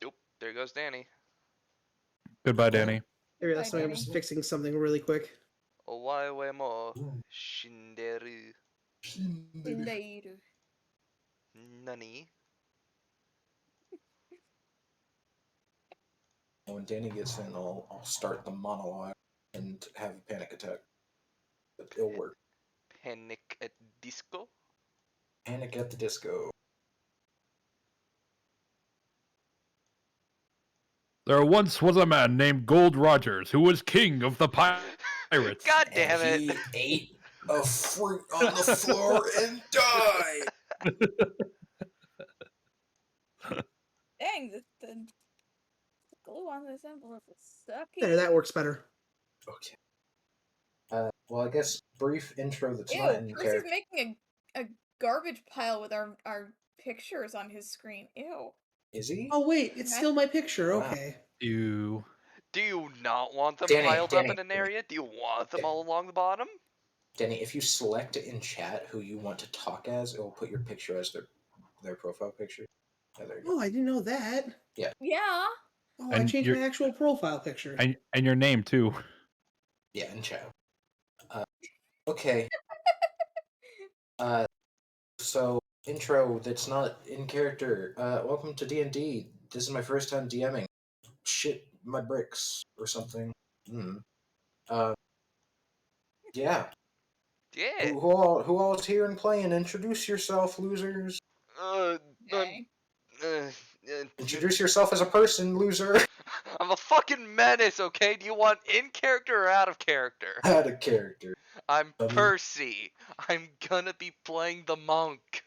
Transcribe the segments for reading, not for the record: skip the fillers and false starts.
Oop, there goes Danny. Goodbye, Danny. Maybe that's why I'm just fixing something really quick. Owae mo shinderu. Shinderu. Nani? When Danny gets in, I'll start the monologue and have a panic attack. But it'll work. Panic at Disco? Panic at the Disco. There once was a man named Gold Rogers who was king of the pirates. God damn it! He ate a fruit on the floor and died! Dang, the glue on this envelope is sucky. There, that works better. Okay. Well, I guess brief intro that's Ew, not in Percy's character. making a garbage pile with our pictures on his screen. Ew. Is he? Oh wait, it's still my picture. Wow. Okay. You. Do you not want them Danny, piled Danny. up in an area? Do you want them all along the bottom? Danny, if you select in chat who you want to talk as, it will put your picture as their their profile picture. Yeah, there you go. Oh, I didn't know that. Yeah. Oh, I And changed you're- my actual profile picture. And your name too. Yeah, and chat. Okay. So intro that's not in character. Welcome to D&D. This is my first time DMing. Shit, my bricks or something. Yeah. Yeah. Who all is here and playing? Introduce yourself, losers. Okay. Introduce yourself as a person, loser. I'm a fucking menace, okay? Do you want in character or out of character? Out of character. I'm Percy. I'm gonna be playing the monk.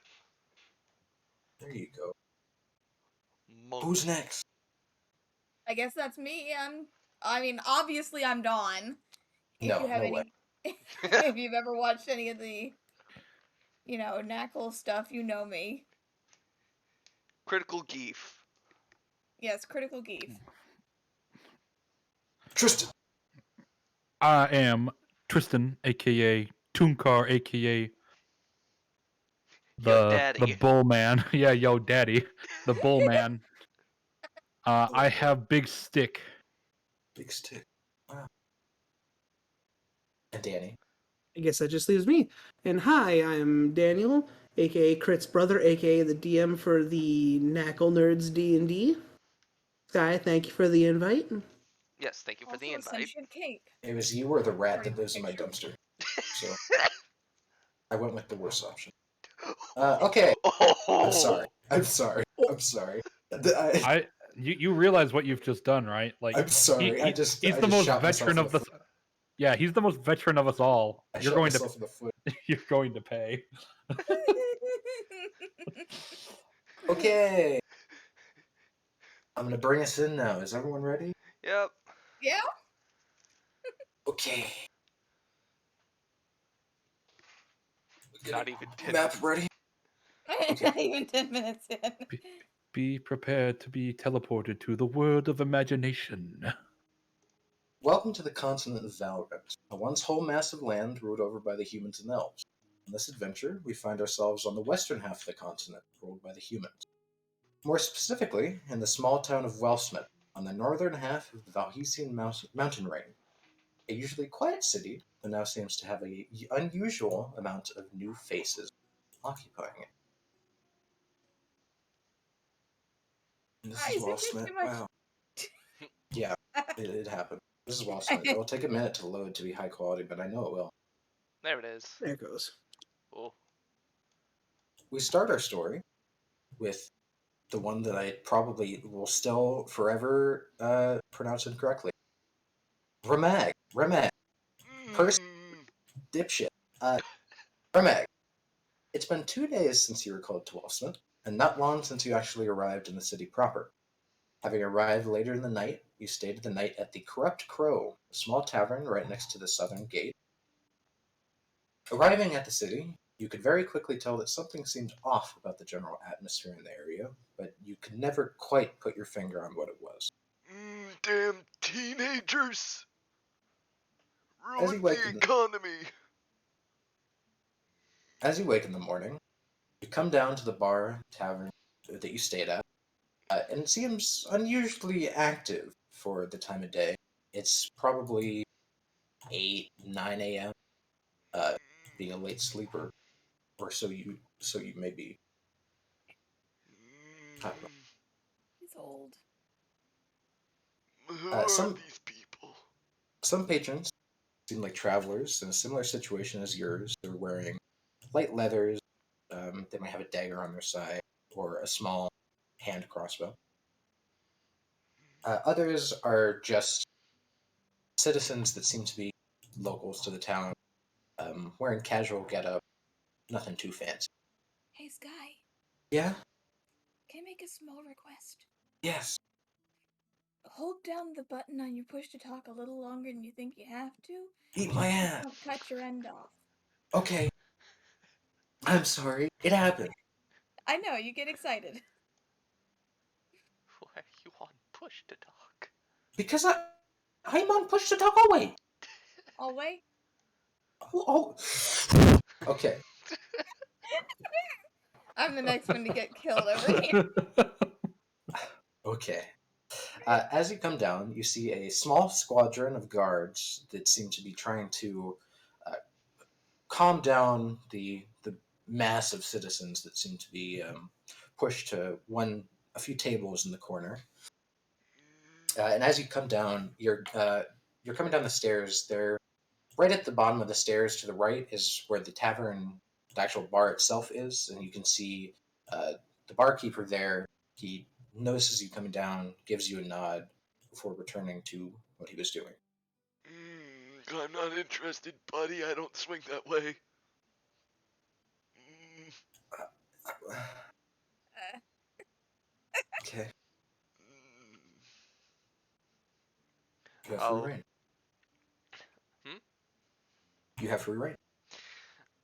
There you go. Monk. Who's next? I guess that's me. I mean, obviously I'm Dawn. If No, you have no way. if you've ever watched any of the, Knackle stuff, you know me. Critical Geef. Yes, Critical Geef. Tristan. I am Tristan, aka Toonkar, aka Yo, the daddy. bull man. Yeah, yo, daddy, the bull man. I have big stick. Big stick. Wow. And Danny. I guess that just leaves me. And hi, I'm Daniel, aka Crit's brother, aka the DM for the Knackle Nerds D&D. Sky, thank you for the invite. Yes, thank you for Also the a invite. sentient cake. It was you or the rat Sorry, that lives in my picture. dumpster. So I went with the worst option. Okay. Oh. I'm sorry. I'm sorry. I'm sorry. You realize what you've just done, right? Like I'm sorry. I just most shot myself veteran in of the the. foot. Yeah, he's the most veteran of us all. I You're shot going to myself in the foot. you're going to pay. Okay. I'm gonna bring us in now. Is everyone ready? Yep. Yeah? Okay. Not even 10 Map minutes. ready? Not even 10 minutes in. Be prepared to be teleported to the world of imagination. Welcome to the continent of Valorant, a once whole mass of land ruled over by the humans and elves. On this adventure, we find ourselves on the western half of the continent, ruled by the humans. More specifically, in the small town of Wellsmith, on the northern half of the Valhesian mountain range. A usually quiet city that now seems to have an unusual amount of new faces occupying it. And this is Guys, it takes Wellsmith. too much. Wow. Yeah, it happened. This is Wellsmith. It'll take a minute to load to be high quality, but I know it will. There it is. There it goes. Oh. We start our story with the one that I probably will still forever pronounce incorrectly. Remag. Person. Dipshit. Remag. It's been 2 days since you were called to Wellsmith, and not long since you actually arrived in the city proper. Having arrived later in the night, you stayed the night at the Corrupt Crow, a small tavern right next to the southern gate. Arriving at the city, you could very quickly tell that something seemed off about the general atmosphere in the area, but you could never quite put your finger on what it was. Damn teenagers! As you Ruined wake the in- economy! As you wake in the morning, you come down to the bar tavern that you stayed at, and it seems unusually active for the time of day. It's probably 8, 9 a.m. Being a late sleeper, or so you may be. He's old. Who are some- these people? Some patrons seem like travelers in a similar situation as yours. They're wearing light leathers. They might have a dagger on their side or a small hand crossbow. Others are just citizens that seem to be locals to the town, wearing casual getup, nothing too fancy. Hey, Sky, Yeah? can I make a small request? Yes. Hold down the button on your push to talk a little longer than you think you have to. Eat my ass. Don't cut your end off. Okay. I'm sorry. It happened. I know, you get excited. Why are you on push to talk? Because I'm on push to talk. Oh, wait. I'll wait. Oh. Okay. I'm the next one to get killed over here. Okay. As you come down, you see a small squadron of guards that seem to be trying to uh, calm down the mass of citizens that seem to be pushed to a few tables in the corner. And as you come down, you're coming down the stairs. They're right at the bottom of the stairs to the right is where the tavern, the actual bar itself is, and you can see uh, the barkeeper there. He notices you coming down, gives you a nod before returning to what he was doing. I'm not interested, buddy. I don't swing that way. Uh, Okay, you have free I'll. reign. Hmm? You have free reign.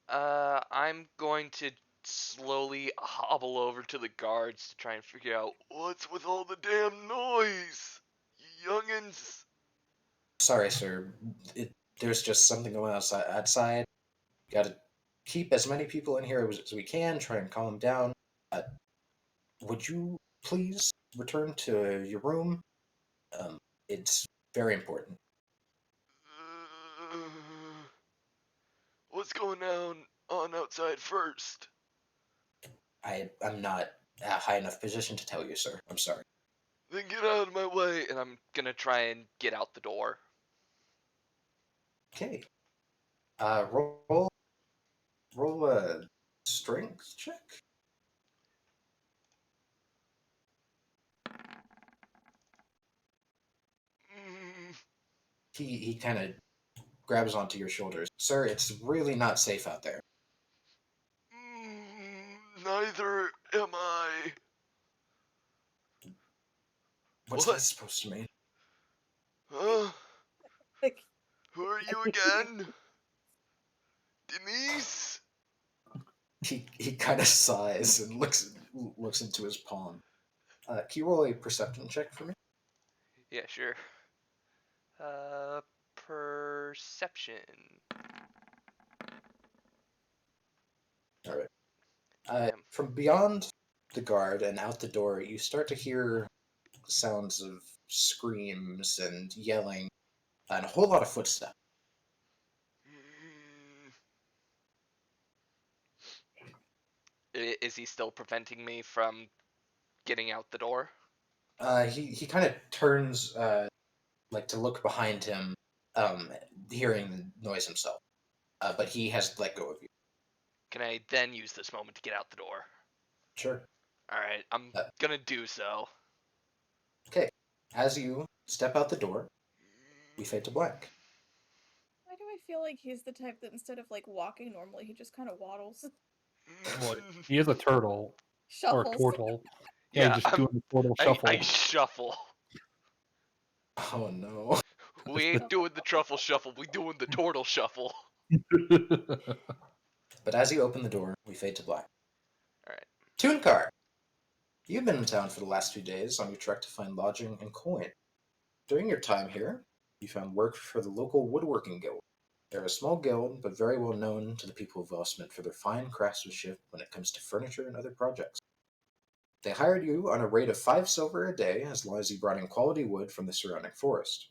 I'm going to slowly hobble over to the guards to try and figure out what's with all the damn noise, youngins. Sorry, sir. There's just something going on outside. Got to keep as many people in here as we can. Try and calm them down. Uh, would you please return to your room? It's very important. Uh, what's going on outside first? I'm not a high enough position to tell you, sir. I'm sorry. Then get out of my way, and I'm gonna try and get out the door. Okay. Roll a strength check. Mm, He kind of grabs onto your shoulders. Sir, it's really not safe out there. neither am I. What's What? that supposed to mean? Huh? like, Who are you again? Denise? He kind of sighs and looks into his palm. Can you roll a perception check for me? Yeah, sure. Perception. All right. Damn. From beyond the guard and out the door, you start to hear sounds of screams and yelling and a whole lot of footsteps. Is he still preventing me from getting out the door? He kind of turns like to look behind him, um, hearing the noise himself. But he has let go of you. Can I then use this moment to get out the door? Sure. Alright, I'm Uh, gonna do so. Okay. As you step out the door, we fade to black. why do I feel like he's the type that instead of like walking normally, he just kind of waddles, Well, he is a turtle or a shuffles? turtle. Yeah, Yeah, he's just doing the turtle shuffle. I shuffle. Oh no. We ain't doing the truffle shuffle, we doing the turtle shuffle. But as you open the door, we fade to black. Alright. Toonkar! You've been in town for the last few days on your trek to find lodging and coin. During your time here, you found work for the local woodworking guild. They're a small guild, but very well known to the people of Vosmont for their fine craftsmanship when it comes to furniture and other projects. They hired you on a rate of 5 silver a day as long as you brought in quality wood from the surrounding forest.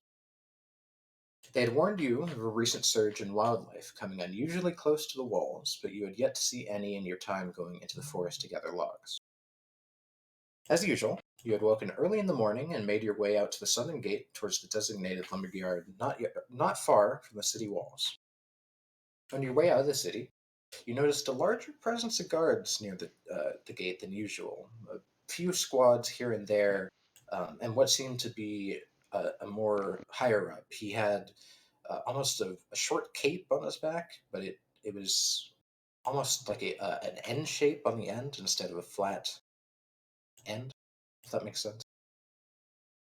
They had warned you of a recent surge in wildlife coming unusually close to the walls, but you had yet to see any in your time going into the forest to gather logs. As usual, you had woken early in the morning and made your way out to the southern gate towards the designated lumberyard not far from the city walls. On your way out of the city, you noticed a larger presence of guards near the gate than usual. A few squads here and there, and what seemed to be a more higher up. He had almost a short cape on his back, but it was almost like an N shape on the end instead of a flat end. If that makes sense.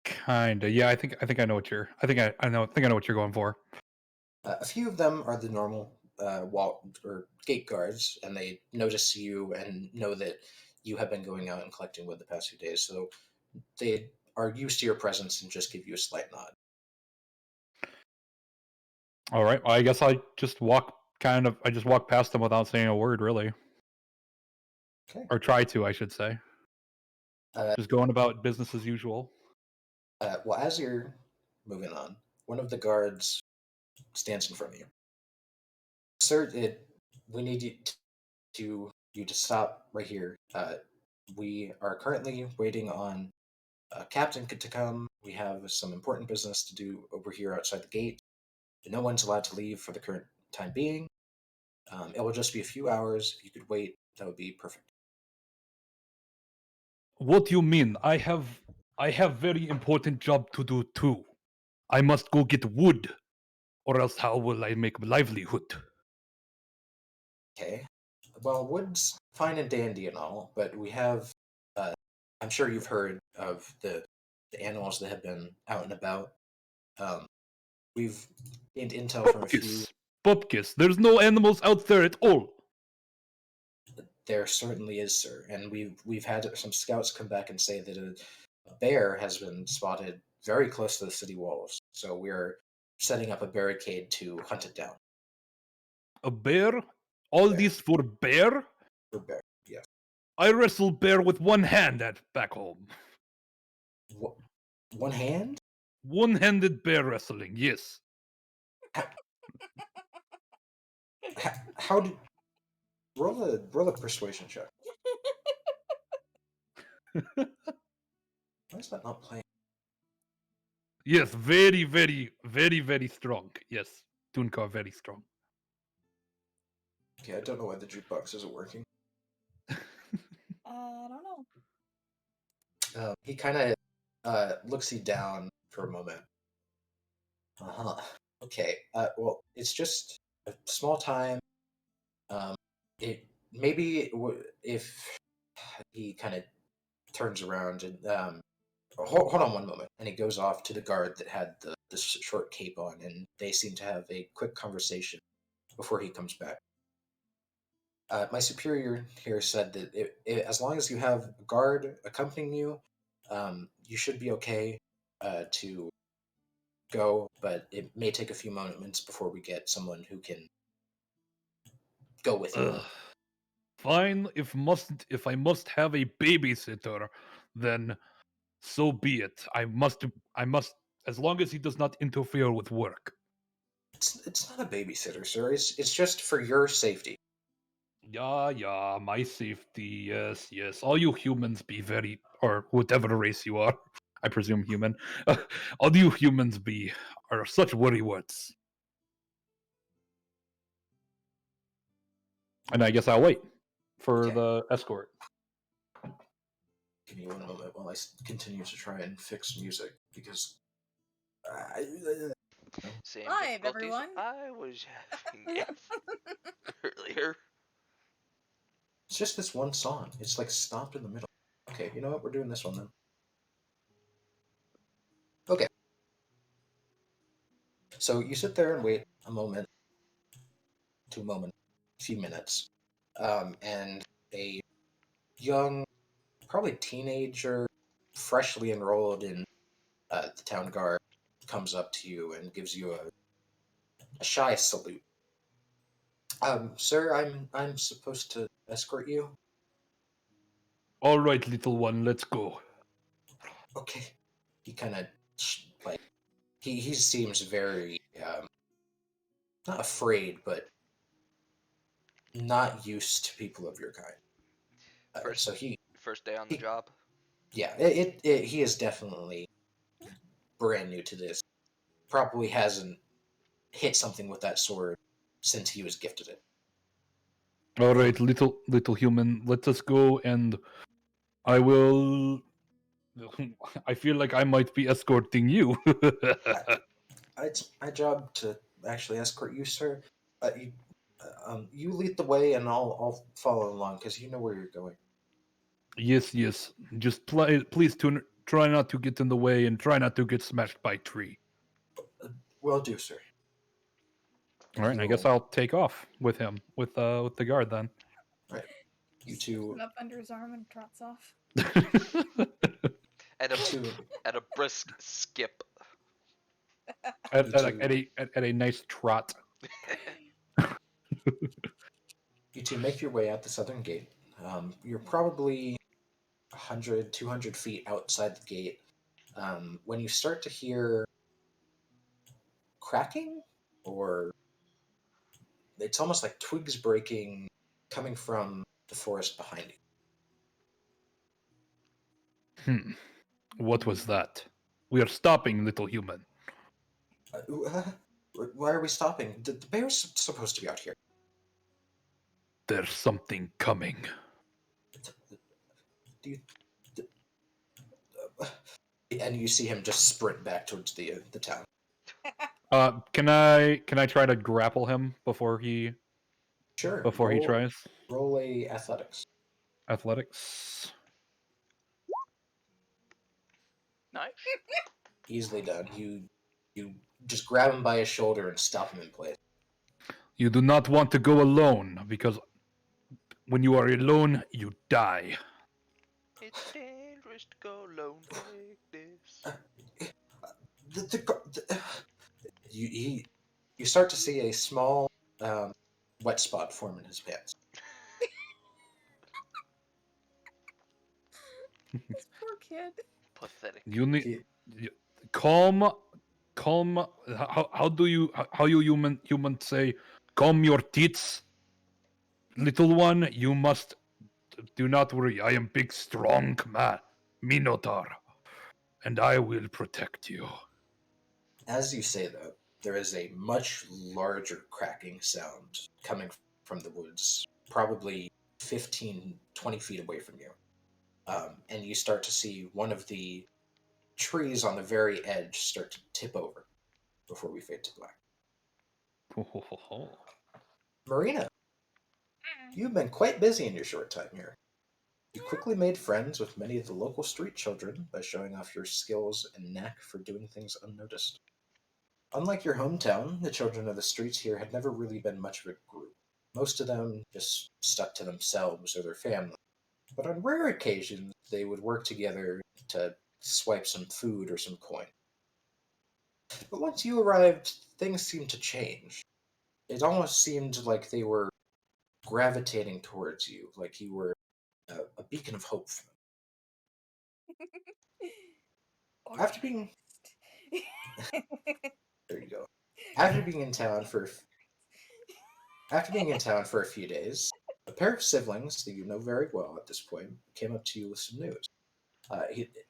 Kinda. Yeah, I think I know what you're. I know what you're going for. A few of them are the normal wall or gate guards, and they notice you and know that you have been going out and collecting wood the past few days, so they are used to your presence and just give you a slight nod. All right. Well, I guess I just walk past them without saying a word, really. Okay. Or try to, I should say. Just going about business as usual. Well, as you're moving on, one of the guards stands in front of you. Sir, we need you to stop right here. We are currently waiting on a captain to come. We have some important business to do over here outside the gate. No one's allowed to leave for the current time being. It will just be a few hours. If you could wait, that would be perfect. What do you mean? I have very important job to do too. I must go get wood, or else how will I make livelihood? Okay. Well, wood's fine and dandy and all, but we have. I'm sure you've heard of the animals that have been out and about. Um, we've gained intel from a few. Bupkis, there's no animals out there at all. There certainly is, sir, and we've had some scouts come back and say that a bear has been spotted very close to the city walls. So we're setting up a barricade to hunt it down. A bear? All Bear. this for bear? For bear, yes. I wrestle bear with one hand at back home. One hand? One-handed bear wrestling, yes. How did roll a persuasion check? Why is that not playing? Yes, very, very, very, very strong. Yes, Tunkar, very strong. Okay, I don't know why the jukebox isn't working. I don't know. He kind of looks you down for a moment. Okay. Well, it's just a small time. It maybe if he kind of turns around and hold on one moment, and he goes off to the guard that had the short cape on, and they seem to have a quick conversation before he comes back. My superior here said that as long as you have a guard accompanying you, you should be okay to go, but it may take a few moments before we get someone who can go with you. Fine, if I must have a babysitter, then so be it. I must, as long as he does not interfere with work. It's not a babysitter, sir. It's just for your safety. Yeah, my safety, yes. All you humans be very, or whatever race you are, I presume human. All you humans are such worrywarts. And I guess I'll wait for Okay. the escort. Give me one moment while I continue to try and fix music, because Same Hi, difficulties everyone. I was having earlier. it's just this one song. It's like stopped in the middle. Okay, you know what? We're doing this one then. Okay. So you sit there and wait a moment, a few minutes, and a young, probably teenager, freshly enrolled in the town guard, comes up to you and gives you a shy salute. Sir, I'm supposed to escort you. All right, little one, let's go. Okay. He kind of like he seems very not afraid, but not used to people of your kind. So First day on the job. yeah, he is definitely brand new to this. Probably hasn't hit something with that sword since he was gifted it. All right, little human, let us go, and I will. I feel like I might be escorting you. It's my job to actually escort you, sir. You lead the way, and I'll follow along because you know where you're going. Yes. Just please try not to get in the way and try not to get smashed by a tree. Will do, sir. All right, and I guess I'll take off with him, with the guard then. Right. You Sticks two it up under his arm and trots off. At a brisk skip. at a nice trot. you two make your way out the southern gate. You're probably 100, 200 feet outside the gate when you start to hear cracking, or it's almost like twigs breaking coming from the forest behind you. What was that? We are stopping, little human. Why are we stopping? The bear's supposed to be out here. There's something coming. Do you, and you see him just sprint back towards the town. Can I try to grapple him before he Sure. tries? Roll a athletics. Athletics. Nice. Easily done. You just grab him by his shoulder and stop him in place. You do not want to go alone, because when you are alone, you die. It's dangerous to go alone like this. You start to see a small wet spot form in his pants. This poor kid. Pathetic. You need He- calm. How do you human say calm your tits, little one? You must do not worry. I am big, strong man, Minotaur, and I will protect you. As you say that, there is a much larger cracking sound coming from the woods, probably 15, 20 feet away from you. And you start to see one of the trees on the very edge start to tip over before we fade to black. Marina, you've been quite busy in your short time here. You quickly made friends with many of the local street children by showing off your skills and knack for doing things unnoticed. Unlike your hometown, the children of the streets here had never really been much of a group. Most of them just stuck to themselves or their family. But on rare occasions, they would work together to swipe some food or some coin. But once you arrived, things seemed to change. It almost seemed like they were gravitating towards you, like you were a beacon of hope for them. After being there you go. After being in town for a few days, a pair of siblings that you know very well at this point came up to you with some news.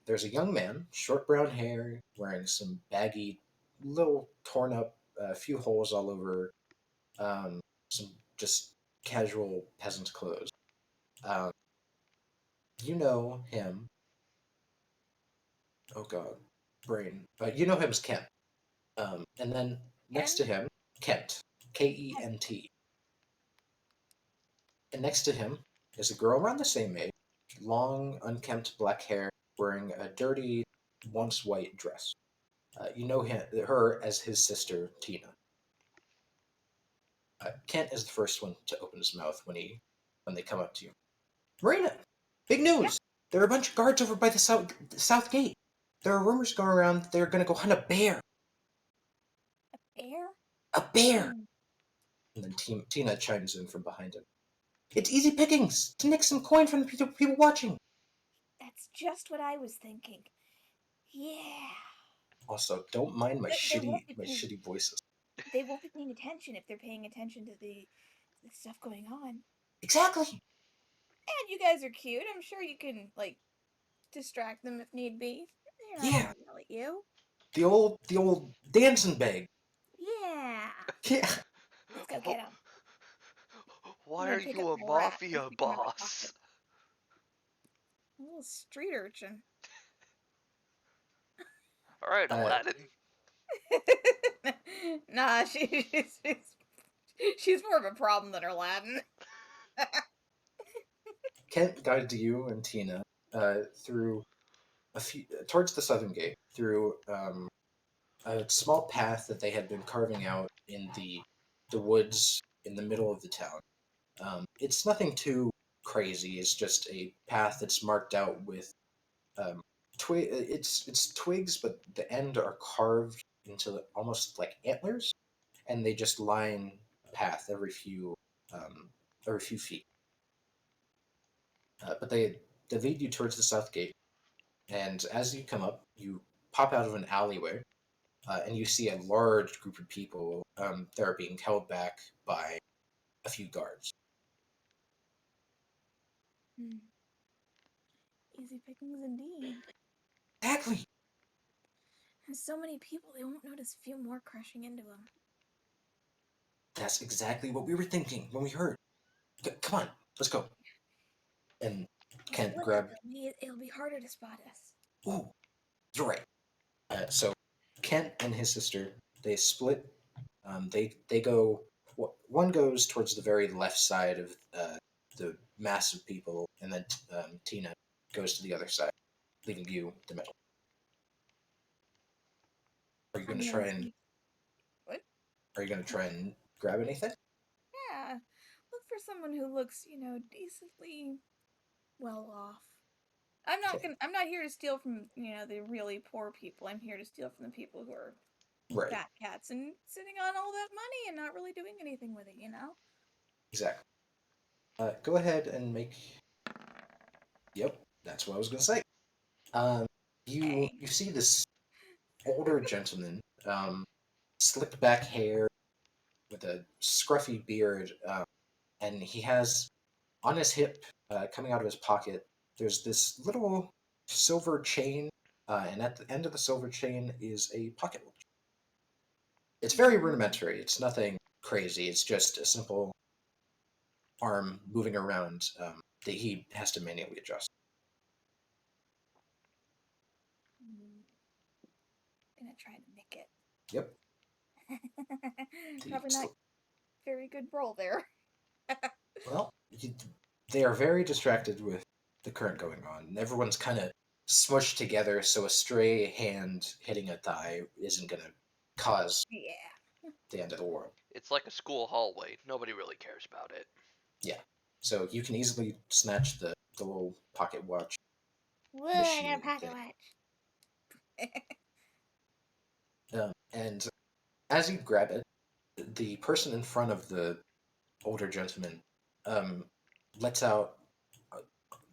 There's a young man, short brown hair, wearing some baggy, little torn up, few holes all over, some just casual peasant clothes. Um, you know him. Oh God, brain. You know him as Kent. And then next to him, Kent, Kent. And next to him is a girl around the same age, long, unkempt black hair, wearing a dirty, once white dress. You know her as his sister, Tina. Kent is the first one to open his mouth when they come up to you. Marina, big news! There are a bunch of guards over by the south gate. There are rumors going around that they're going to go hunt a bear. Bear? A bear! And then Tina chimes in from behind him. It's easy pickings to nick some coin from the people watching. That's just what I was thinking. Yeah. Also, don't mind my They won't shitty voices. They won't be paying attention if they're paying attention to the stuff going on. Exactly. And you guys are cute. I'm sure you can, like, distract them if need be. They're not Yeah. gonna yell at you. The old dancing bag. Yeah. Yeah. Let's go get him. Why are you a mafia boss? A little street urchin. Alright, Aladdin. Nah, she's more of a problem than Aladdin. Kent guided you and Tina through towards the southern gate, through a small path that they had been carving out in the woods in the middle of the town. It's nothing too crazy. It's just a path that's marked out with it's twigs, but the end are carved into almost like antlers, and they just line a path every few feet. But they lead you towards the south gate, and as you come up, you pop out of an alleyway, and you see a large group of people that are being held back by a few guards. Hmm. Easy pickings indeed. Exactly. There's so many people, they won't notice a few more crashing into them. That's exactly what we were thinking when we heard. Come on, let's go. And Kent Split grab. up, it'll be harder to spot us. Ooh, you're right. So Kent and his sister, they split. They go. One goes towards the very left side of the mass of people, and then Tina goes to the other side, leaving you the middle. Are you going I'm to gonna try and? see. What? Are you going to try and grab anything? Yeah. Look for someone who looks, decently well off. Okay. I'm not here to steal from, the really poor people. I'm here to steal from the people who are Right. fat cats and sitting on all that money and not really doing anything with it, Exactly. Go ahead and make. Yep, that's what I was going to say. Um, you Hey. you see this older gentleman, slicked back hair with a scruffy beard, and he has on his hip, coming out of his pocket, there's this little silver chain, and at the end of the silver chain is a pocket watch. It's very rudimentary. It's nothing crazy. It's just a simple arm moving around that he has to manually adjust. Gonna try to nick it. Yep. Probably not very good roll there. Well, they are very distracted with the current going on. Everyone's kind of smushed together, so a stray hand hitting a thigh isn't going to cause Yeah. the end of the world. It's like a school hallway. Nobody really cares about it. Yeah. So you can easily snatch the little pocket watch Whoa, I got a machine pocket thing. watch. And as you grab it, the person in front of the older gentleman um, lets out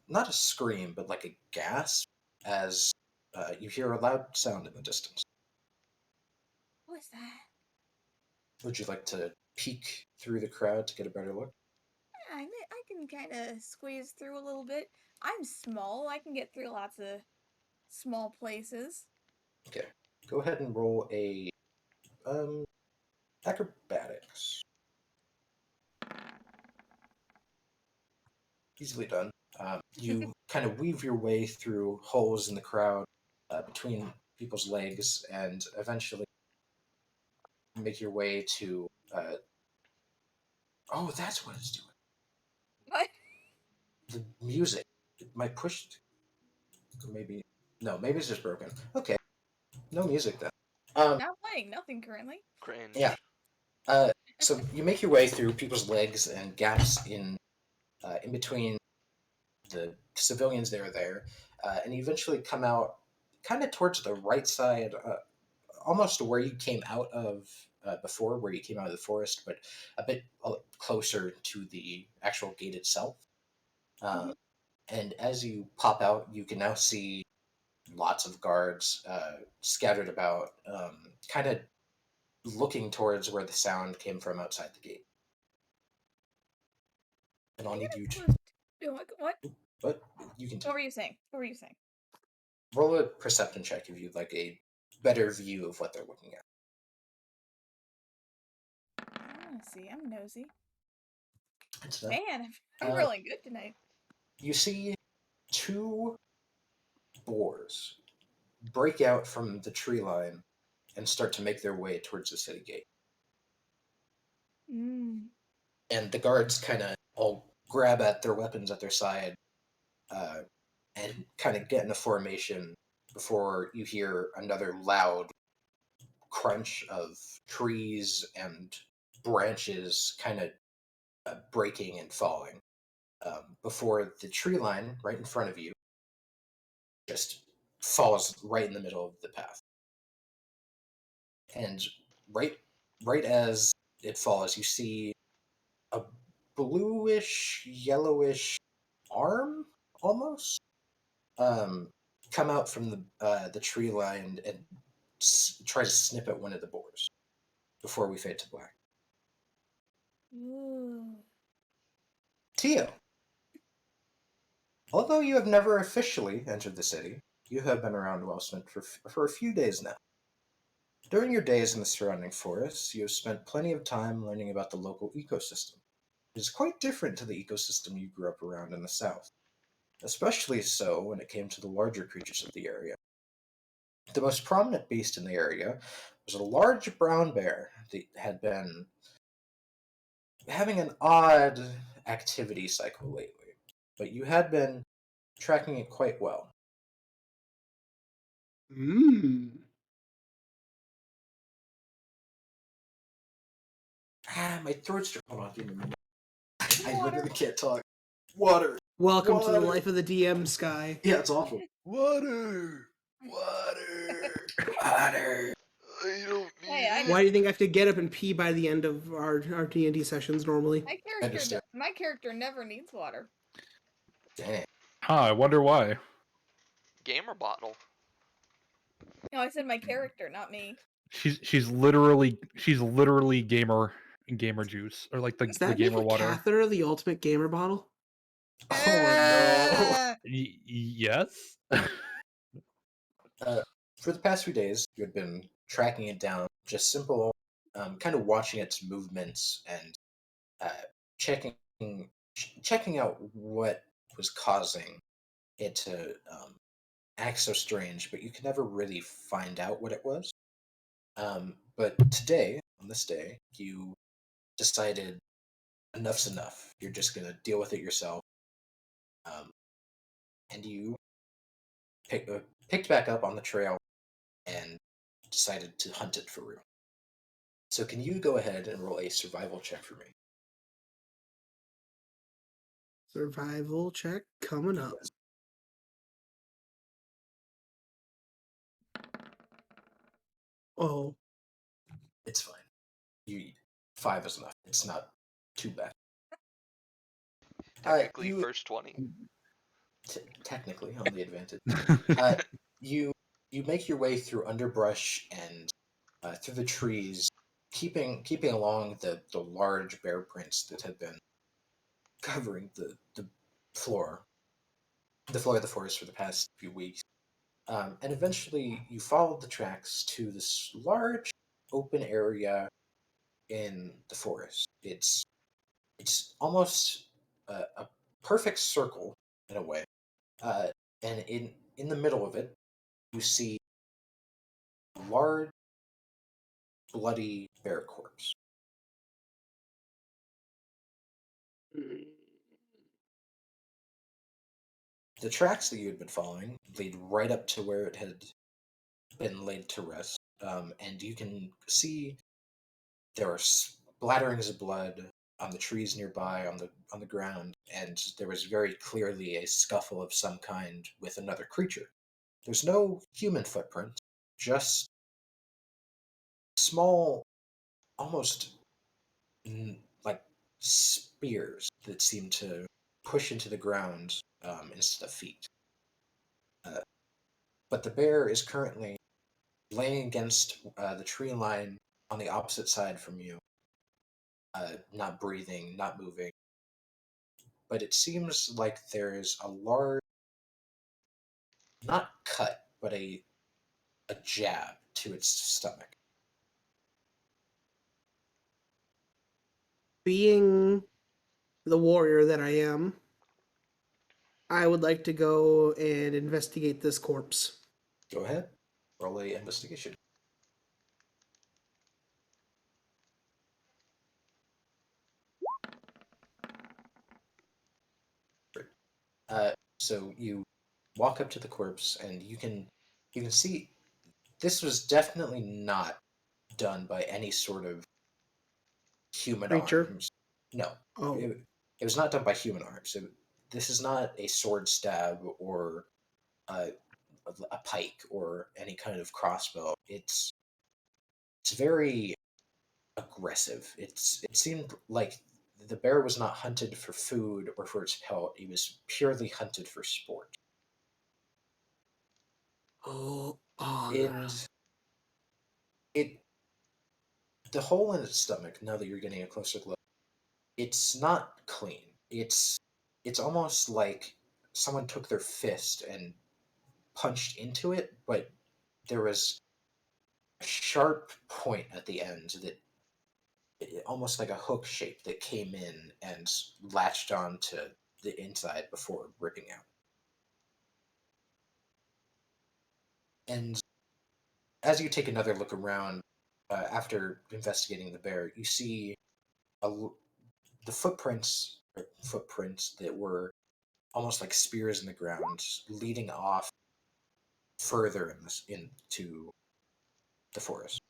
not a scream, but like a gasp as you hear a loud sound in the distance. What was that? Would you like to peek through the crowd to get a better look? Yeah, I can kind of squeeze through a little bit. I'm small. I can get through lots of small places. Okay. Go ahead and roll a acrobatics. Easily done. You kind of weave your way through holes in the crowd between people's legs and eventually make your way to. Oh, that's what it's doing. What? The music. My push. Maybe. No, maybe it's just broken. Okay. No music then. Not playing. Nothing currently. Cringe. Yeah. So you make your way through people's legs and gaps in between the civilians that are there, and you eventually come out kind of towards the right side, almost where you came out of before, where you came out of the forest, but a bit closer to the actual gate itself. Mhm. And as you pop out, you can now see lots of guards scattered about, kind of looking towards where the sound came from outside the gate. And I'll I'm need gonna you to. push. What? But you can What were you saying? What were you saying? roll a perception check if you'd like a better view of what they're looking at. See, I'm nosy. It's Man, I'm Uh, rolling good tonight. you see two boars break out from the tree line and start to make their way towards the city gate. Mm. And the guards kind of all grab at their weapons at their side uh, and kind of get in a formation before you hear another loud crunch of trees and branches kind of breaking and falling before the tree line right in front of you just falls right in the middle of the path. And right right as it falls, you see a bluish, yellowish arm almost come out from the tree line and try to snip at one of the boars before we fade to black. Ooh. Tio, although you have never officially entered the city, you have been around Wellspent for a few days now. During your days in the surrounding forests, you have spent plenty of time learning about the local ecosystem. It is quite different to the ecosystem you grew up around in the south, especially so when it came to the larger creatures of the area. The most prominent beast in the area was a large brown bear that had been having an odd activity cycle lately, but you had been tracking it quite well. My throat's... Hold on, give me a minute. I literally can't talk. Water. Welcome to the Water. life of the DM, Sky. Yeah, it's awful. Water! Water! Water. I don't need Hey, I it. Why do you think I have to get up and pee by the end of our D&D sessions normally? Understand. My character never needs water. Dang. Huh, I wonder why. Gamer bottle. No, I said my character, not me. She's literally gamer juice, or like Does the that make gamer a water. catheter the ultimate gamer bottle? Oh Yes. no. For the past few days, you had been tracking it down, just simple, kind of watching its movements and checking out what was causing it to act so strange, but you could never really find out what it was. But today, on this day, you decided enough's enough. You're just gonna deal with it yourself, and you picked back up on the trail and decided to hunt it for real. So can you go ahead and roll a survival check for me? Survival check coming up. Yes. Oh, It's fine. You 5 is enough. It's not too bad. Technically, you first 20. technically on the advantage. You make your way through underbrush and through the trees, keeping along the large bear prints that had been covering the floor of the forest for the past few weeks. And eventually, you followed the tracks to this large open area in the forest. It's almost a perfect circle in a way, and in the middle of it, you see a large, bloody bear corpse. The tracks that you had been following lead right up to where it had been laid to rest, and you can see there are splatterings of blood on the trees nearby, on the ground, and there was very clearly a scuffle of some kind with another creature. There's no human footprint, just small, almost like spears that seem to push into the ground instead of feet. But the bear is currently laying against the tree line on the opposite side from you, not breathing, not moving. But it seems like there is a large, not cut, but a jab to its stomach. being the warrior that I am, I would like to go and investigate this corpse. Go ahead, roll a investigation. So you walk up to the corpse, and you can see this was definitely not done by any sort of human Creature? arms. No, Oh, it was not done by human arms. This is not a sword stab or a pike or any kind of crossbow. It's very aggressive. It seemed like the bear was not hunted for food or for its pelt. He was purely hunted for sport. Oh, honor. And the hole in its stomach, now that you're getting a closer look, it's not clean. It's almost like someone took their fist and punched into it, but there was a sharp point at the end that almost like a hook shape that came in and latched on to the inside before ripping out. And as you take another look around, after investigating the bear, you see the footprints that were almost like spears in the ground, leading off further into the forest.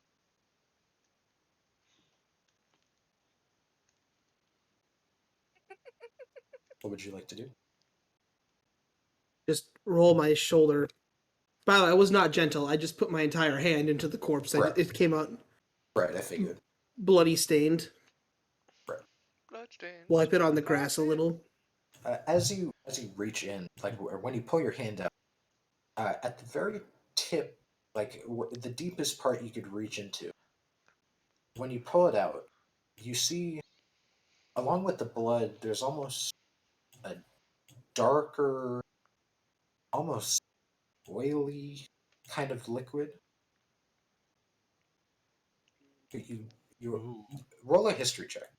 What would you like to do? Just roll my shoulder. By the way, I was not gentle. I just put my entire hand into the corpse. Right. It came out Right, I figured. bloody stained. Right. Bloodstains. Wipe it on the grass a little. As you reach in, like, or when you pull your hand out, at the very tip, like the deepest part you could reach into, when you pull it out, you see, along with the blood, there's almost a darker, almost oily kind of liquid. You Ooh. roll a history check.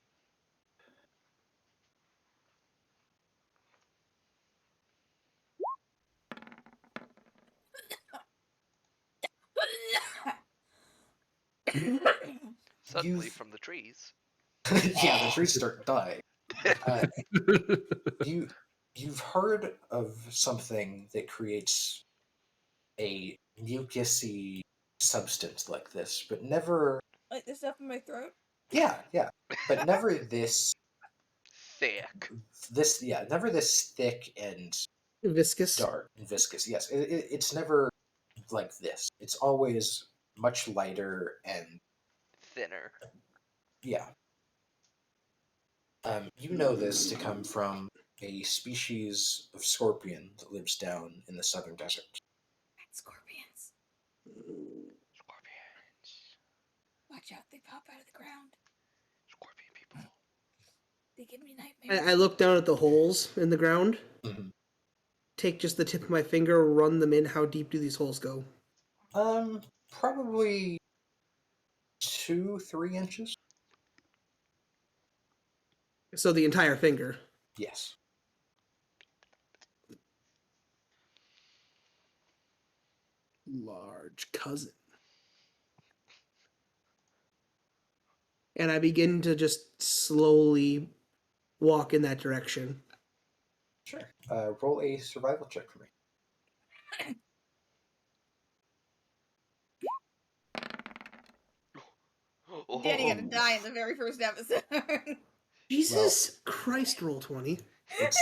Suddenly You've- from the trees. Yeah, the trees start dying. You've heard of something that creates a mucusy substance like this, but never. Like the stuff in my throat. Yeah, but never this. Thick. Never this thick and Viscous. dark and viscous. Yes, it's never like this. It's always much lighter and Thinner. yeah. You know this to come from a species of scorpion that lives down in the southern desert. Rad-Scorpions. Scorpions. Watch out, they pop out of the ground. Scorpion people. They give me nightmares. I look down at the holes in the ground. Mhm. Take just the tip of my finger, run them in. How deep do these holes go? Probably 2-3 inches. So the entire finger. Yes. Large cousin. And I begin to just slowly walk in that direction. Sure. Roll a survival check for me. Danny Oh, gonna die in the very first episode. Jesus Christ, roll 20. It's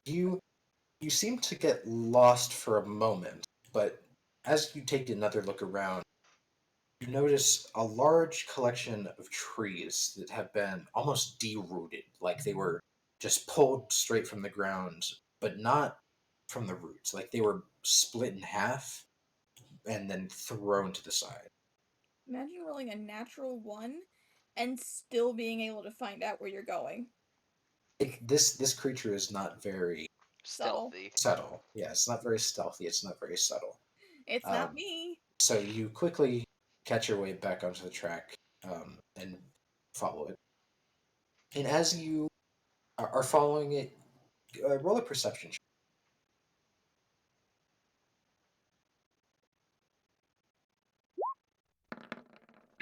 you seem to get lost for a moment, but as you take another look around, you notice a large collection of trees that have been almost derooted, like they were just pulled straight from the ground, but not from the roots. Like they were split in half and then thrown to the side. Imagine rolling a natural 1 and still being able to find out where you're going. This creature is not very stealthy. subtle. Yeah, it's not very stealthy. It's not very subtle. It's not me. So you quickly catch your way back onto the track and follow it. And as you are following it, roll a perception check.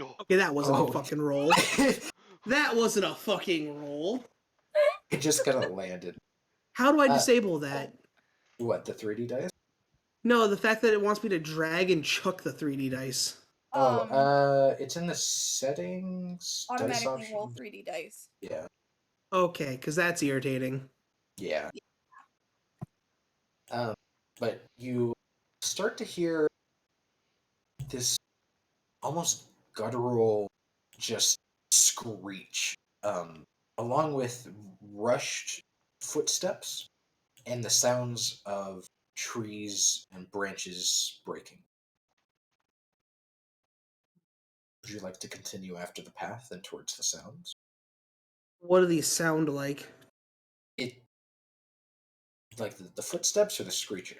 Oh, Okay, that wasn't Oh. a fucking roll. That wasn't a fucking roll. It just kind of landed. How do I Uh, disable that? What, the 3D dice? No, the fact that it wants me to drag and chuck the 3D dice. It's in the settings. Dice Automatically option. roll 3D dice. Yeah. Okay, because that's irritating. Yeah. But you start to hear this almost guttural just screech along with rushed footsteps and the sounds of trees and branches breaking. Would you like to continue after the path and towards the sounds? What do these sound like? It like the footsteps or the screeching?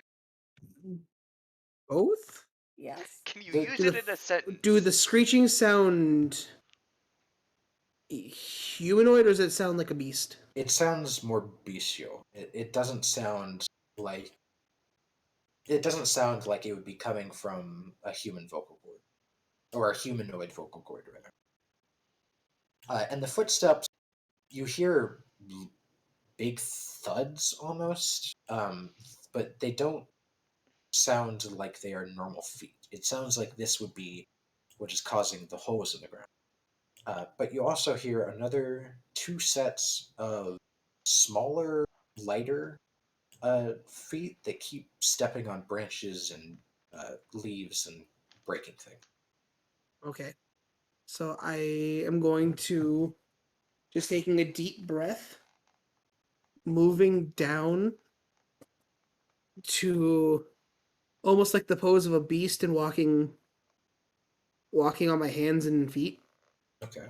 Both? Yes. Can you The- use Do it the, in a sentence? do the screeching sound humanoid, or does it sound like a beast? It sounds more bestial. It doesn't sound like it would be coming from a human vocal cord or a humanoid vocal cord, rather. And the footsteps, you hear big thuds almost, but they don't sound like they are normal feet. It sounds like this would be what is causing the holes in the ground. But you also hear another two sets of smaller, lighter feet that keep stepping on branches and leaves and breaking things. Okay. So I am going to just taking a deep breath, moving down to almost like the pose of a beast and walking on my hands and feet, Okay.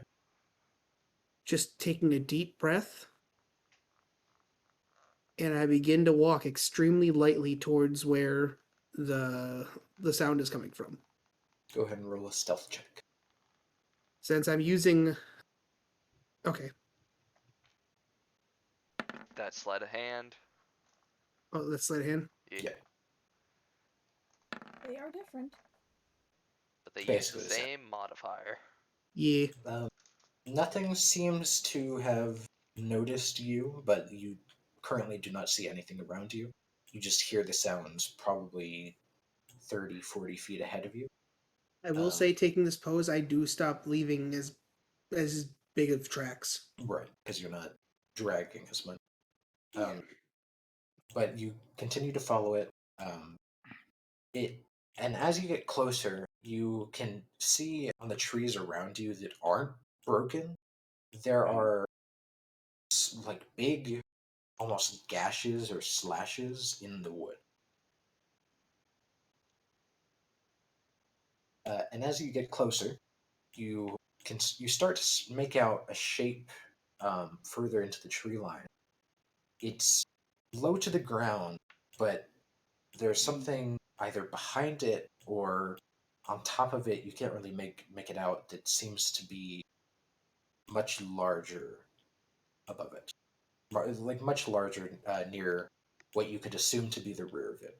just taking a deep breath, and I begin to walk extremely lightly towards where the sound is coming from. Go ahead and roll a stealth check. Since I'm using okay. That sleight of hand. Oh, that's sleight of hand. Yeah. Yeah. They are different. But they use the Basically the same. same modifier. Yeah. Nothing seems to have noticed you, but you currently do not see anything around you. You just hear the sounds probably 30, 40 feet ahead of you. I will say, taking this pose, I do stop leaving as big of tracks. Right, because you're not dragging as much. Yeah. But you continue to follow it. Um, and as you get closer, you can see on the trees around you that aren't broken, there are like big, almost gashes or slashes in the wood. And as you get closer, you start to make out a shape further into the tree line. It's low to the ground, but there's something either behind it or on top of it. You can't really make it out. That seems to be much larger above it, like much larger near what you could assume to be the rear of it.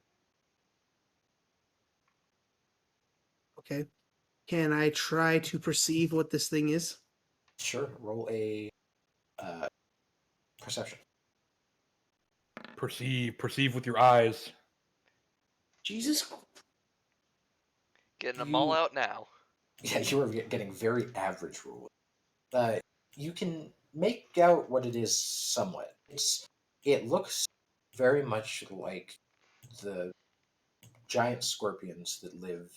Okay. Can I try to perceive what this thing is? Sure, roll a uh, perception. Perceive with your eyes. Jesus. Getting them all out now. Yeah, you are getting very average roll. Uh, you can make out what it is somewhat. It looks very much like the giant scorpions that live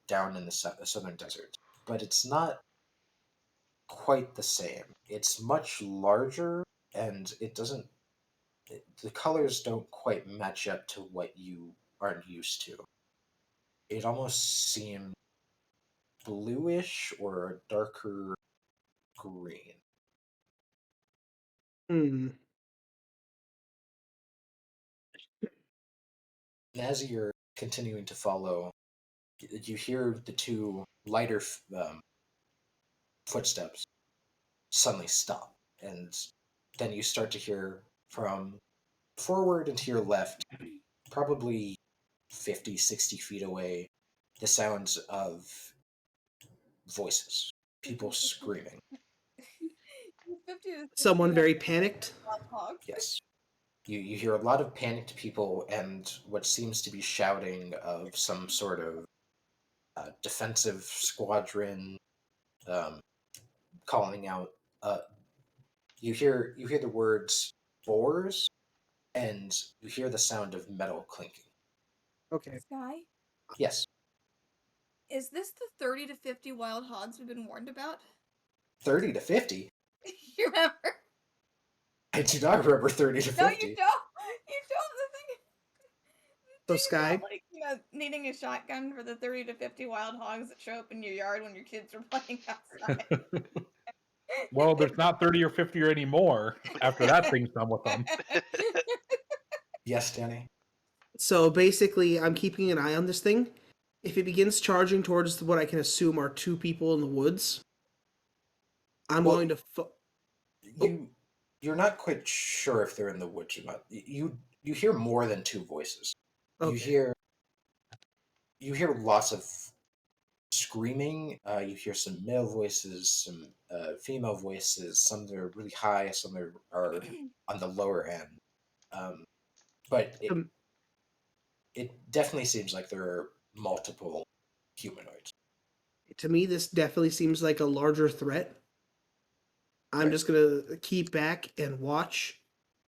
down in the southern desert, but it's not quite the same. It's much larger, and the colors don't quite match up to what you aren't used to. It almost seems bluish or a darker green. Hmm. And as you're continuing to follow, you hear the two lighter footsteps suddenly stop. And then you start to hear from forward and to your left, probably 50, 60 feet away, the sounds of voices, people screaming. 50 to 60 Someone very panicked. hogs. Yes. You hear a lot of panicked people and what seems to be shouting of some sort of defensive squadron, um, calling out. Uh, you hear the words "boars," and you hear the sound of metal clinking. Okay. Sky, Yes, is this the 30 to 50 wild hogs we've been warned about? 30 to 50. You remember? I do not remember 30 to 50. No, you don't. You don't. So, Think Sky, about, like, needing a shotgun for the 30 to 50 wild hogs that show up in your yard when your kids are playing outside. Well, there's not 30 or 50 or anymore after that thing's done with them. Yes, Danny. so basically, I'm keeping an eye on this thing. If it begins charging towards what I can assume are two people in the woods, I'm Well, going to. You're not quite sure if they're in the woods or not. You hear more than two voices. Okay. You hear lots of screaming. You hear some male voices, some female voices. Some that are really high, some that are on the lower end. But Um, it definitely seems like there are multiple humanoids. to me, this definitely seems like a larger threat. I'm Right. just going to keep back and watch.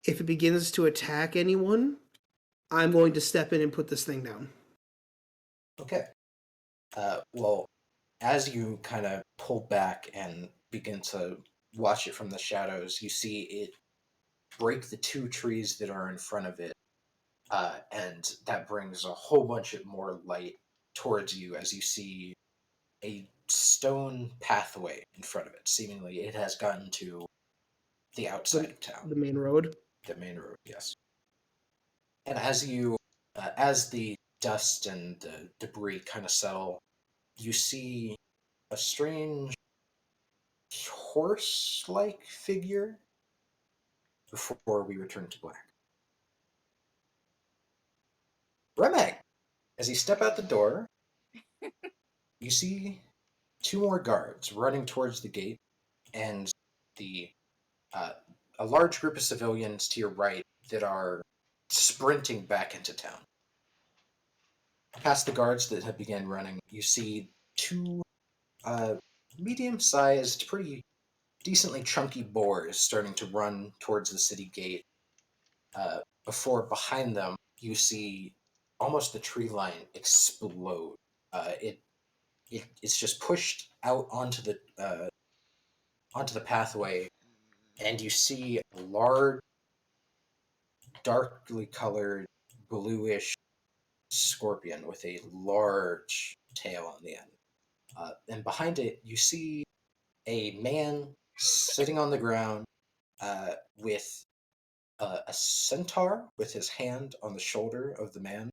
If it begins to attack anyone, I'm going to step in and put this thing down. Okay. Well, as you kind of pull back and begin to watch it from the shadows, you see it break the two trees that are in front of it, and that brings a whole bunch of more light towards you as you see a stone pathway in front of it. Seemingly, it has gotten to the outside of town, The main road. the main road. Yes. And as the dust and the debris kind of settle, you see a strange horse-like figure before we return to black. Remeg, as you step out the door, you see two more guards running towards the gate, and the a large group of civilians to your right that are sprinting back into town. Past the guards that have begun running, you see two medium-sized, pretty decently chunky boars starting to run towards the city gate. Before behind them, you see almost the tree line explode. It's just pushed out onto the pathway, and you see a large, darkly colored, bluish scorpion with a large tail on the end. And behind it, you see a man sitting on the ground with a centaur with his hand on the shoulder of the man,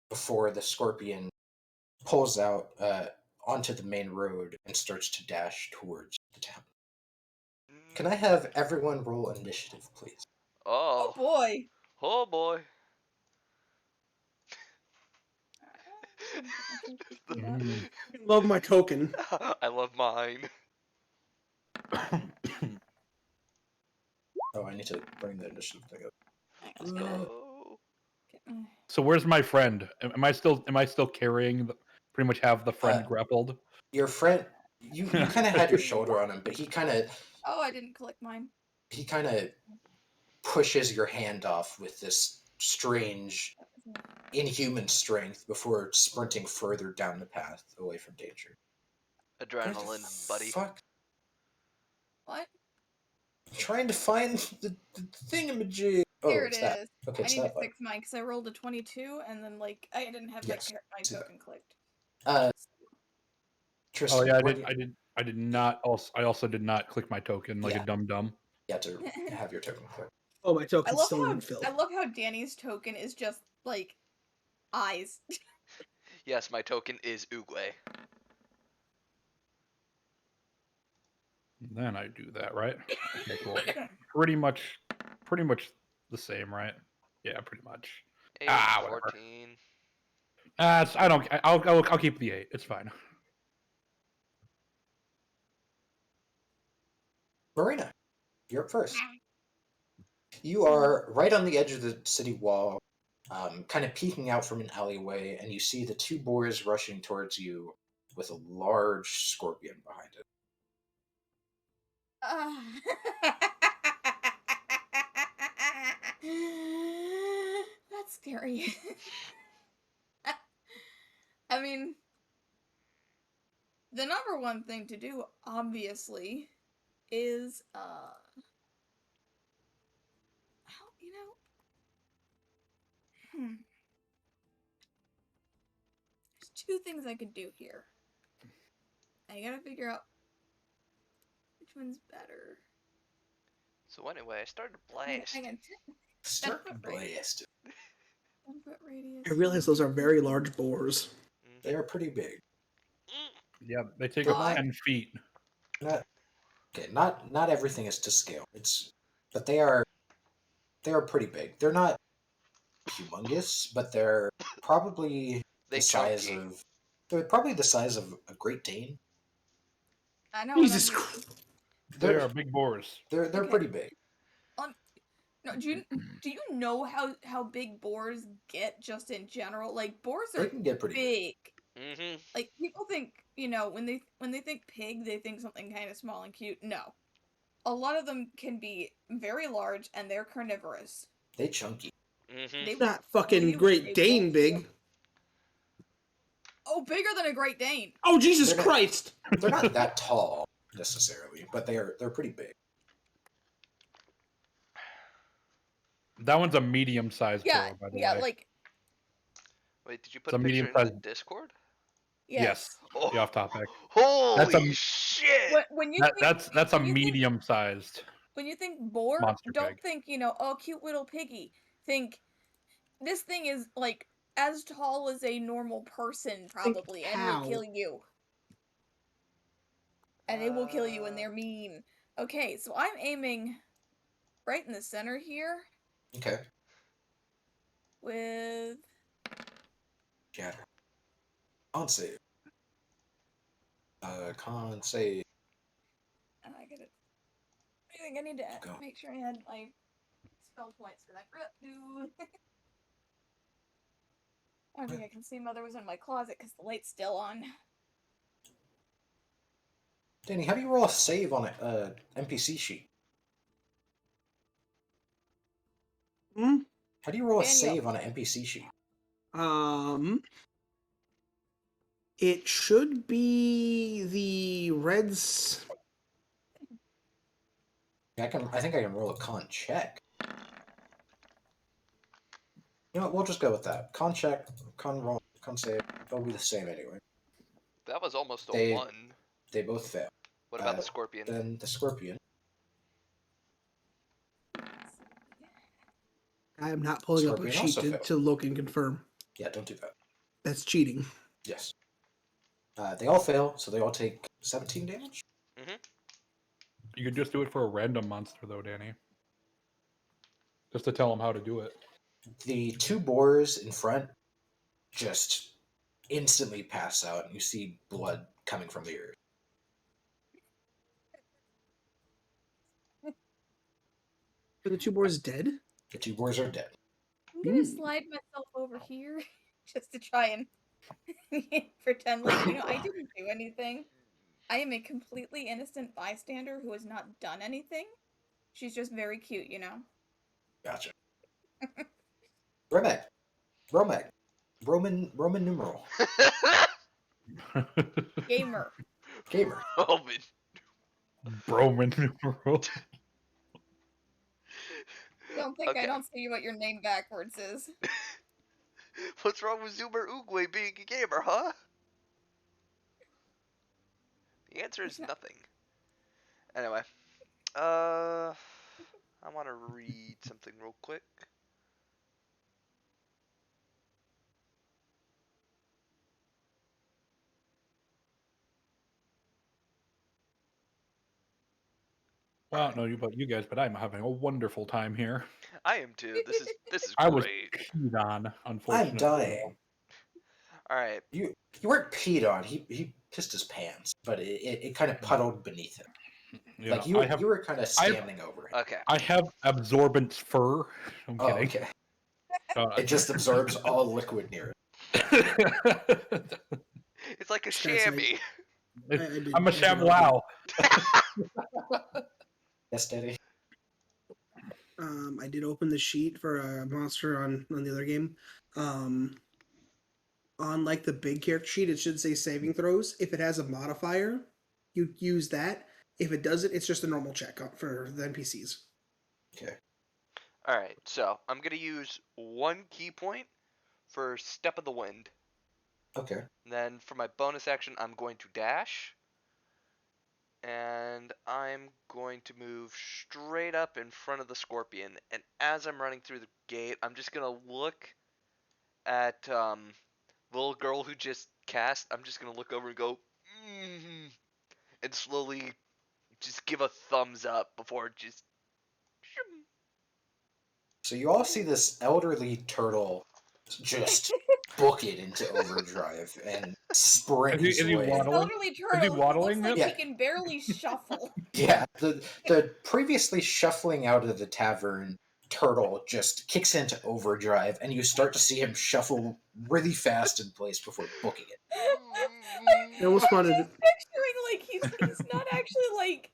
before the scorpion pulls out onto the main road and starts to dash towards the town. Can I have everyone roll initiative, please? Oh Oh, boy. oh boy. Mm. Love my token. I love mine. Oh, I need to bring the initiative thing up. Let's go. So where's my friend? Am I still carrying? Pretty much have the friend Uh, grappled. Your friend, you kind of had your shoulder on him, but he kind Oh, I didn't click mine. of pushes your hand off with this strange, inhuman strength before sprinting further down the path away from danger. Where the Adrenaline, buddy. fuck? What? I'm trying to find the thingamajig. Oh, Here it it's that. is. Okay, I it's need to that button. fix mine because I rolled a 22 and then I didn't have Yes, my see that. token clicked. Tristan, Oh yeah, where do you, I did not. I also did not click my token like Yeah. a dum dum. you have to have your token click? Oh, my I token's love still how in fill. Danny's token is just like eyes. Yes, my token is Ugle. Then I do that, right? Okay, cool. pretty much the same, right? Yeah, pretty much. 8, Whatever. 14. I don't. I'll keep the 8. It's fine. Marina, you're up first. You are right on the edge of the city wall, kind of peeking out from an alleyway, and you see the two boars rushing towards you with a large scorpion behind it. That's scary. I mean, the number one thing to do, obviously, is hmm. There's two things I could do here. I gotta figure out which one's better. So anyway, I started I blasting. can Start 10-foot radius. blasting. 10-foot radius. I realize those are very large boars. They are pretty big. Yeah, they take They're up not- 10 feet. Not okay. Not everything is to scale. But they are pretty big. They're not humongous, but they're probably They the size chunky. of. They're probably the size of a Great Dane. I know. Jesus what I'm- Christ. They They're are big boars. they're Okay. pretty big. No, do you know how big boars get just in general? Like boars They are can get pretty big. big. Mm-hmm. Like people think, when they think pig, they think something kind of small and cute. No. A lot of them can be very large and they're carnivorous. They chunky. Mm-hmm. They Not will fucking you, Great they Dane won't big. you. Oh, bigger than a Great Dane. Oh, Jesus They're not- Christ. They're not that tall necessarily, but they're pretty big. That one's a medium-sized Yeah, boar, by the yeah, way. like Wait, did you put It's a a picture in the medium-sized- Discord? yes. Oh, The off-topic. holy That's a- shit! When you That, think, that's a when you think- medium-sized. when you think boar, Monster don't pig. think, oh, cute little piggy. Think this thing is like as tall as a normal person probably and will cow. kill you. And they will kill you and they're mean. Okay, so I'm aiming right in the center here Okay. with Yeah. Con save. Con save. I think I need to Go. make sure I had my spell points for that. Dude. I don't think I can see Mother was in my closet because the light's still on. Danny, how do you roll a save on a NPC sheet? Hmm? How do you roll a Daniel. save on an NPC sheet? It should be the Reds. I think I can roll a con check. You know what? We'll just go with that. Con check, con roll, con save. They'll be the same anyway. That was almost a They- 1. They both fail. What about the scorpion? Then the scorpion. I am not pulling up a Scorpion sheet also failed. to look and confirm. Yeah, don't do that. That's cheating. Yes. They all fail, so they all take 17 damage. You could just do it for a random monster, though, Danny. Just to tell them how to do it. The two boars in front just instantly pass out, and you see blood coming from the ears. Are the two boars dead? The two boars are dead. I'm gonna Ooh. slide myself over here just to try and pretend like, I didn't do anything. I am a completely innocent bystander who has not done anything. She's just very cute, Gotcha. Romek. Roman numeral. Gamer. Gamer. Roman. Roman numeral. Don't think Okay. I don't see what your name backwards is. What's wrong with Zoomer Oogway being a gamer, huh? The answer is nothing. Anyway, I want to read something real quick. Well, no, but I'm having a wonderful time here. I am too. This is I was great. peed on, unfortunately. I'm dying. All right. You weren't peed on. He pissed his pants, but it kind of puddled beneath him. Yeah, Like you were kind of standing over it. Okay. I have absorbent fur. I'm Oh, kidding. okay. Uh, It just absorbs all liquid near it. It's like a This guy's like- chamois. I'm a ShamWow. Yes, Daddy. I did open the sheet for a monster on the other game. On like the big character sheet, it should say saving throws. If it has a modifier, you use that. If it doesn't, it's just a normal check for the NPCs. Okay. All right, so I'm gonna use 1 key point for Step of the Wind. Okay. And then for my bonus action, I'm going to dash. And I'm going to move straight up in front of the Scorpion. And as I'm running through the gate, I'm just gonna look at the little girl who just cast. I'm just gonna look over and go, and slowly just give a thumbs up before just. So you all see this elderly turtle just book it into overdrive and sprint Is his he way. waddling? Elderly turtle who waddling looks like it? he can barely shuffle. Yeah, the previously shuffling out of the tavern turtle just kicks into overdrive, and you start to see him shuffle really fast in place before booking it. I almost wanted to, Picturing like he's not actually like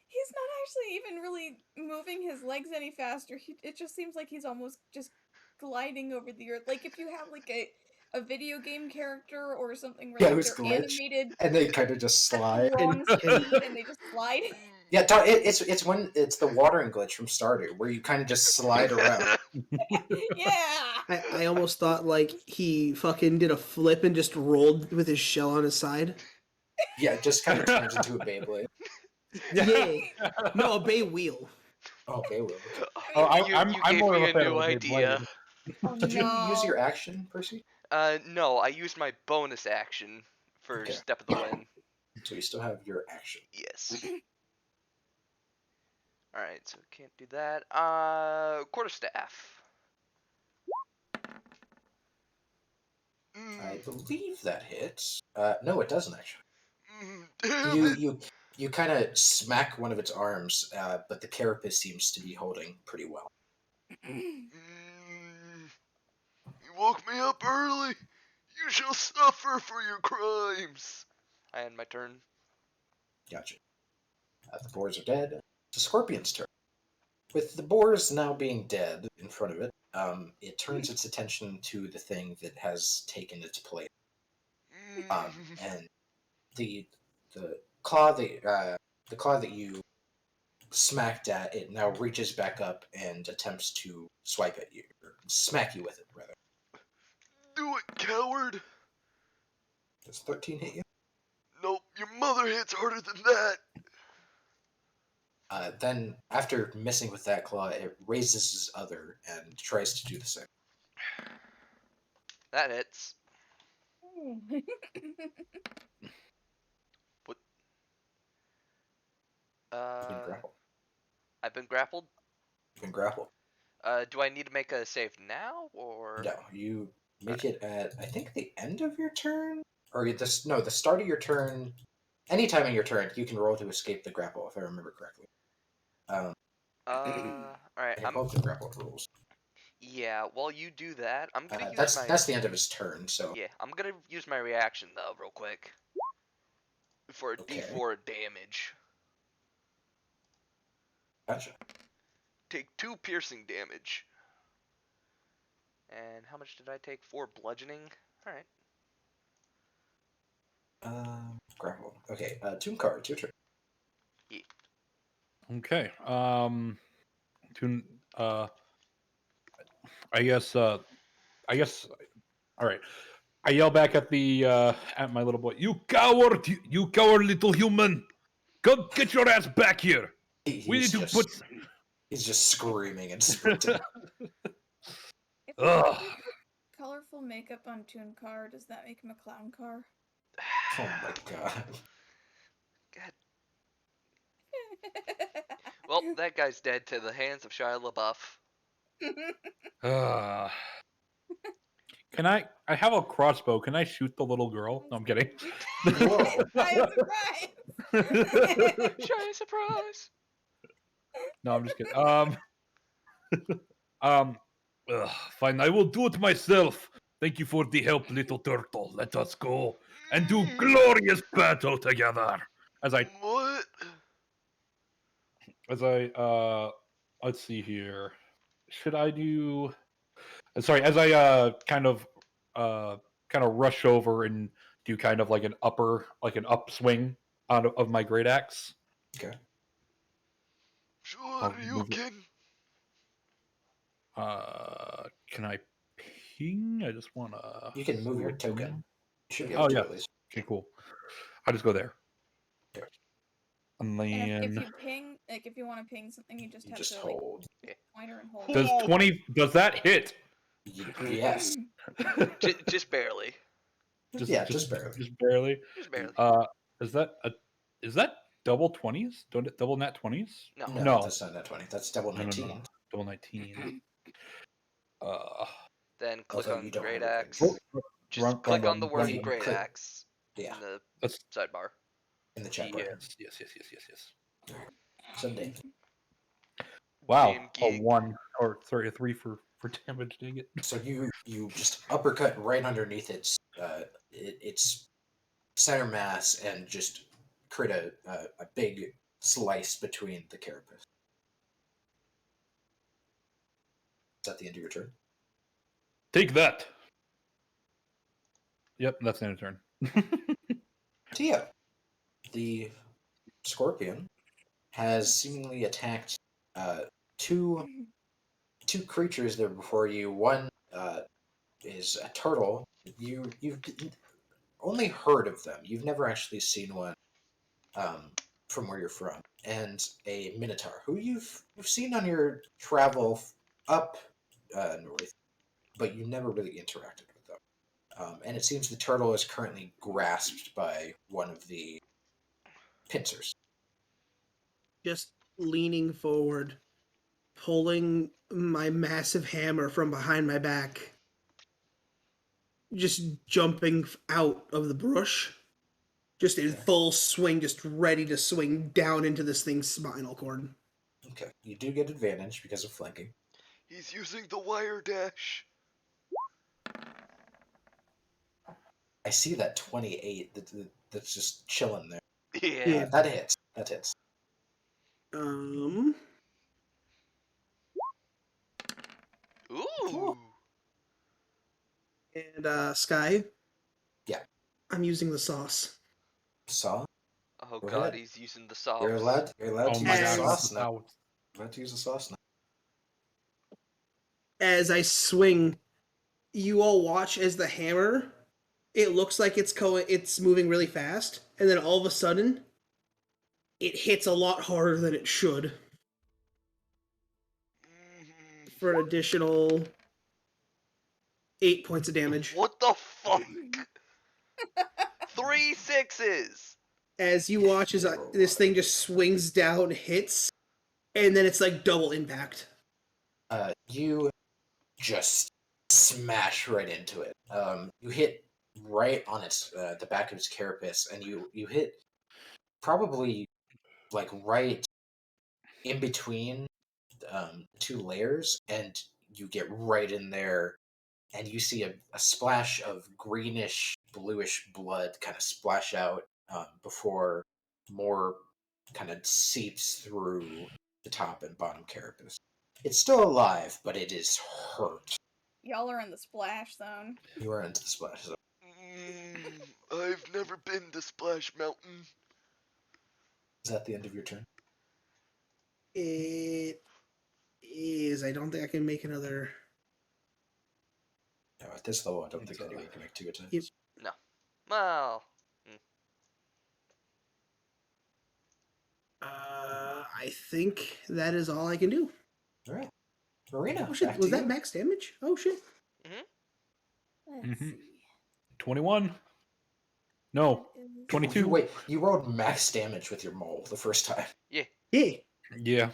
he's not actually even really moving his legs any faster. It just seems like he's almost just gliding over the earth. Like if you have like a video game character or something where Yeah, it like was they're glitched, animated and they kind of just at slide. wrong And- speed and they just slide. Yeah, it's the watering glitch from Stardew where you kind of just slide around. Yeah. I almost thought like he fucking did a flip and just rolled with his shell on his side. Yeah, it just kind of turns into a Beyblade. Yay! No, a bay wheel. Okay, well. Oh, you I'm gave more me of a a fan new of a idea. Beyblade. Oh Did you use no. your action, Percy? No, I used my bonus action for Okay. Step of the Wind. So you still have your action. Yes. Alright, so can't do that. Quarterstaff. I believe that hits. No, it doesn't actually. Damn You it. you kind of smack one of its arms, but the carapace seems to be holding pretty well. You woke me up early. You shall suffer for your crimes. I end my turn. Gotcha. The boars are dead. It's the scorpion's turn. With the boars now being dead in front of it, it turns its attention to the thing that has taken its place. And the claw that you smacked at, it now reaches back up and attempts to swipe at you, or smack you with it, rather. Do it, coward. Does 13 hit you? Nope, your mother hits harder than that. Then, after missing with that claw, it raises its other and tries to do the same. That hits. What? You've been grappled. I've been grappled. You've been grappled. Do I need to make a save now, or? No, you make it at, I think, the end of your turn? Or the start of your turn. Anytime in your turn, you can roll to escape the grapple, if I remember correctly. Alright, I hope the grapple rules. yeah, while you do that, I'm gonna use That's my... that's the end of his turn, so... Yeah, I'm gonna use my reaction, though, real quick. For a Okay. d4 damage. Gotcha. Take 2 piercing damage. And how much did I take? 4 bludgeoning? Alright. Grapple. Okay, Tomb Card, it's your turn. Okay. I guess. All right. I yell back at the at my little boy. You coward! You coward little human! Go get your ass back here! We need to put. He's just screaming and sprinting. If Ugh. you put colorful makeup on Toon Car, does that make him a clown car? Oh my god. God. Well, that guy's dead to the hands of Shia LaBeouf. Can I have a crossbow? Can I shoot the little girl? No, I'm kidding. Whoa. Surprise, surprise! Shia surprise! No, I'm just kidding. Fine. I will do it myself. Thank you for the help, little turtle. Let us go and do glorious battle together. What? Let's see here. Should I do? Sorry, as I kind of rush over and do kind of like an upswing of my great axe. Okay. Sure, you move it. can. Can I ping? I just want to. You can move your token. You should be able Oh to yeah. at least. Okay, cool. I'll just go there. There. And And if then you ping, like if you want to ping something, you just You have just to hold. like pointer and hold. does Ooh. 20? Does that hit? Yes. Just barely. Just barely. Just barely. Just barely. Is that double 20s? Double nat 20s? No. No, that's not that 20. That's double No, 19. no. Double 19. Then click Although you on don't Great have a Axe. thing. Just click on the word run. Great Click. Axe Yeah, in the That's sidebar. in the chat bar. yes. Someday. Wow, Being a geek. 1 or sorry, a 3 for damage. Dang it. So you just uppercut right underneath its center mass and just create a big slice between the carapace. Is that the end of your turn? Take that. Yep, that's the end of turn. Tia, the scorpion has seemingly attacked two creatures there before you. One is a turtle. You've only heard of them. You've never actually seen one from where you're from. And a minotaur, who you've seen on your travel up north, but you never really interacted with them. And it seems the turtle is currently grasped by one of the pincers. Just leaning forward, pulling my massive hammer from behind my back, just jumping out of the brush, just in full swing, just ready to swing down into this thing's spinal cord. Okay, you do get advantage because of flanking. He's using the wire dash. I see that 28 that's just chilling there. Yeah. That hits. That hits. Ooh. And Sky? Yeah. I'm using the sauce. Saw? Oh Go god, ahead. he's using the sauce. You're allowed Oh to my use the God, sauce now. wow. Allowed to use the sauce now. As I swing, you all watch as the hammer, it looks like it's moving really fast, and then all of a sudden, it hits a lot harder than it should for an additional 8 points of damage. What the fuck? 3 6s. As you watch as this thing just swings down, hits, and then it's like double impact. You just smash right into it. You hit right on its the back of its carapace, and you hit probably like right in between two layers, and you get right in there, and you see a splash of greenish bluish blood kind of splash out before more kind of seeps through the top and bottom carapace. It's still alive, but it is hurt. Y'all are in the splash zone. You are into the splash zone. I've never been to Splash Mountain. Is that the end of your turn? It is. I don't think I can make another. No, at this level, I don't think It's, anyone can make 2 attacks. Yep. No. Well. I think that is all I can do. All right, Marina. Oh shit! back Was to that you. max damage? Oh shit! Let's see. 21. No, That is- 22. Wait, you rolled max damage with your mole the first time. Yeah. Yeah.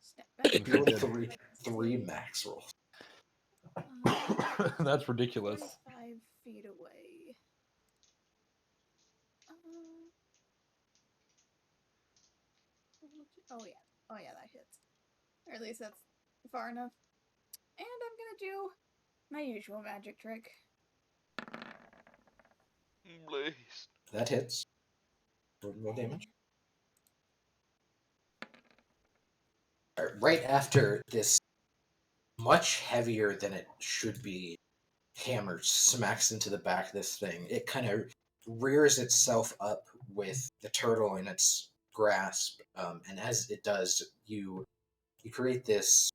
Step back. You rolled Good. three max rolls. That's ridiculous. 25 feet away. Oh yeah. Oh yeah, that hits. Or at least that's far enough. And I'm gonna do my usual magic trick. Blaze. That hits. Roll damage. All right after this much heavier than it should be hammer smacks into the back of this thing, it kind of rears itself up with the turtle in its grasp, and as it does, you create this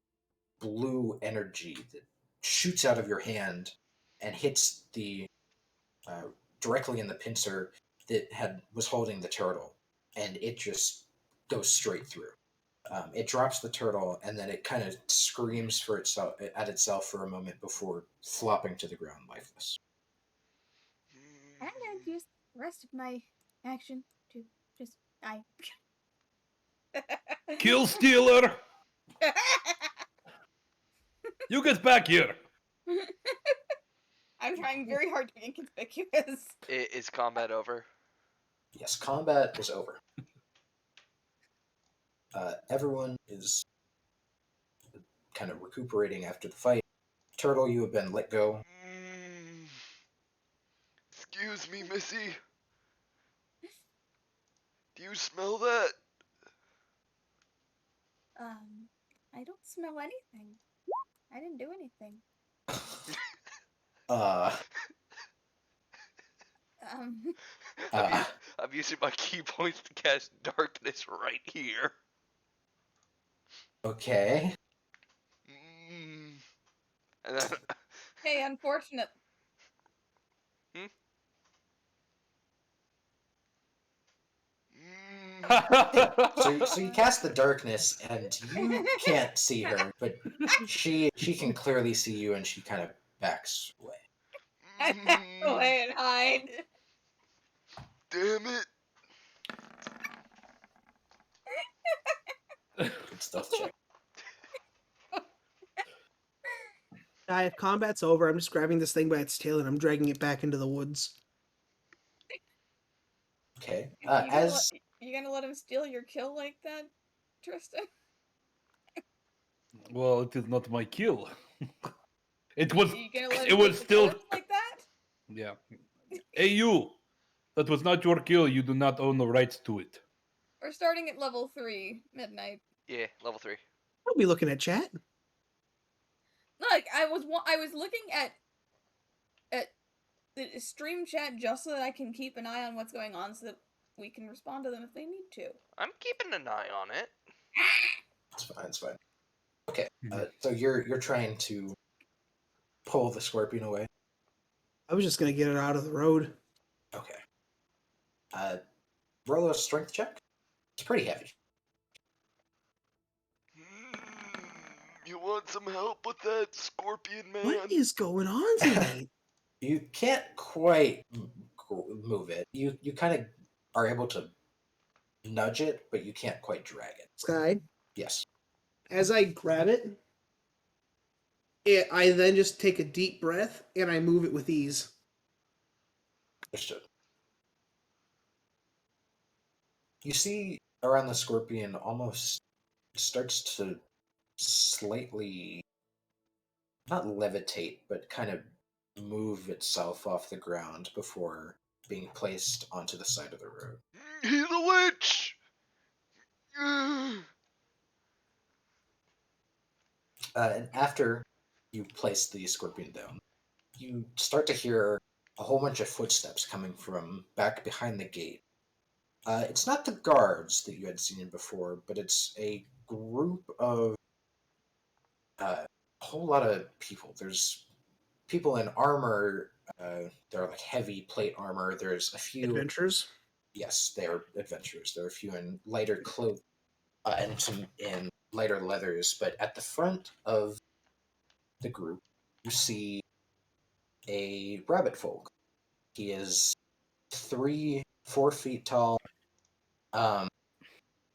blue energy that shoots out of your hand and hits the directly in the pincer that was holding the turtle, and it just goes straight through. It drops the turtle, and then it kind of screams for itself at itself for a moment before flopping to the ground lifeless. I'm gonna use the rest of my action to just Kill Stealer! You get back here! I'm trying very hard to be inconspicuous. Is combat over? Yes, combat is over. Everyone is kind of recuperating after the fight. Turtle, you have been let go. Excuse me, Missy. Do you smell that? I don't smell anything. I didn't do anything. I'm using my key points to cast darkness right here. Okay. And then, Hey, unfortunate. So you cast the darkness, and you can't see her, but she can clearly see you, and she kind of backs away. I back away and hide. Damn it. Good stealth check. If combat's over, I'm just grabbing this thing by its tail and I'm dragging it back into the woods. Okay. You gonna let him steal your kill like that, Tristan? Well, it is not my kill. It was. You gonna let It him was take the still. corpse like that? Yeah. Hey, you! That was not your kill. You do not own the rights to it. We're starting at level 3, midnight. Yeah, level 3. I'll be looking at chat. Look, I was looking at the stream chat just so that I can keep an eye on what's going on, so that we can respond to them if they need to. I'm keeping an eye on it. It's fine. It's fine. Okay. So you're trying to pull the scorpion away. I was just gonna get it out of the road. Okay. Roll a strength check. It's pretty heavy. You want some help with that, Scorpion Man? What is going on tonight? You can't quite move it. You kind of are able to nudge it, but you can't quite drag it. Sky, Yes. as I grab it, I then just take a deep breath and I move it with ease. Understood. You see around the scorpion almost starts to slightly, not levitate, but kind of move itself off the ground before being placed onto the side of the road. He's a witch! And after you place the scorpion down, you start to hear a whole bunch of footsteps coming from back behind the gate. It's not the guards that you had seen before, but it's a group of a whole lot of people. There's people in armor. They're like heavy plate armor. There's a few Adventures. Yes, they're adventurers. There are a few in lighter cloak and some in lighter leathers. But at the front of the group, you see a rabbit folk. He is 4 feet tall.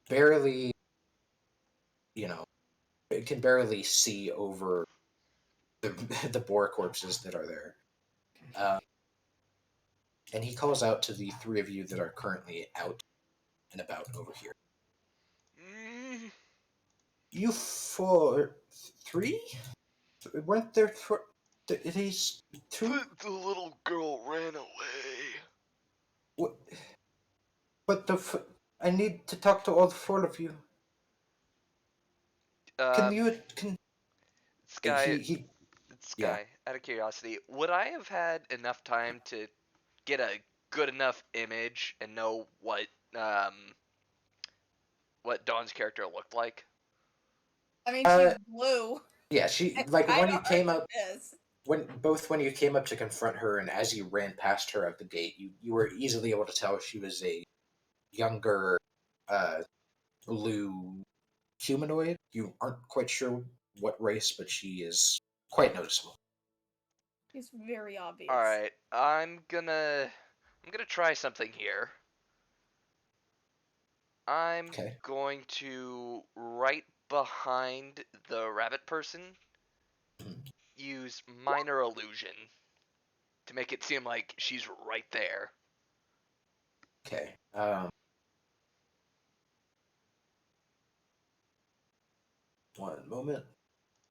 Barely, it can barely see over the boar corpses that are there. And he calls out to the 3 of you that are currently out and about over here. You 3? Weren't there for these 2? The little girl ran away. What? But I need to talk to all 4 of you. Can Sky, he Sky, out of curiosity, would I have had enough time to get a good enough image and know what what Dawn's character looked like? I mean, she's blue. Yeah, she It's like when kinda you hard came to up miss. when you came up to confront her and as you ran past her out the gate, you were easily able to tell she was a younger blue humanoid. You aren't quite sure what race, but she is quite noticeable. She's very obvious. All right, I'm gonna try something here. I'm Okay. going to right behind the rabbit person Mhm. use minor illusion to make it seem like she's right there. Okay. One moment.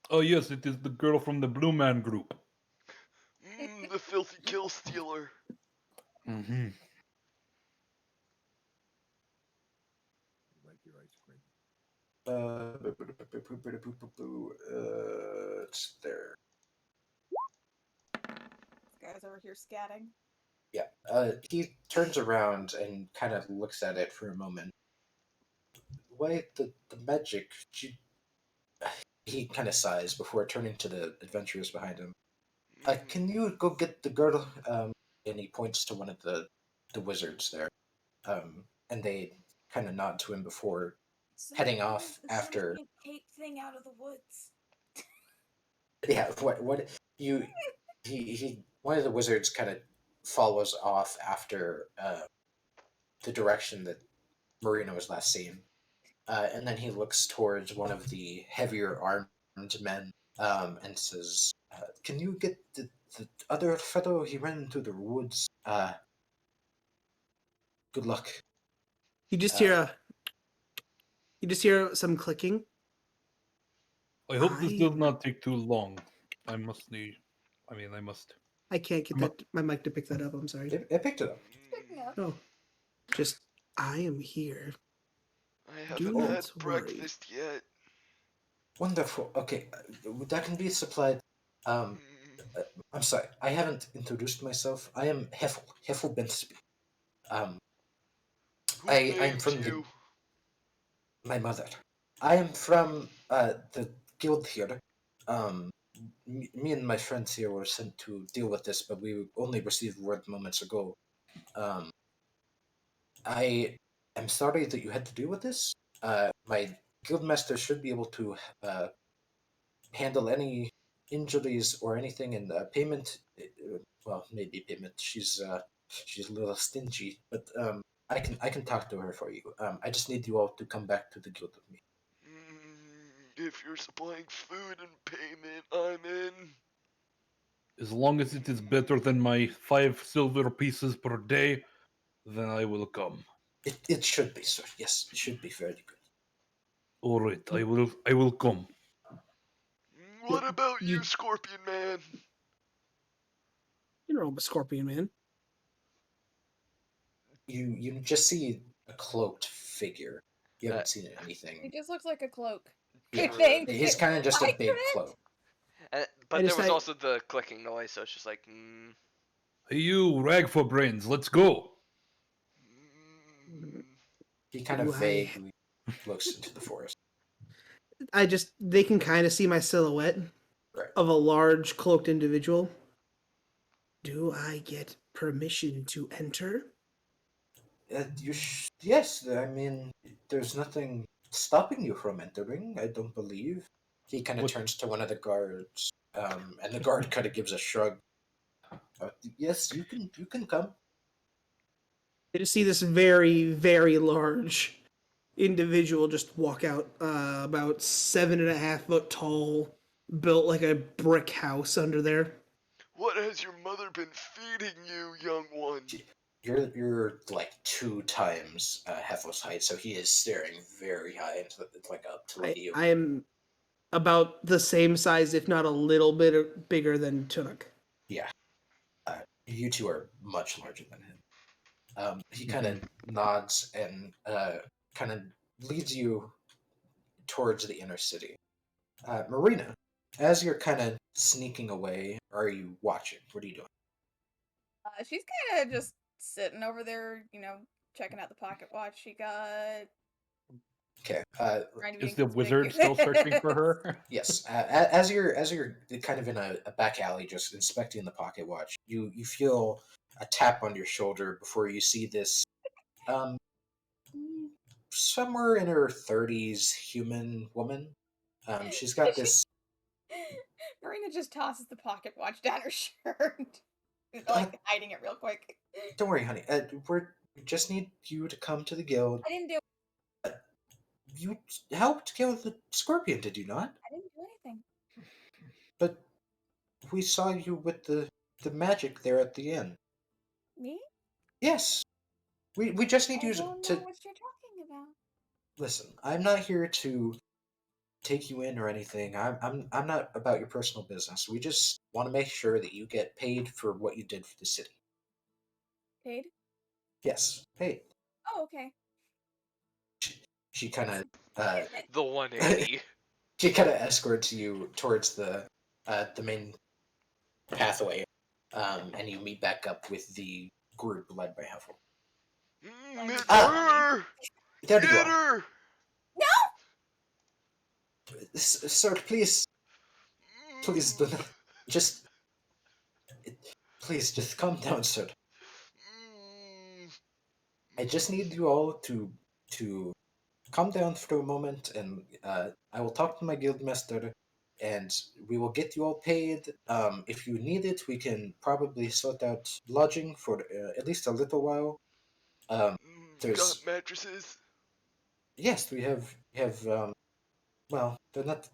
Oh yes, it is the girl from the Blue Man Group. The filthy kill stealer. Mm-hmm. It's there. This guy's over here scatting. Yeah. He turns around and kind of looks at it for a moment. Why the magic? He kind of sighs before turning to the adventurers behind him. Can you go get the girdle? And he points to one of the wizards there. And they kind of nod to him before heading off after. The cape thing out of the woods. Yeah. What you? He one of the wizards kind of follows off after the direction that Marina was last seen. And then he looks towards one of the heavier armed men and says, "Can you get the other fellow? He ran into the woods. Good luck." You just hear some clicking. I hope this I does not take too long. I must need. I must. I can't get that my mic to pick that up. I'm sorry. It picked it up. Picking up. Oh, just I am here. I Do haven't had not worry. breakfast yet. Wonderful. Okay, that can be supplied. I'm sorry, I haven't introduced myself. I am Heffel Bensby. Who I'm named from you? my mother. I am from the guild here. Me and my friends here were sent to deal with this, but we only received word moments ago. Um, I am sorry that you had to deal with this. My guildmaster should be able to handle any injuries or anything, and payment. Well, maybe payment. She's a little stingy, but I can talk to her for you. I just need you all to come back to the guild with me. If you're supplying food and payment, I'm in. As long as it is better than my 5 silver pieces per day, then I will come. It should be, sir. Yes, it should be very good. All right, I will come. What about you- you, Scorpion Man? You know, I'm a scorpion man. You just see a cloaked figure. You haven't seen It anything. just looks like a cloak. Yeah, Thank he's you. kind of just a I big crit! cloak. But I there just was I- also the clicking noise, so it's just like. Hey, you rag for brains, let's go. He kind Do of vaguely looks into the forest. They can kind of see my silhouette Right. of a large cloaked individual. Do I get permission to enter? Yes, I mean, there's nothing stopping you from entering, I don't believe. He kind of What- turns to one of the guards, and the guard kind of gives a shrug. Yes, you can come. I just see this very, very large individual just walk out, about 7.5 foot tall, built like a brick house under there. What has your mother been feeding you, young one? You're like 2 times Heffel's height, so he is staring very high into like up to look at you. I am about the same size, if not a little bit bigger than Tunuk. Yeah, you two are much larger than him. He kind of nods and kind of leads you towards the inner city. Marina, as you're kind of sneaking away, are you watching? What are you doing? She's kind of just sitting over there, checking out the pocket watch she got. Okay. Trying to be Is the inconsiderate. wizard still searching for her? Yes. As you're kind of in a back alley, just inspecting the pocket watch, you feel a tap on your shoulder before you see this um somewhere in her 30s human woman. She's got this. Marina just tosses the pocket watch down her shirt. Uh, Hiding it real quick. don't worry, honey. We just need you to come to the guild. I didn't do You helped kill the scorpion, did you not? I didn't do anything. But we saw you with the magic there at the inn. Me? Yes. We just need I you don't to know what you're talking about. listen. I'm not here to take you in or anything. I'm not about your personal business. We just want to make sure that you get paid for what you did for the city. Paid? Yes, paid. Oh, okay. She kind of The 180. she kind of escorts you towards the main pathway, and you meet back up with the group led by Huffle. It's Ah. her! There you Get are. her! Sir, please do not just please just calm down, sir. I just need you all to calm down for a moment, and I will talk to my guildmaster, and we will get you all paid. If you need it, we can probably sort out lodging for at least a little while. There's Got mattresses. yes, we have well, they're not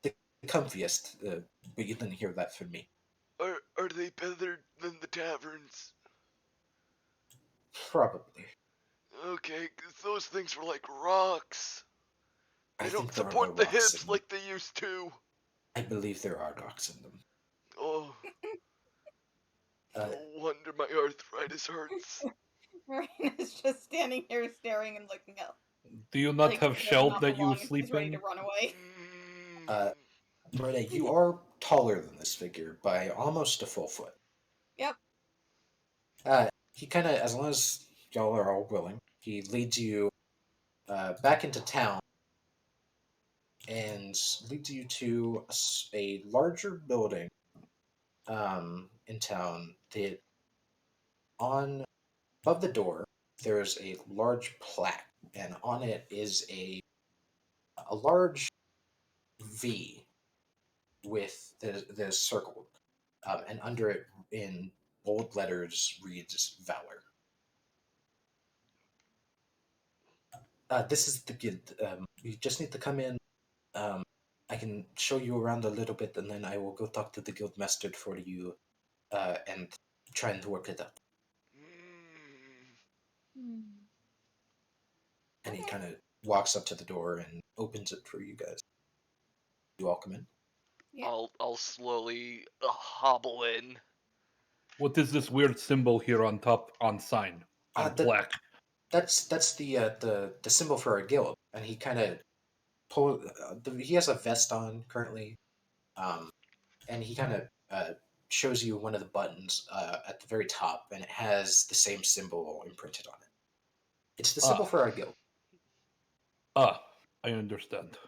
the comfiest, but you didn't hear that from me. Are they better than the taverns? Probably. Okay, 'cause those things were like rocks. I They think don't there are support the rocks hips in them. like they used to. I believe there are rocks in them. Oh, Uh, no wonder my arthritis hurts. Marina's just standing here staring and looking up. Do you not Like, have doesn't shelf not that you belong, and she's sleep ready in? to run away. Rene, you are taller than this figure by almost a full foot. Yep. He kind of, as long as y'all are all willing, he leads you back into town and leads you to a larger building in town. That on above the door there is a large plaque, and on it is a large V with the circle, and under it in bold letters reads Valor. This is the guild. You just need to come in. I can show you around a little bit, and then I will go talk to the guild master for you, and try and work it out. And he Okay. kind of walks up to the door and opens it for you guys. You all come in. Yeah. I'll slowly hobble in. What is this weird symbol here on top on sign on The- plaque? That's the symbol for our guild, and he kind of pull. He has a vest on currently, and he kind of shows you one of the buttons at the very top, and it has the same symbol imprinted on it. It's the symbol for our guild. I understand.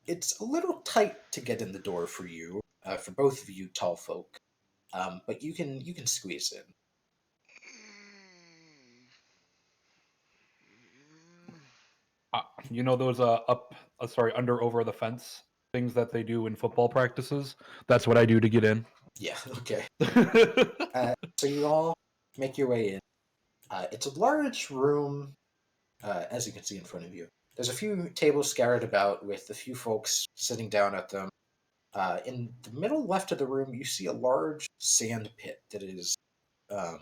It's a little tight to get in the door for you, for both of you tall folk, but you can squeeze in. You know those under over the fence things that they do in football practices? That's what I do to get in. Yeah, okay. So you all make your way in. It's a large room, as you can see in front of you. There's a few tables scattered about with a few folks sitting down at them. In the middle left of the room, you see a large sand pit that is not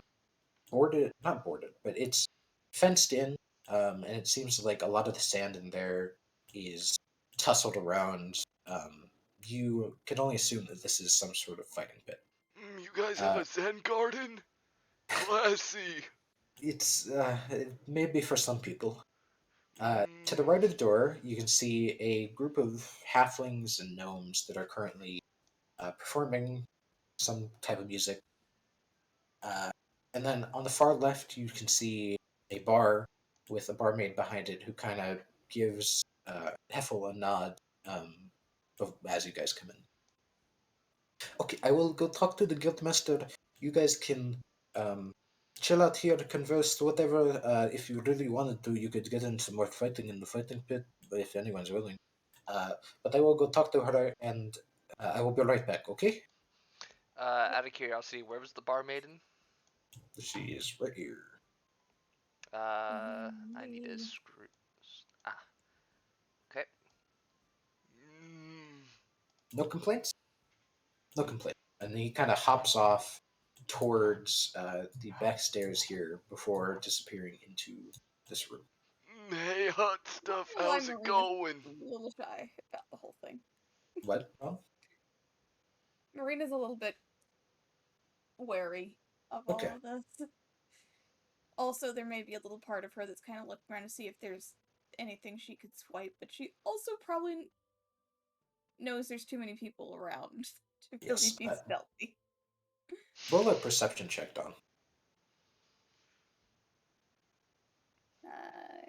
boarded, but it's fenced in, and it seems like a lot of the sand in there is tussled around. You can only assume that this is some sort of fighting pit. You guys have a Zen garden? Classy. It's maybe for some people. To the right of the door, you can see a group of halflings and gnomes that are currently performing some type of music. And then on the far left, you can see a bar with a barmaid behind it who kind of gives Heffel a nod as you guys come in. Okay, I will go talk to the guildmaster. You guys can chill out here, converse, whatever. If you really wanted to, you could get into more fighting in the fighting pit, if anyone's willing. But I will go talk to her, and I will be right back, okay? Out of curiosity, where was the bar maiden? She is right here. I need to screw. Ah, okay. No complaints? No complaint. And he kind of hops off towards the back stairs here before disappearing into this room. Hey, hot stuff. Well, How's it going? A little shy about the whole thing. What? Oh, Marina's a little bit wary of all okay. of this. Also, there may be a little part of her that's kind of looking around to see if there's anything she could swipe, but she also probably knows there's too many people around to really Yes, be stealthy. roll a perception check, Don. I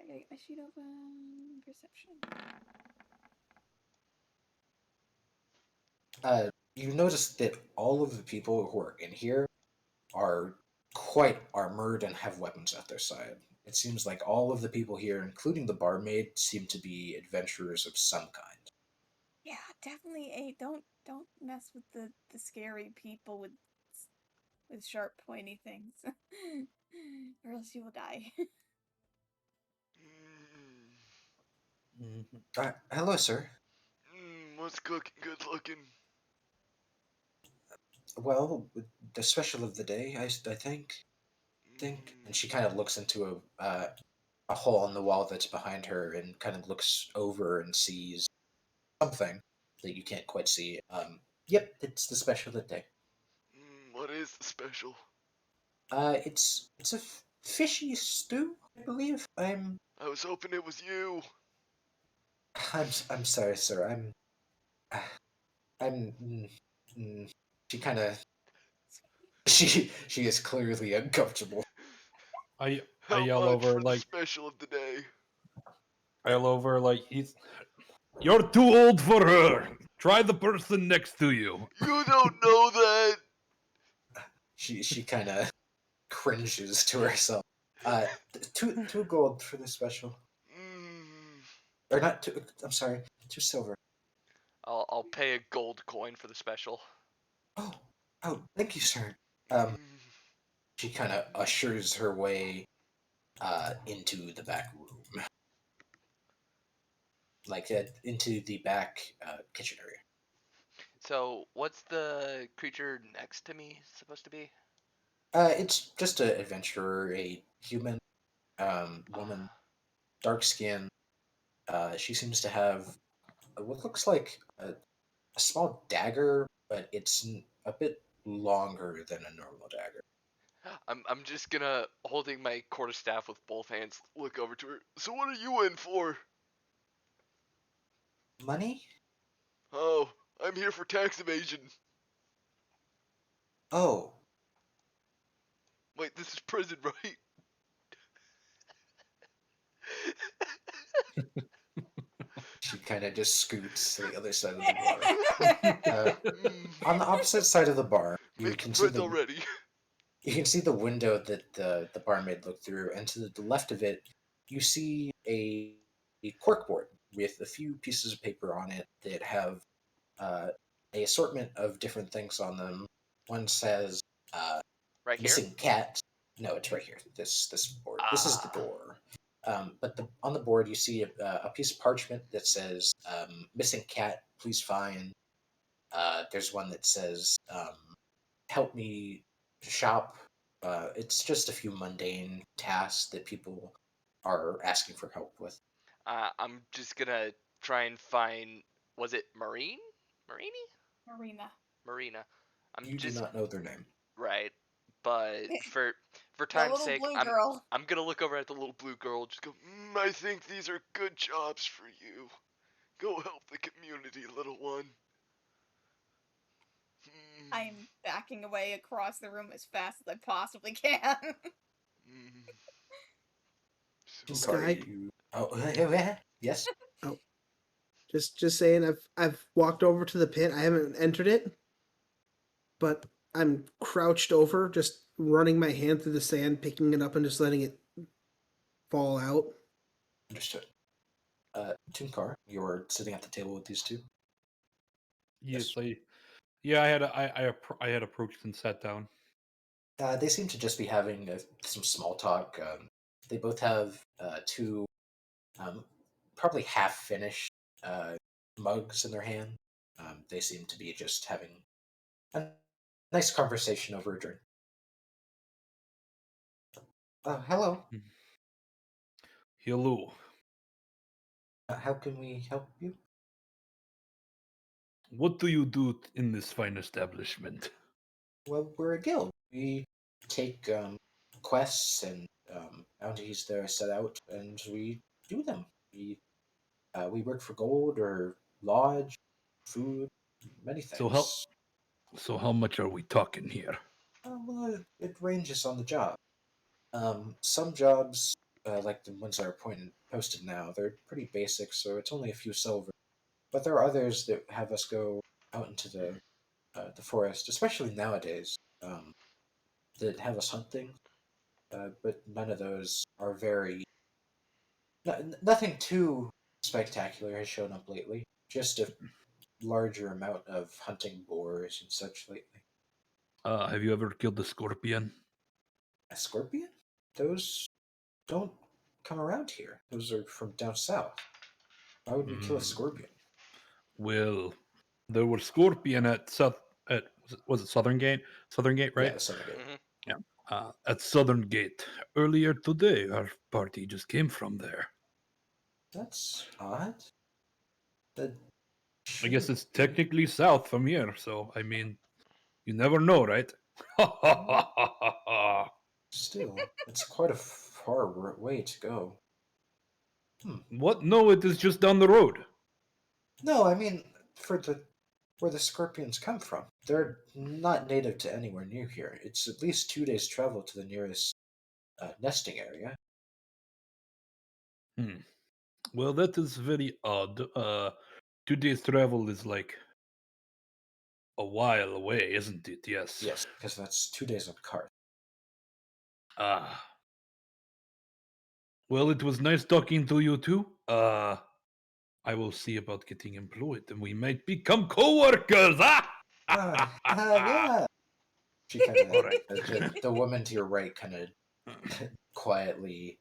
gotta get my sheet open. Perception. You notice that all of the people who are in here are quite armored and have weapons at their side. It seems like all of the people here, including the barmaid, seem to be adventurers of some kind. Yeah, definitely a don't mess with the scary people with sharp pointy things, or else you will die. Hello, sir. What's cooking? Good looking. Well, the special of the day, I think. And she kind of looks into a hole in the wall that's behind her and kind of looks over and sees something that you can't quite see. Yep, it's the special of the day. What is the special? It's a fishy stew, I believe. I was hoping it was you. I'm sorry, sir. I'm. She kind of. She is clearly uncomfortable. I How yell much over for the like special of the day? I yell over like you're too old for her. Try the person next to you. You don't know that. She kind of cringes to herself. Uh, two gold for the special. Or not two. I'm sorry, 2 silver. I'll pay a gold coin for the special. Oh, thank you, sir. Um, she kind of ushers her way into the back room, like into the back kitchen area. So, what's the creature next to me supposed to be? It's just an adventurer, a human woman, dark skin. She seems to have what looks like a small dagger, but it's a bit longer than a normal dagger. I'm just gonna, holding my quarterstaff with both hands, look over to her. So what are you in for? Money? Oh, I'm here for tax evasion. Oh, Wait, this is prison, right? she kind of just scoots to the other side of the bar. On the opposite side of the bar, you Making can see friends the already. you can see the window that the barmaid looked through, and to the left of it, you see a corkboard with a few pieces of paper on it that have uh, a assortment of different things on them. One says Right here? missing cat. No, it's right here. This board. This is the Ah. door. But on the board, you see a piece of parchment that says missing cat. Please find. There's one that says help me shop. It's just a few mundane tasks that people are asking for help with. I'm just gonna try and find. Was it Marine? Marini? Marina. I'm You do just not know their name. right, but for The time's little sake, blue I'm girl. I'm gonna look over at the little blue girl. Just go. I think these are good jobs for you. Go help the community, little one. I'm backing away across the room as fast as I possibly can. This Tunkar, guy. you... Oh, yes? Oh, just saying. I've walked over to the pit. I haven't entered it, but I'm crouched over, just running my hand through the sand, picking it up, and just letting it fall out. Understood. Tunkar, you're sitting at the table with these two? Yes, Yes. I had approached and sat down. They seem to just be having some small talk. They both have two probably half-finished mugs in their hand. They seem to be just having a nice conversation over a drink. Hello. Hello. How can we help you? What do you do in this fine establishment? Well, we're a guild. We take quests and bounties that are set out, and we do them. We work for gold or lodge, food, many So how things. so how much are we talking here? Well, it ranges on the job. Some jobs, like the ones that are posted now, they're pretty basic, so it's only a few silver. But there are others that have us go out into the forest, especially nowadays, that have us hunt things. But none of those are very. Nothing too spectacular has shown up lately. Just a larger amount of hunting boars and such lately. Have you ever killed a scorpion? A scorpion? Those don't come around here. Those are from down south. Why would we kill a Mm, scorpion? well, there were scorpion at was it Southern Gate? Southern Gate, Yeah, right? the Southern Gate. Hmm. Yeah. At Southern Gate earlier today, our party just came from there. That's odd. That I guess shouldn't it's be. technically south from here, so I mean, you never know, right? Still, it's quite a far way to go. What? No, it is just down the road. No, I mean for the where the scorpions come from. They're not native to anywhere near here. It's at least 2 days' travel to the nearest nesting area. Hmm. Well, that is very odd. 2 days travel is like a while away, isn't it? Yes. Yes, because that's 2 days on cart. Ah. Well, it was nice talking to you too. I will see about getting employed, and we might become co-workers. Yeah. She kind of All right. the woman to your right kind of quietly,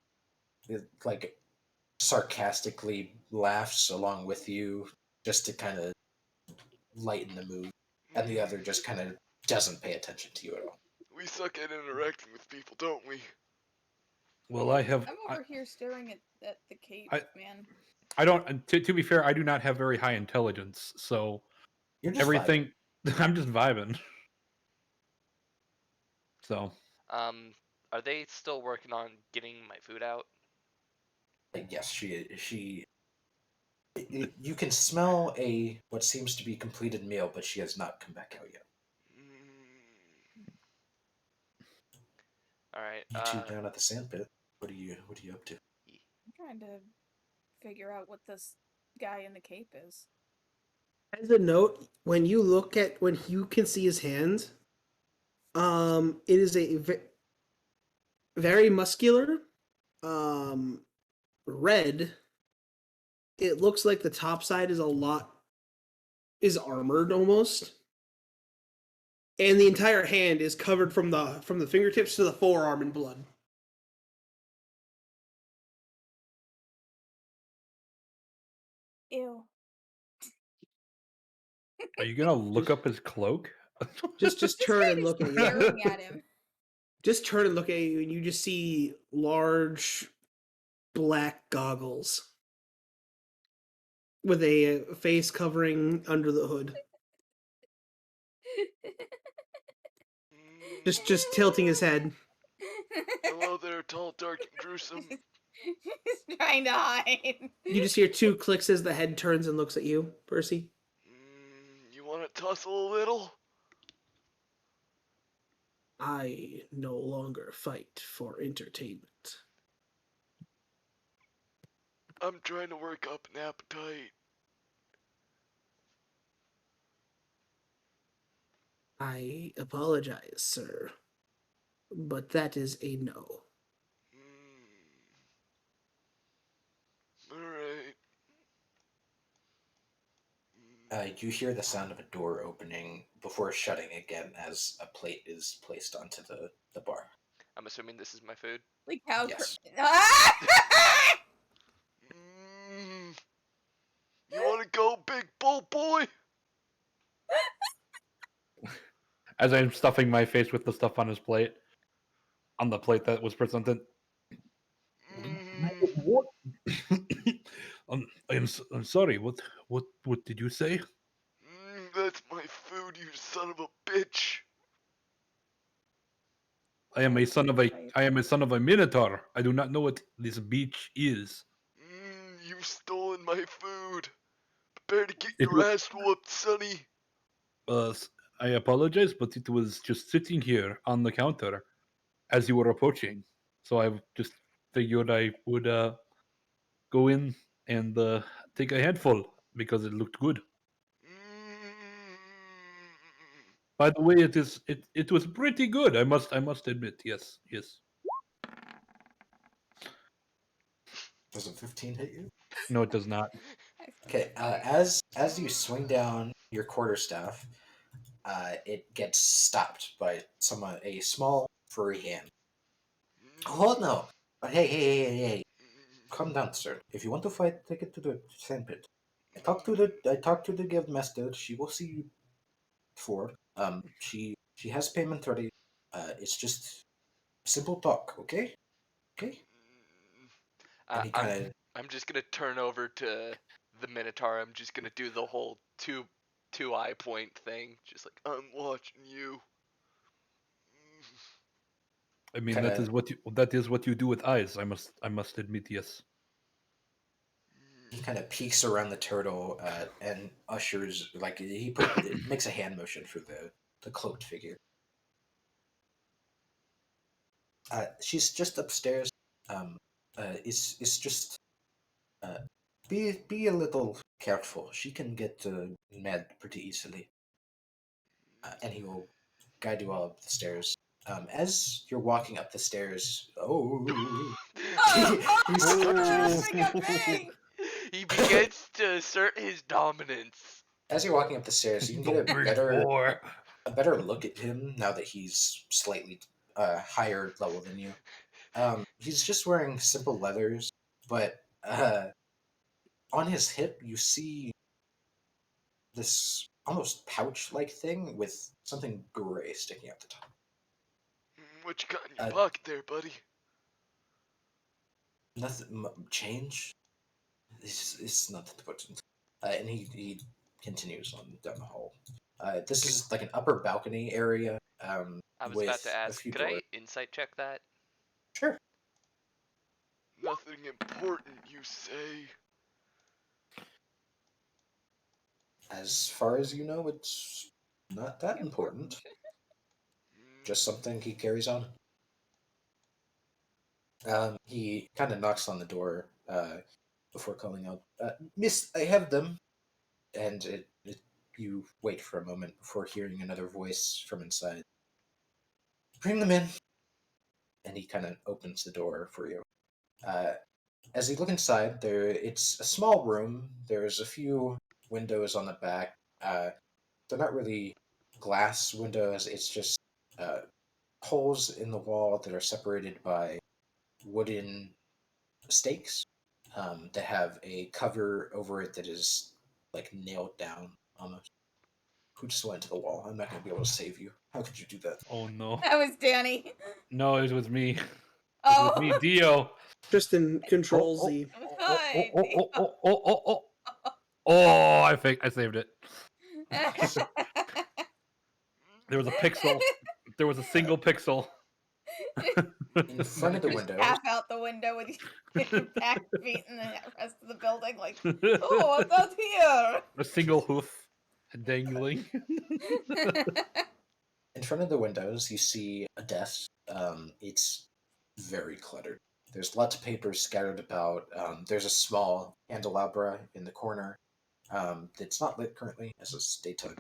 like sarcastically laughs along with you, just to kind of lighten the mood, and the other just kind of doesn't pay attention to you at all. We suck at interacting with people, don't we? Well, I have. I'm over here staring at the cape, I- man. I don't. To be fair, I do not have very high intelligence, so You're just vibing. everything. I'm just vibing. So Um, are they still working on getting my food out? Yes, she. You can smell a what seems to be completed meal, but she has not come back out yet. All right. You two down at the sandpit. What are you up to? I'm trying to figure out what this guy in the cape is. As a note, when you can see his hand, it is very muscular, red. It looks like the top side is armored almost, and the entire hand is covered from the fingertips to the forearm in blood. Ew. are you gonna look up his cloak? Just This turn guy and is look at you. staring at him. Just turn and look at you, and you just see large black goggles with a face covering under the hood. Just tilting his head. Hello there, tall, dark, and gruesome. He's trying to hide. You just hear two clicks as the head turns and looks at you, Percy. You want to tussle a little? I no longer fight for entertainment. I'm trying to work up an appetite. I apologize, sir, but that is a no. Alright. You hear the sound of a door opening before shutting again as a plate is placed onto the bar. I'm assuming this is my food. Like how? Yes. You wanna go, big bull boy? As I'm stuffing my face with the stuff on his plate, on the plate that was presented. What? I'm sorry. What did you say? That's my food, you son of a bitch. I am a son of a minotaur. I do not know what this beach is. You've stolen my food. Prepare to get It your was, ass whooped, sonny. I apologize, but it was just sitting here on the counter as you were approaching. So I just figured I would go in and take a handful because it looked good. By the way, it was pretty good. I must admit. Yes. Does a 15 hit you? No, it does not. Okay. As you swing down your quarterstaff, it gets stopped by a small furry hand. Oh no! Hey! Calm down, sir. If you want to fight, take it to the sandpit. I talked to the guild master. She will see you for. She has payment ready. It's just simple talk, okay? Okay. And he kind of I'm just gonna turn over to the Minotaur. I'm just gonna do the whole two eye point thing. Just like, I'm watching you. I mean Kinda- that is what you do with eyes. I must admit. Yes. he kind of peeks around the turtle and ushers makes a hand motion for the cloaked figure. She's just upstairs. It's just uh, be a little careful. She can get mad pretty easily. And he will guide you all up the stairs. As you're walking up the stairs, he screeches. He begins to assert his dominance. As you're walking up the stairs, you can get a better look at him now that he's slightly higher level than you. He's just wearing simple leathers, but on his hip you see this almost pouch-like thing with something gray sticking out the top. What you got in your pocket there, buddy? Nothing. Change. It's nothing important. And he continues on down the hall. This is like an upper balcony area. I was with about to a ask, few could doors. I insight check that? Sure. Nothing important, you say? As far as you know, it's not that important. Just something he carries on. He kind of knocks on the door before calling out, "Miss, I have them." And you wait for a moment before hearing another voice from inside. "Bring them in." And he kind of opens the door for you. As you look inside, it's a small room. There's a few windows on the back. They're not really glass windows. It's just holes in the wall that are separated by wooden stakes that have a cover over it that is like nailed down almost. Who just went to the wall? I'm not going to be able to save you. How could you do that? Oh no. That was Danny. No, it was me. It Oh, was me, Dio. Tristan controls the. hi. Oh, I saved it. There was a pixel. There was a single pixel. In front of the Just windows, tap out the window with your back feet and the rest of the building. Like, oh, what's out here? A single hoof dangling. in front of the windows, you see a desk. It's very cluttered. There's lots of papers scattered about. There's a small candelabra in the corner that's not lit currently, as it's daytime.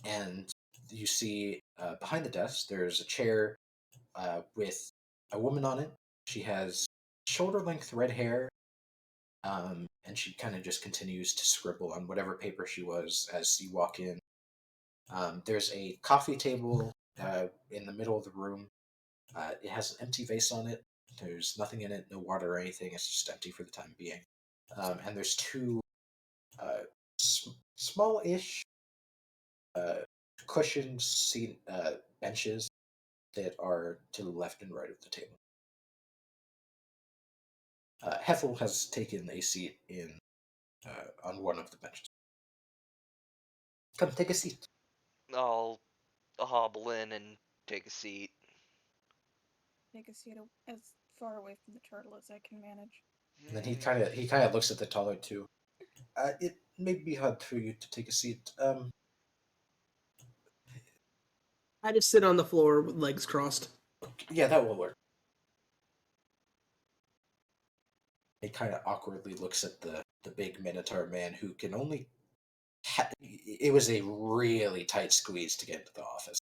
And you see behind the desk, there's a chair with a woman on it. She has shoulder-length red hair, and she kind of just continues to scribble on whatever paper she was as you walk in. There's a coffee table in the middle of the room. It has an empty vase on it. There's nothing in it, no water or anything. It's just empty for the time being. And there's two small-ish cushioned seat benches that are to the left and right of the table. Hethel has taken a seat in on one of the benches. Come, take a seat. I'll hobble in and take a seat. Take a seat as far away from the turtle as I can manage. And then he kind of looks at the taller two. It may be hard for you to take a seat. I just sit on the floor with legs crossed. Yeah, that will work. He kind of awkwardly looks at the big Minotaur man who can only... It was a really tight squeeze to get into the office.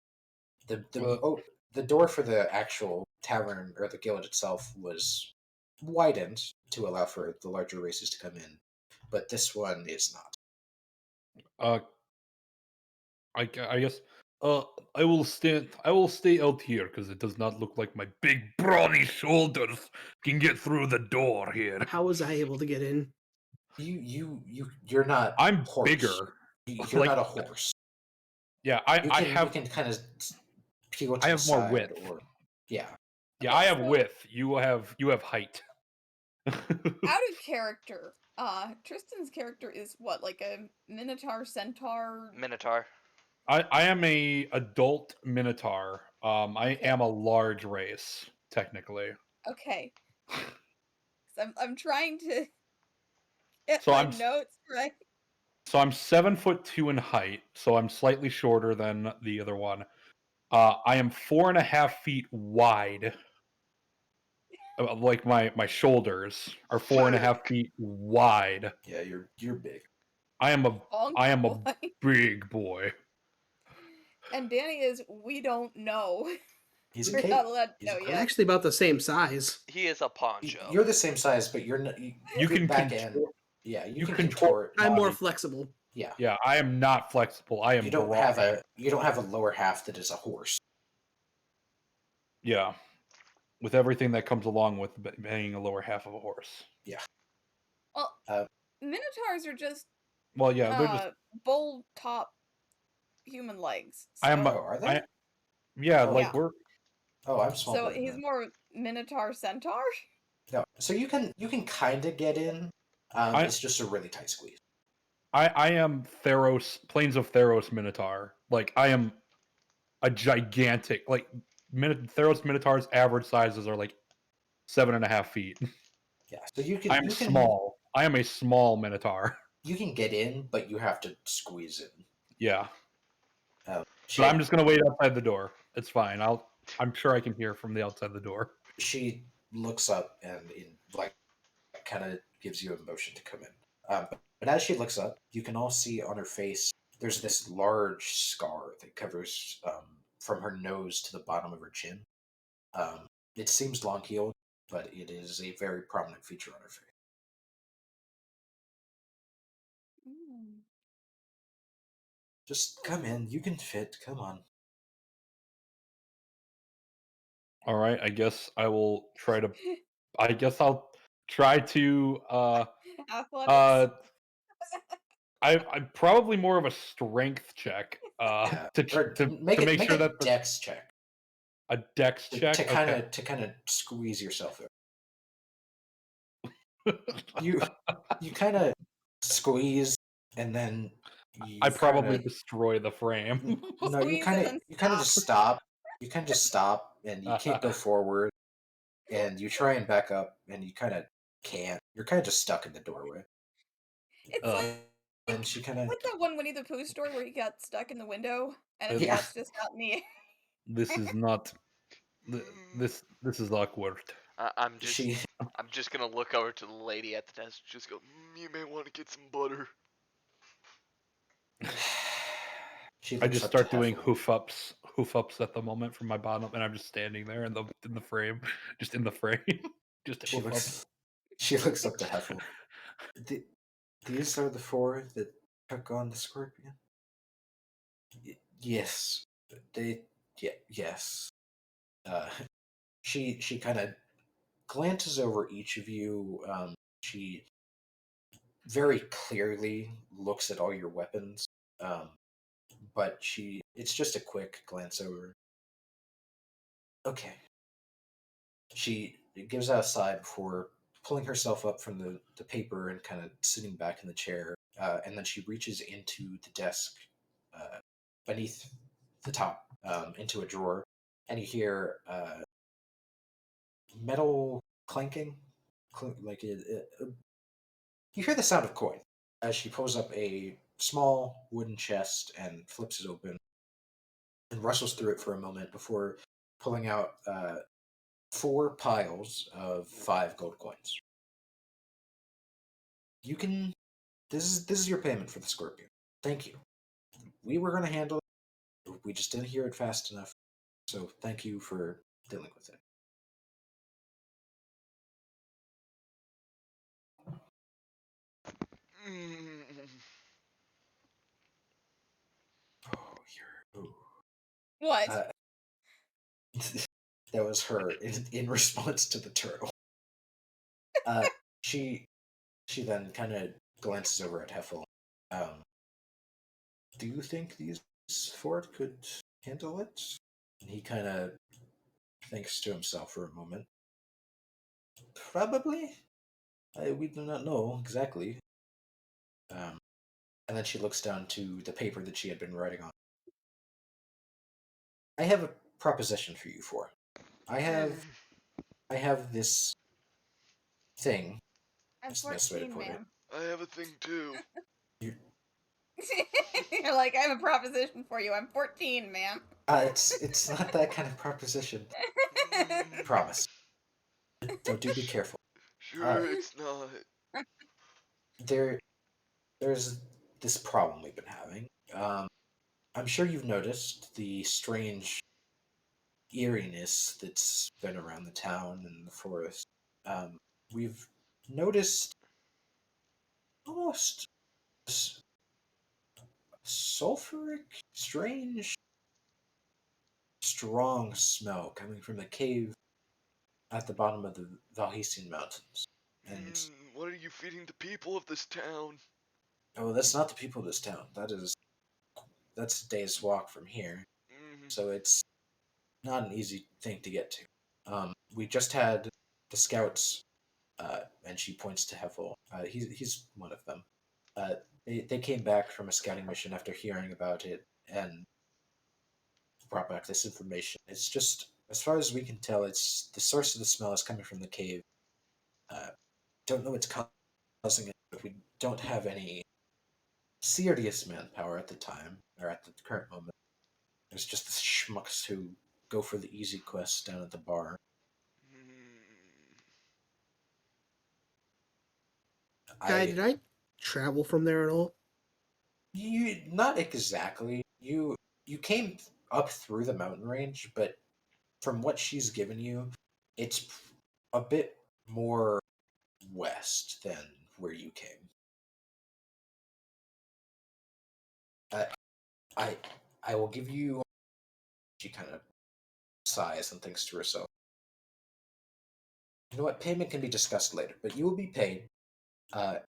The door for the actual tavern, or the guild itself, was widened to allow for the larger races to come in. But this one is not. I guess I will stay out here because it does not look like my big brawny shoulders can get through the door here. How was I able to get in? You're not. I'm horse. bigger. You're not a horse. Yeah, You can kind of peel to I the have more side, width. or yeah. Yeah, I have width. You have height. Out of character, Tristan's character is what, like a Minotaur Centaur? Minotaur. I am a adult Minotaur. I am a large race, technically. Okay. I'm trying to get So my notes right. So I'm 7'2" in height, so I'm slightly shorter than the other one. I am 4.5 feet wide. Like my shoulders are 4.5 feet wide. Yeah, you're big. I am a boy. big boy. And Danny is, we don't know. He's We're not allowed to know I'm yet. actually about the same size. He is a poncho. You're the same size, but you're not. You can back end. contort. Yeah, you can contort. I'm more body. flexible. Yeah. Yeah, I am not flexible. I am. You don't have a lower half that is a horse. Yeah, with everything that comes along with being a lower half of a horse. Yeah. Well, Minotaurs are just. Well, yeah, they're just bull top human legs. So. I am. Are they? We're. Oh, I'm small. So he's more Minotaur Centaur. No, so you can kind of get in. It's just a really tight squeeze. I am Plains of Theros Minotaur. Like, I am a gigantic, like, Theros Minotaur's average sizes are like 7.5 feet. Yeah, so you can. I'm small. I am a small Minotaur. You can get in, but you have to squeeze in. Yeah. So I'm just gonna wait outside the door. It's fine. I'm sure I can hear from the outside the door. She looks up and kind of gives you a motion to come in. But as she looks up, you can all see on her face there's this large scar that covers from her nose to the bottom of her chin. It seems long healed, but it is a very prominent feature on her face. Just come in. You can fit. Come on. All right. I guess I will try to. I guess I'll try to. Athletics. I'm probably more of a strength check. To make sure that a dex check. A dex check to kind of squeeze yourself in. you kind of squeeze, and then I probably destroy the frame. No, you kind of just stop. You kind of just stop, and you can't go forward, and you try and back up, and you kind of can't. You're kind of just stuck in the doorway. It's like, and she kind of like that one Winnie the Pooh story where he got stuck in the window and his cat's just got me. This is not. This is awkward. I'm just She I'm just gonna look over to the lady at the desk. Just go. You may want to get some butter. she I looks just up to start doing Heffel. hoof ups at the moment from my bottom, and I'm just standing there in the frame, just in the frame, just She hoof ups. looks she looks up to Heffel. These are the four that took on the Scorpion? Yes. They yes. Uh she kind of glances over each of you. She very clearly looks at all your weapons. Um but it's just a quick glance over. Okay. She gives out a sigh before pulling herself up from the paper and kind of sitting back in the chair. And then she reaches into the desk uh, beneath the top into a drawer. And you hear metal clanking. You hear the sound of coin as she pulls up a small wooden chest and flips it open and rustles through it for a moment before pulling out 4 piles of 5 gold coins. You can. This is your payment for the Scorpion. Thank you. We were going to handle it. We just didn't hear it fast enough. So thank you for dealing with it. Oh, you're. Ooh. What? Uh, that was her in response to the turtle. Uh, she she then kind of glances over at Heffel. Do you think these four could handle it? And he kind of thinks to himself for a moment. Probably. We do not know exactly. And then she looks down to the paper that she had been writing on. I have a proposition for you four. I have this thing. I'm That's the best way to 14, put it. ma'am. I have a thing too. You, You're like, I have a proposition for you. I'm 14, ma'am. it's not that kind of proposition. Promise. So do be careful. Sure, it's not. There's this problem we've been having. I'm sure you've noticed the strange eeriness that's been around the town and the forest. We've noticed almost sulfuric, strange, strong smell coming from the cave at the bottom of the Valhesian Mountains. And What are you feeding the people of this town? oh, that's not the people of this town. That's a day's walk from here. So it's not an easy thing to get to. We just had the scouts, and she points to Heffel. He's one of them. They came back from a scouting mission after hearing about it and brought back this information. It's just, as far as we can tell, it's the source of the smell is coming from the cave. Don't know what's causing it, but we don't have any serious manpower at the time, or at the current moment. There's just the schmucks who go for the easy quests down at the bar. Guy, did I travel from there at all? You not exactly. You came up through the mountain range, but from what she's given you, it's a bit more west than where you came. I I will give you. She kind of sighs and thinks to herself. You know what? Payment can be discussed later, but you will be paid,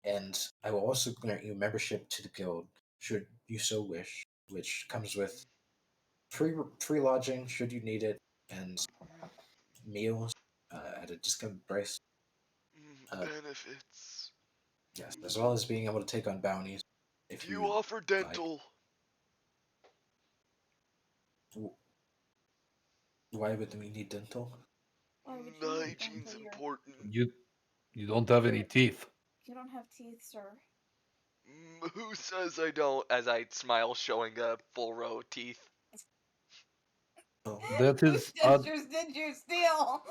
and I will also grant you membership to the guild, should you so wish, which comes with free lodging should you need it, and meals at a discounted price. Benefits. Yes, as well as being able to take on bounties if Do you you offer like. dental? Why would we need dental? Why would you need Hygiene's dental? important. You don't have any teeth. You don't have teeth, sir. Who says I don't? As I smile, showing a full row of teeth. Oh, That Whose is odd. dentures did you steal?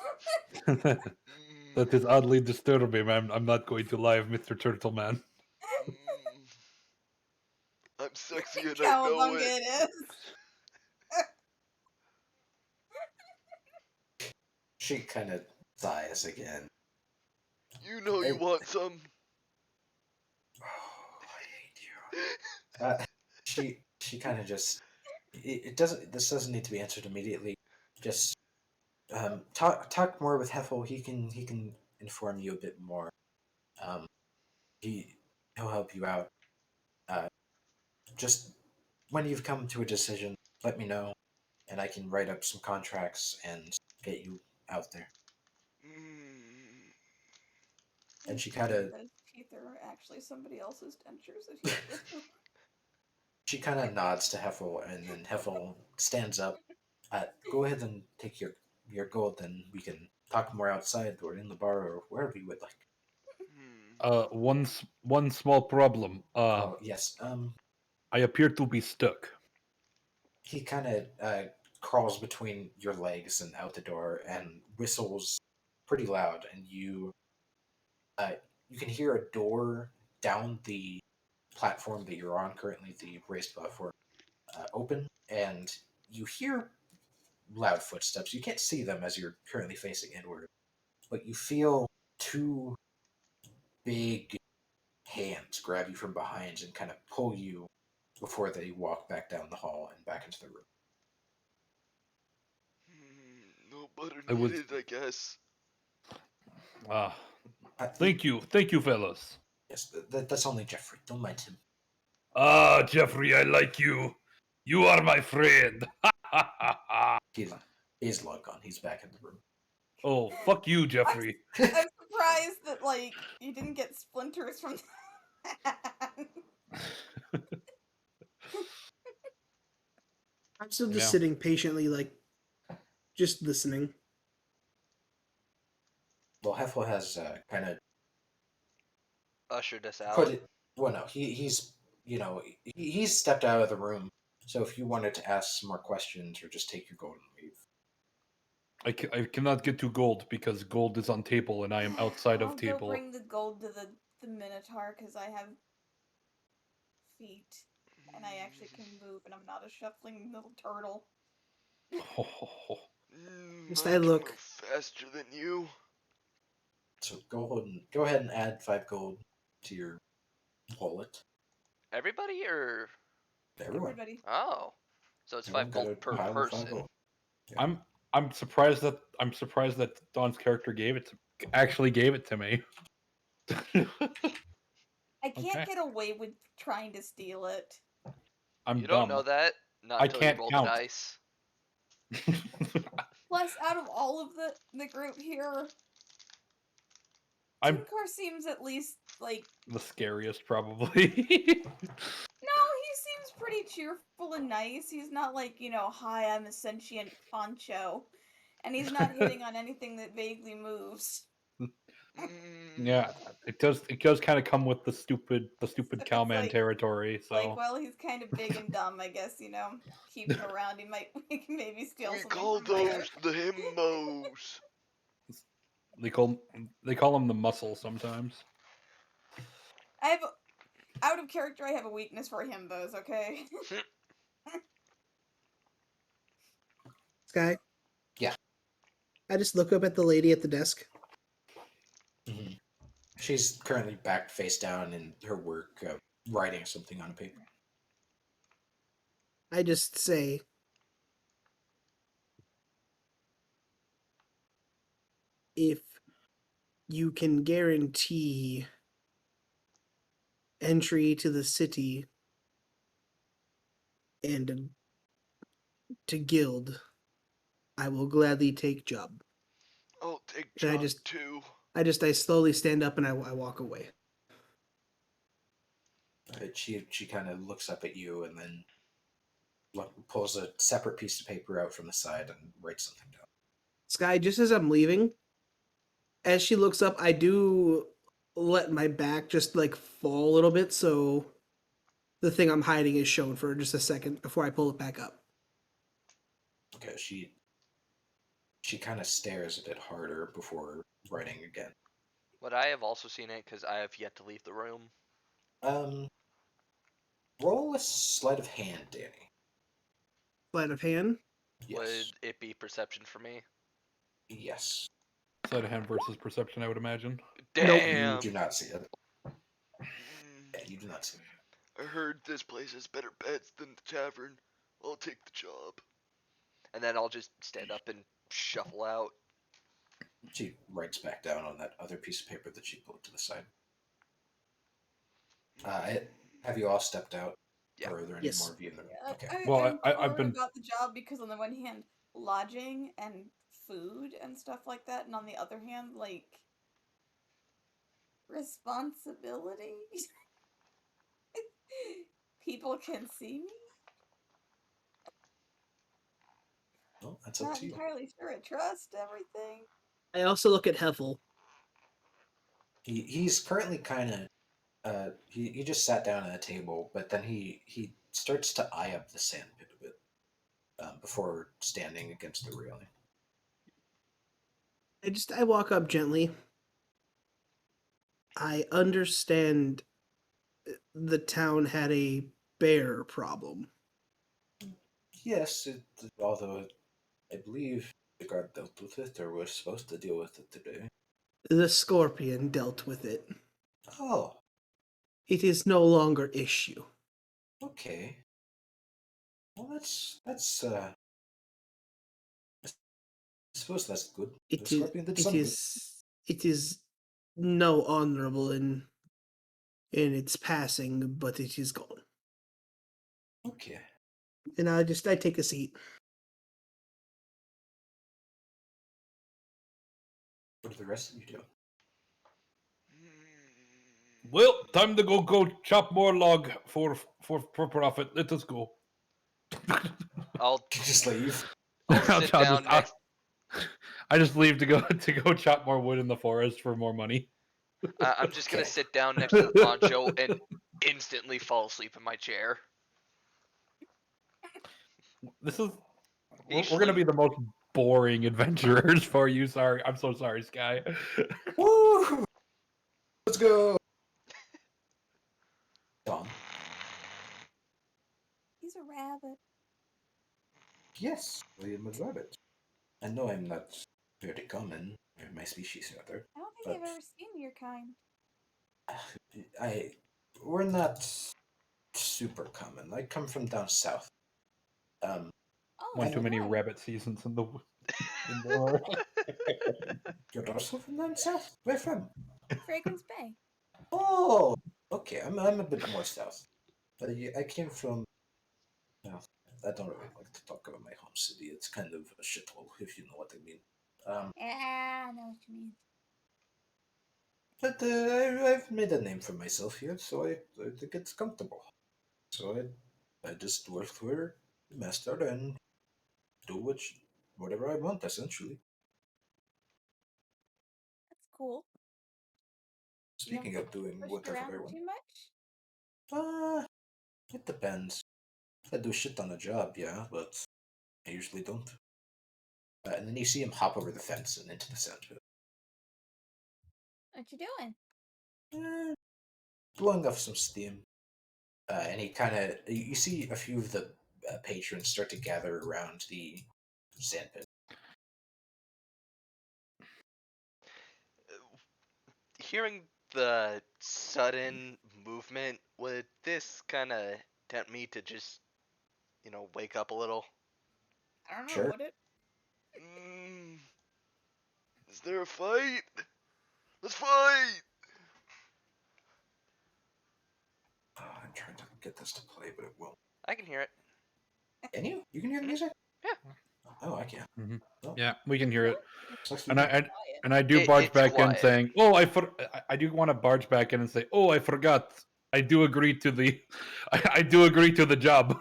That is oddly disturbing. I'm not going to lie, Mr. Turtle Man. I'm sexy and I know Cowabunga it. it is. she kind of sighs again. You know you want some. Oh, I hate you. She kind of just. It doesn't. This doesn't need to be answered immediately. Just talk more with Heffel. He can inform you a bit more. Um, he'll help you out. Uh, just when you've come to a decision, let me know, and I can write up some contracts and get you out there. And she kind of Those teeth are actually somebody else's dentures that he stole. she kind of nods to Heffel, and then Heffel stands up. Go ahead and take your gold, and we can talk more outside or in the bar or wherever you would like. One small problem. Oh yes. I appear to be stuck. He kind of crawls between your legs and out the door and whistles pretty loud, and uh, you can hear a door down the platform that you're on currently, the raised platform, open, and you hear loud footsteps. You can't see them as you're currently facing inward, but you feel two big hands grab you from behind and kind of pull you before they walk back down the hall and back into the room. No butter I was- needed, I guess. Thank you, fellas. Yes, that's only Jeffrey. Don't mind him. Jeffrey, I like you. You are my friend. He's long gone. He's back in the room. Oh, fuck you, Jeffrey. I'm surprised that you didn't get splinters from that. I'm still just Yeah. sitting patiently, just listening. Well, Heffel has kind of Ushered us out. put it. Well, no, he's he's stepped out of the room. So if you wanted to ask some more questions or just take your gold and leave, I cannot get to gold because gold is on table and I am outside I'll of table. go bring the gold to the Minotaur because I have feet and I actually can move and I'm not a shuffling little turtle. Just I I can look. move faster than you. so go ahead and add 5 gold to your wallet. Everybody or Everyone. Everybody. oh, so it's Everyone 5 got gold a per pile of 5 person. gold. Yeah. I'm surprised that Don's character actually gave it to me. I can't Okay. get away with trying to steal it. I'm You don't dumb. know that not I until can't you roll count. the dice. Plus, out of all of the group here, I'm Timkar seems at least the scariest, probably. no, he seems pretty cheerful and nice. He's not hi, I'm a sentient poncho. And he's not hitting on anything that vaguely moves. Yeah, it does kind of come with the stupid It's cowman like- territory. So well, he's kind of big and dumb, I guess, keep him around. We can maybe steal We something call from later. those the himbos. they call him the muscle sometimes. Out of character, I have a weakness for himbos, okay? Sky? Yeah. I just look up at the lady at the desk. Mm-hmm. She's currently back face down in her work, writing something on a paper. I just say, if you can guarantee entry to the city and to guild, I will gladly take job. I'll take And job too. I slowly stand up and I walk away. She kind of looks up at you and then pulls a separate piece of paper out from the side and writes something down. Sky, just as I'm leaving, as she looks up, I do let my back just fall a little bit so the thing I'm hiding is shown for just a second before I pull it back up. Okay. She kind of stares a bit harder before writing again. Would I have also seen it because I have yet to leave the room? Roll a sleight of hand, Danny. Sleight of hand. Yes. Would it be perception for me? Yes. Sleight of hand versus perception, I would imagine. Nope. Damn. You do not see it. Mm, Yeah, you do not see it. I heard this place has better beds than the tavern. I'll take the job. And then I'll just stand up and shuffle out. She writes back down on that other piece of paper that she pulled to the side. Have you all stepped out? Yeah. Or are there any Yes. more of you? Okay. Well, I'm I've been. about the job because on the one hand, lodging and food and stuff like that, and on the other hand, like responsibility. People can see me. Well, that's up Not to you. entirely sure I trust everything. I also look at Heffel. He's currently kind of he just sat down at a table, but then he starts to eye up the sandpit a bit before standing against the railing. I walk up gently. I understand the town had a bear problem. Yes, although I believe the guard dealt with it, or was supposed to deal with it today. The Scorpion dealt with it. Oh, It is no longer issue. okay. Well, that's I suppose that's good. The It is Scorpion did some good. it is no honorable in its passing, but it is gone. Okay. And I take a seat. What do the rest of you do? Well, time to go chop more log for profit. Let us go. I'll Just leave. I'll sit down next. I just leave to go chop more wood in the forest for more money. I'm just gonna Okay. sit down next to the poncho and instantly fall asleep in my chair. This is we're Usually- gonna be the most boring adventurers for you. Sorry, I'm so sorry, Sky. Woo! Let's go. Tom. He's a rabbit. Yes, I am a rabbit. I know I'm not very common, or my species rather. I don't think But- I've ever seen your kind. We're not super common. I come from down south. Oh, One too many right. rabbit seasons in the world. You're also from down south? Where from? Fragrance Bay. Oh, okay. I'm a bit more south. But I came from. Well, I don't really like to talk about my home city. It's kind of a shithole, if you know what I mean. Yeah, I know what you mean. But I've made a name for myself here, so I think it's comfortable. So I just work for the master and do whatever I want, essentially. That's cool. Speaking of doing Pushed whatever I around want. too much? It depends. If I do shit on a job, yeah, but I usually don't. And then you see him hop over the fence and into the sandpit. What you doing? Blowing off some steam. And he kind of, you see a few of the patrons start to gather around the sandpit. Hearing the sudden movement, would this kind of tempt me to just, wake up a little? I don't know, Sure. would it? Is there a fight? Let's fight! I'm trying to get this to play, but it won't. I can hear it. Can you? You can hear the music? Yeah. Oh, I can't. Mhm. Oh, Yeah, we can hear it. sucks for And you. I do It- barge it's back in quiet. saying, I do want to barge back in and say, oh, I forgot. I do agree to the, I do agree to the job.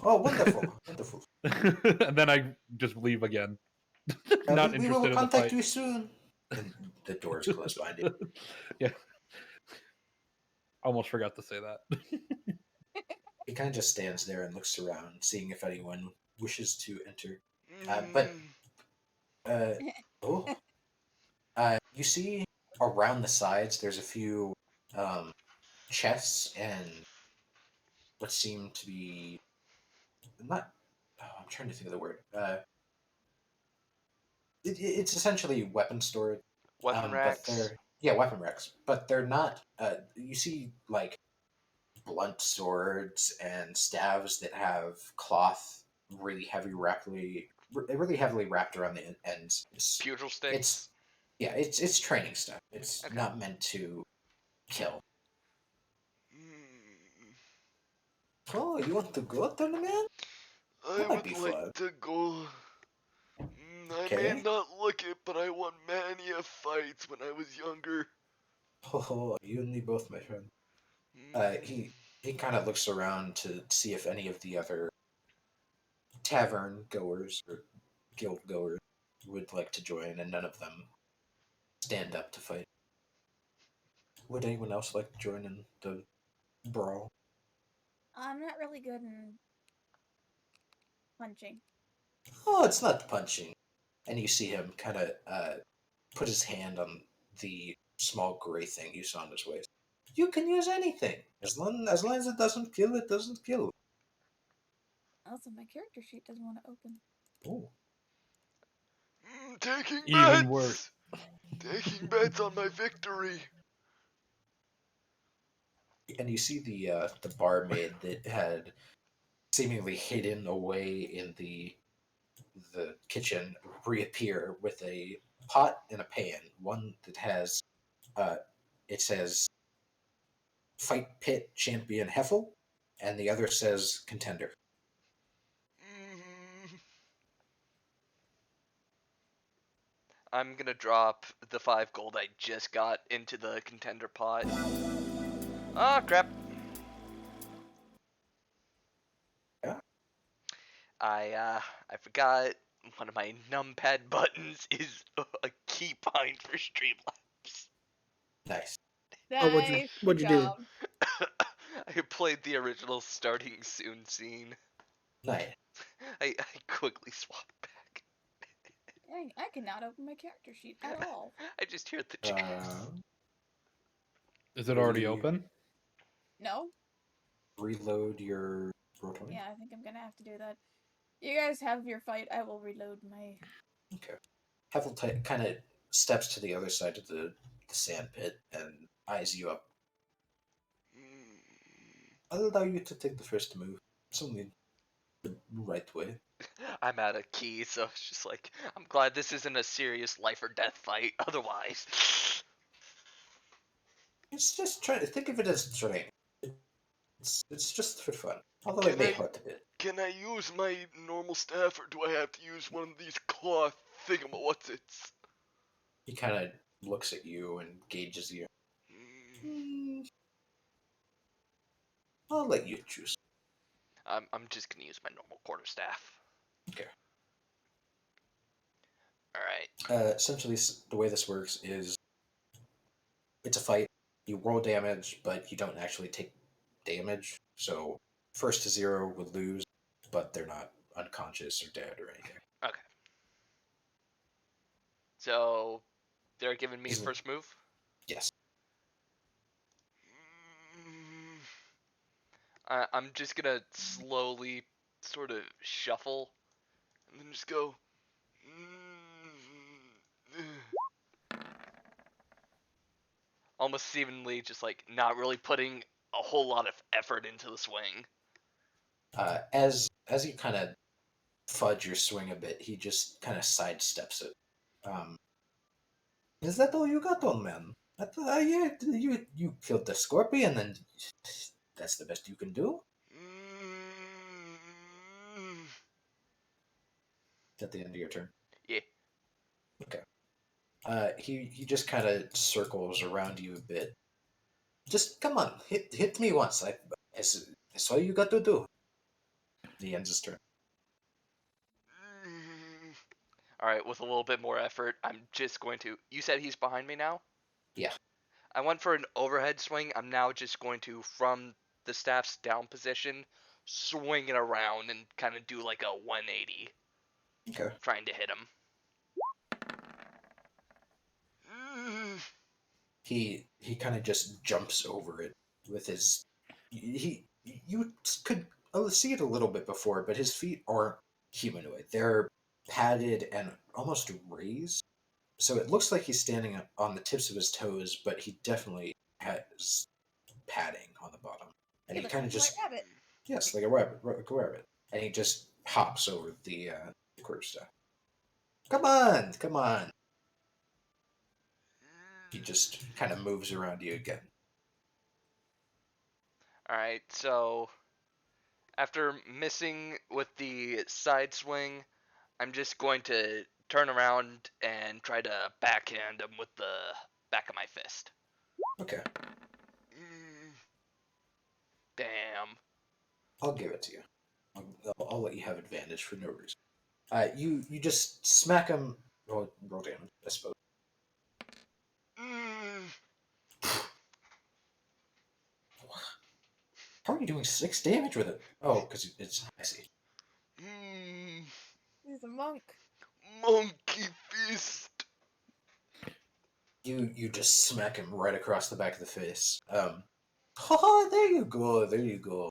Oh, wonderful, wonderful. And then I just leave again. Not we interested will in the contact fight. you soon. And the door is closed behind you. Yeah. Almost forgot to say that. He kind of just stands there and looks around, seeing if anyone wishes to enter. But oh, you see around the sides, there's a few chests and what seem to be not. Oh, I'm trying to think of the word. It's essentially weapon storage. Weapon But racks. they're yeah, weapon racks, but they're not. You see like blunt swords and staves that have cloth really heavily wrapped around the ends. Pugil It's sticks. yeah, it's training stuff. It's Okay. not meant to kill. Mm, Oh, you want to go then, man? I That might would be like fun. to go. I may Okay. not look it, but I won many a fights when I was younger. Oh, you and me both, my friend. Mm, He kind of looks around to see if any of the other tavern goers or guild goers would like to join, and none of them stand up to fight. Would anyone else like to join in the brawl? I'm not really good in punching. Oh, it's not punching. And you see him kind of put his hand on the small gray thing you saw on his waist. You can use anything as long as it doesn't kill. It doesn't kill. Also, my character sheet doesn't want to open. Oh, taking Even worse. bets. Taking bets on my victory. and you see the barmaid that had seemingly hidden away in the kitchen reappear with a pot and a pan. One that has it says Fight Pit Champion Heffel, and the other says Contender. Mm, I'm gonna drop the 5 gold I just got into the contender pot. Ah, crap. Yeah. I forgot one of my numpad buttons is a key bind for Streamlabs. Nice. Oh, Nice. what'd Good you do? job. I played the original starting soon scene. Nice. I quickly swapped back. I cannot open my character sheet at all. I just hear the jazz. Is it Will already you open? No? reload your rotor? Yeah, I think I'm gonna have to do that. You guys have your fight. I will reload my. Okay. Heffel kind of steps to the other side of the sand pit and eyes you up. I'll allow you to take the first move. It's only the right way. I'm out of keys, so it's just like, I'm glad this isn't a serious life or death fight, otherwise. It's just trying to think of it as training. It's just for fun. Although Can it may I hurt a bit. can I use my normal staff, or do I have to use one of these cloth thingamawhatsits? He kind of looks at you and gauges you. I'll let you choose. I'm just gonna use my normal quarterstaff. Okay. Alright. Essentially, the way this works is it's a fight. You roll damage, but you don't actually take damage. So, first to 0 would lose, but they're not unconscious or dead or anything. Okay. So, they're giving me Isn't it? first move? Yes. I'm just gonna slowly sort of shuffle and then just go. Almost evenly, just like not really putting a whole lot of effort into the swing. As you kind of fudge your swing a bit, he just kind of sidesteps it. Is that all you got, old man? Yeah, you killed the scorpion, and that's the best you can do. Is that the end of your turn? Yeah. Okay. He just kind of circles around you a bit. Just come on, hit me once. That's all you got to do. He ends his turn. Alright, with a little bit more effort, I'm just going to. You said he's behind me now? Yeah. I went for an overhead swing. I'm now just going to, from the staff's down position, swing it around and kind of do like a 180. Okay. trying to hit him. He kind of just jumps over it with his. You could see it a little bit before, but his feet aren't humanoid. They're padded and almost raised, so it looks like he's standing on the tips of his toes, but he definitely has padding on the bottom. And Yeah, he like kind of a white just rabbit. yes, like a rabbit, and he just hops over the quarterstaff. Come on, come on. He just kind of moves around you again. Alright, so after missing with the side swing, I'm just going to turn around and try to backhand him with the back of my fist. Okay, Damn. I'll give it to you. I'll let you have advantage for no reason. You just smack him. Roll damage, I suppose. How are you doing 6 damage with it? Oh, because it's I see. He's a monk. Monkey fist. You just smack him right across the back of the face. Oh, there you go, there you go.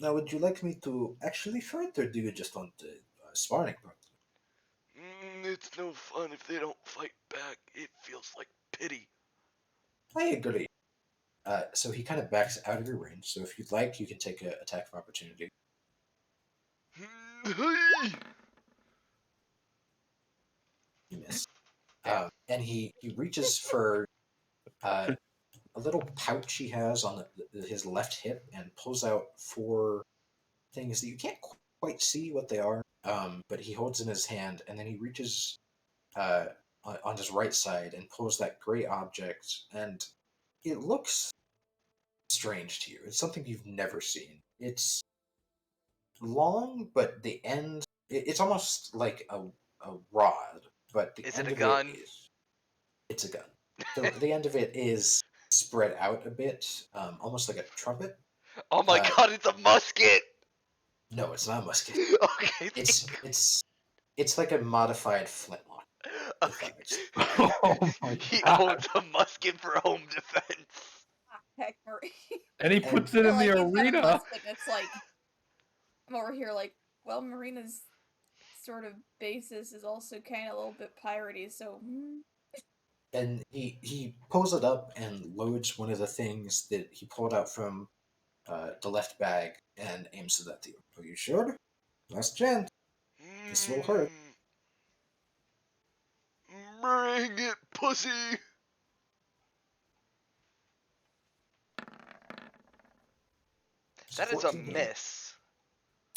Now, would you like me to actually fight, or do you just want the sparring part? It's no fun if they don't fight back. It feels like pity. I agree. So he kind of backs out of your range. So if you'd like, you can take an attack of opportunity. You miss. And he reaches for a little pouch he has on his left hip and pulls out 4 things that you can't quite see what they are. But he holds in his hand, and then he reaches on his right side and pulls that gray object, and it looks strange to you. It's something you've never seen. It's long, but the end, it's almost like a rod, but the Is it end a of gun? it is, it's a gun. So the end of it is spread out a bit, almost like a trumpet. Oh my god, it's a musket! No, it's not a musket. Okay, It's like a modified flintlock. If okay. that makes sense. Oh my He god. owns a musket for home defense. Heck, Marie. And he And- puts it in the Like, he's got a arena. musket that's like, I'm over here like, well, Marina's sort of basis is also kind of a little bit piratey, so. And he pulls it up and loads one of the things that he pulled out from the left bag and aims it at you. Are you sure? Last chance. This will hurt. Bring it, pussy! It's That is a 14 damage. miss.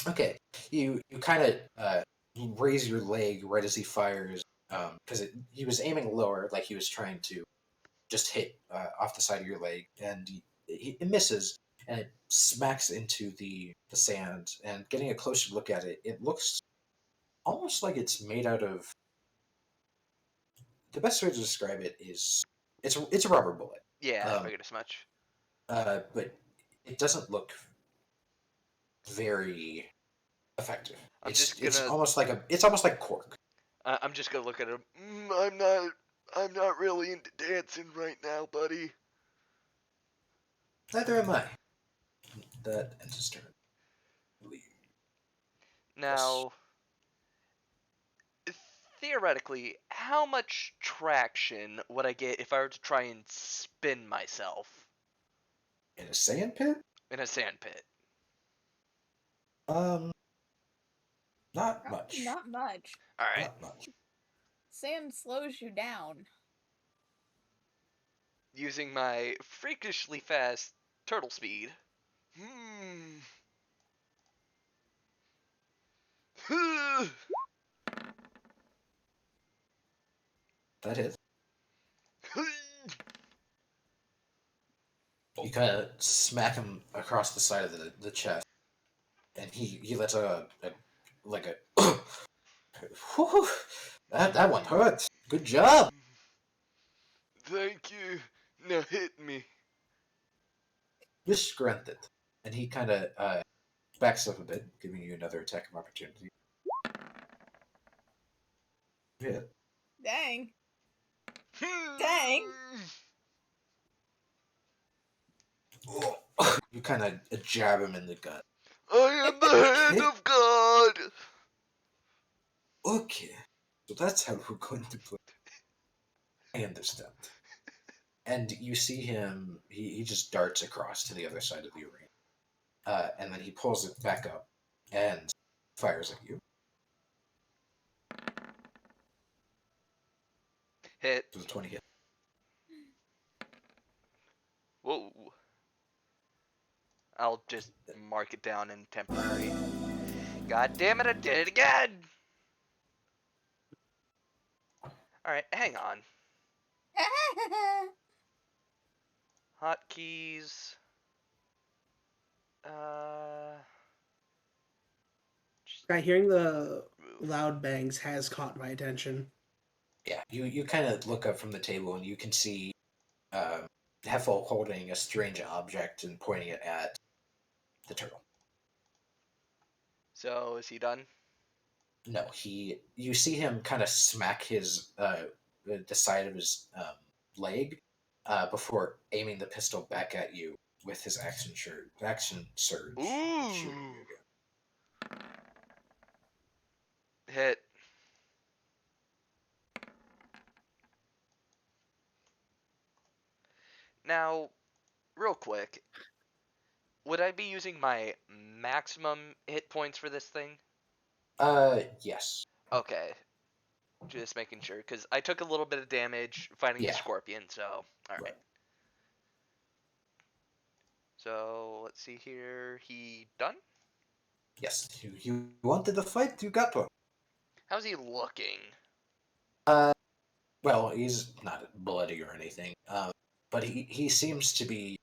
Okay, you kind of you raise your leg right as he fires because he was aiming lower, like he was trying to just hit off the side of your leg, and it misses, and it smacks into the sand. And getting a closer look at it, it looks almost like it's made out of. The best way to describe it is it's a rubber bullet, Yeah, I figured as much. but it doesn't look very effective. It's almost like cork. I'm just gonna look at him. I'm not really into dancing right now, buddy. Neither am I. That ends his turn. Now, theoretically, how much traction would I get if I were to try and spin myself In a sand pit? in a sand pit? Not Probably much. not much. Alright. Not much. Sand slows you down. Using my freakishly fast turtle speed. That is. You kind of smack him across the side of the chest, and he lets a Whew, that one hurt. Good job. Thank you. Now hit me. Wish granted. And he kind of backs up a bit, giving you another attack of opportunity. Yeah. Dang. Dang. You kind of jab him in the gut. I am the hand of God. Okay, so that's how we're going to play. I understand. And you see him, he just darts across to the other side of the arena. And then he pulls it back up and fires at you. Hit. With a 20 hit. Whoa. I'll just mark it down in temporary. God damn it, I did it again! Alright, hang on. Hotkeys. Guy, hearing the Move. loud bangs has caught my attention. Yeah, you kind of look up from the table and you can see Heffel holding a strange object and pointing it at the turtle. So, is he done? No, you see him kind of smack his the side of his leg before aiming the pistol back at you with his action surge. Ooh. Shooting you again. Hit. Now, real quick, would I be using my maximum hit points for this thing? Yes. Okay. Just making sure, because I took a little bit of damage fighting the Yeah. scorpion, so, alright. Right. So, let's see here. He done? Yes. You wanted a fight, you got one. How's he looking? Well, he's not bloody or anything, but he seems to be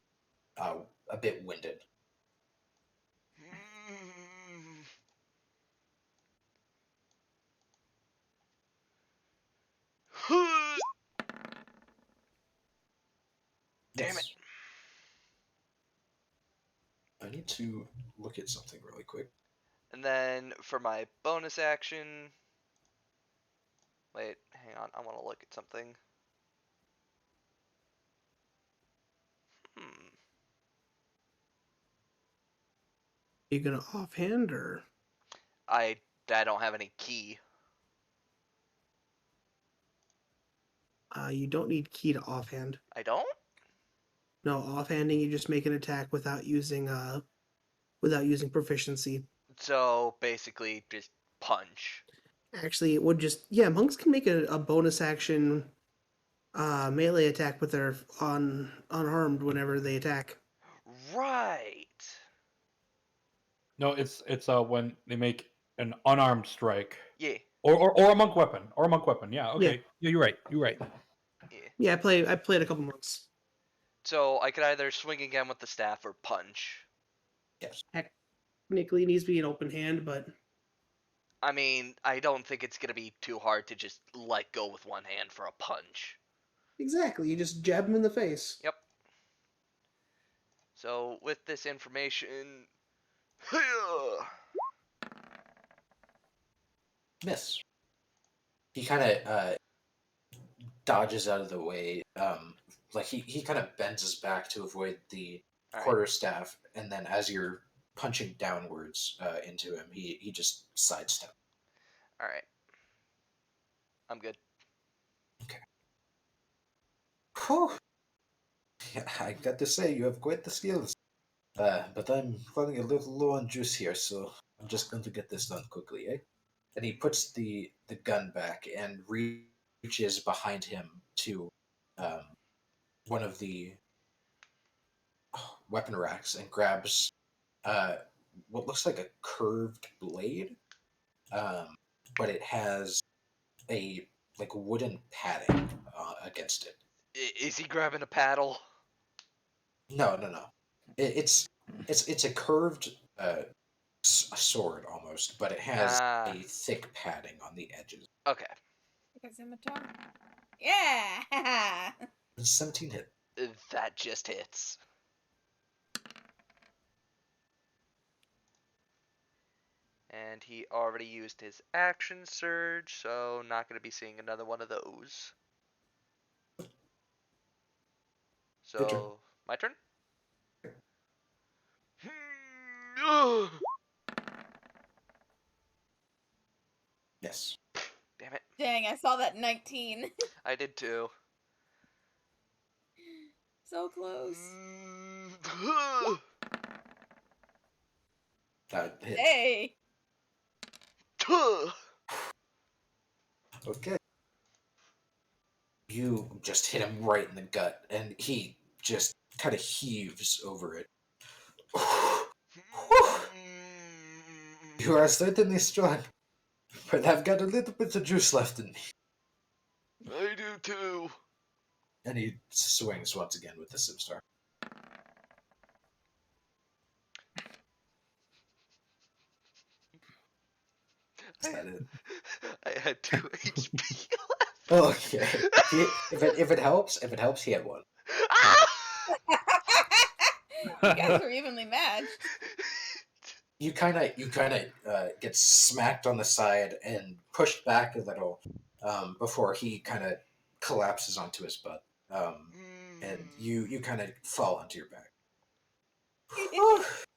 a bit winded. Damn it. Yes. I need to look at something really quick. And then for my bonus action... Wait, hang on. I want to look at something. Are you gonna offhand or? I don't have any key. You don't need key to offhand. I don't? No, offhanding you just make an attack without using proficiency. So basically just punch. Actually, it would just monks can make a bonus action melee attack with their unarmed whenever they attack. Right. No, it's when they make an unarmed strike. Yeah. Or a monk weapon. Or a monk weapon. Yeah, okay. Yeah, you're right. You're right. Yeah. Yeah, I played a couple monks. So I could either swing again with the staff or punch. Yes. Technically, it needs to be an open hand, but I mean, I don't think it's gonna be too hard to just let go with one hand for a punch. exactly, you just jab him in the face. Yep. So with this information, Miss. He kind of dodges out of the way. Like he kind of bends his back to avoid the Alright. quarterstaff, and then as you're punching downwards into him, he just sidesteps. all right, I'm good. Okay. Whew. Yeah, I got to say, you have quite the skills. But I'm running a little low on juice here, so I'm just going to get this done quickly, eh? And he puts the gun back and reaches behind him to one of the weapon racks and grabs what looks like a curved blade, but it has a like wooden padding against it. Is he grabbing a paddle? No. It's a curved sword almost, but it has a thick padding on the edges. Okay. Yeah. 17 hit. That just hits. And he already used his action surge, so not going to be seeing another one of those. Good turn. So, my turn? Yes. Damn it. Dang, I saw that 19. I did too. So close. That hit. Hey! Okay. You just hit him right in the gut, and he just kind of heaves over it. You are certainly strong, but I've got a little bit of juice left in me. I do too. And he swings once again with the Simstar. Is that it? I had 2 HP Okay. If it helps, he had one. You guys are evenly matched. You kind of get smacked on the side and pushed back a little before he kind of collapses onto his butt, and you kind of fall onto your back.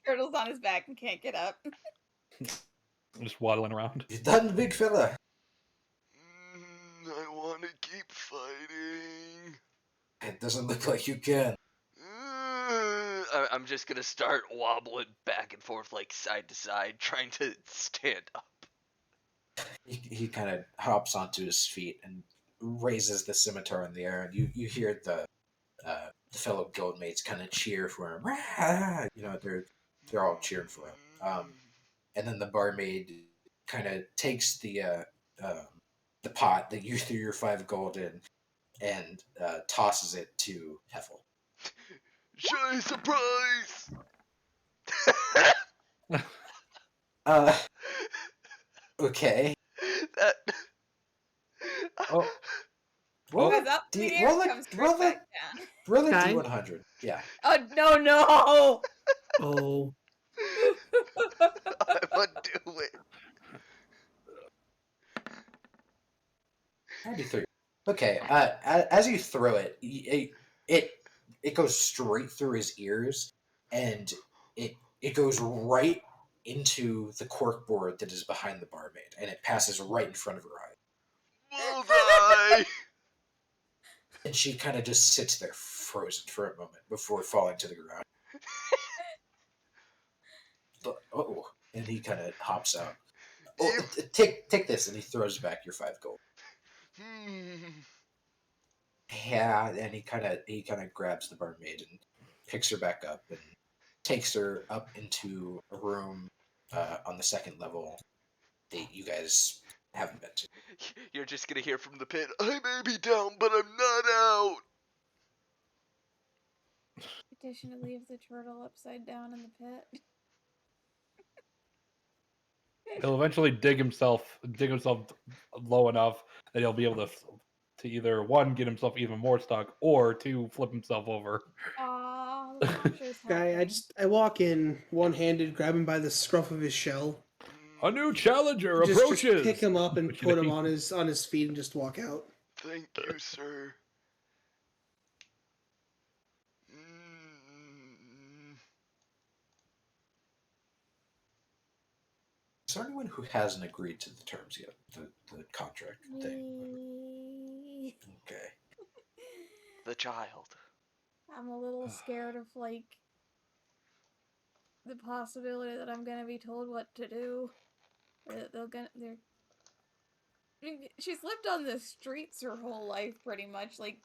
Turtle's on his back and can't get up. I'm just waddling around. You done, big fella? I want to keep fighting. It doesn't look like you can. I'm just gonna start wobbling back and forth, like side to side, trying to stand up. He kind of hops onto his feet and raises the scimitar in the air, and you hear the fellow guildmates kind of cheer for him. Rah! You know, they're all cheering for him. And then the barmaid kind of takes the pot that you threw your 5 gold in and tosses it to Heffel. Shy surprise! Okay. That... Oh, Roll Goes a up in D- the air, roll a- comes roll straight a- back down. Roll a Okay. D100. Yeah. Oh, no! Oh. I would do it. 93. Okay. As you throw it, it goes straight through his ears, and it goes right into the cork board that is behind the barmaid, and it passes right in front of her eye. Bullseye! And she kind of just sits there frozen for a moment before falling to the ground. Oh, and he kind of hops out. Oh, take this, and he throws back your 5 gold. Yeah, and he kind of grabs the barmaid and picks her back up and takes her up into a room on the 2nd level that you guys haven't been to. You're just gonna hear from the pit, I may be down, but I'm not out! Petition to leave the turtle upside down in the pit. he'll eventually dig himself low enough that he'll be able to either 1 get himself even more stuck, or 2 flip himself over. Aw, the launcher's Guy, helping. I walk in one-handed, grab him by the scruff of his shell, A new challenger just approaches. pick him up and What you put him think? on his feet and just walk out. Thank you, sir. Is there anyone who hasn't agreed to the terms yet? The contract thing? Me. Okay. The child. I'm a little scared of, like, the possibility that I'm gonna be told what to do. They're... She's lived on the streets her whole life, pretty much. Like,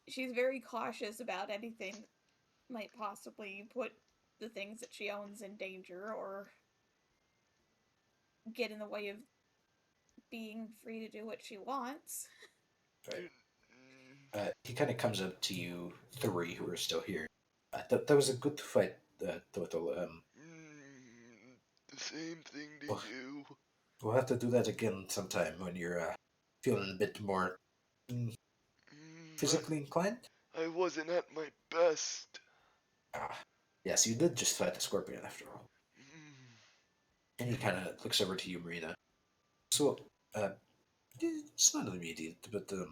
she's very cautious about anything that might possibly put the things that she owns in danger or get in the way of being free to do what she wants. Right. He kind of comes up to you 3 who are still here. That was a good fight, Total. The same thing to Oh. you. We'll have to do that again sometime when you're feeling a bit more physically inclined. I wasn't at my best. Yes, you did just fight the scorpion after all. And he kind of looks over to you, Marina. So, it's not immediate, but the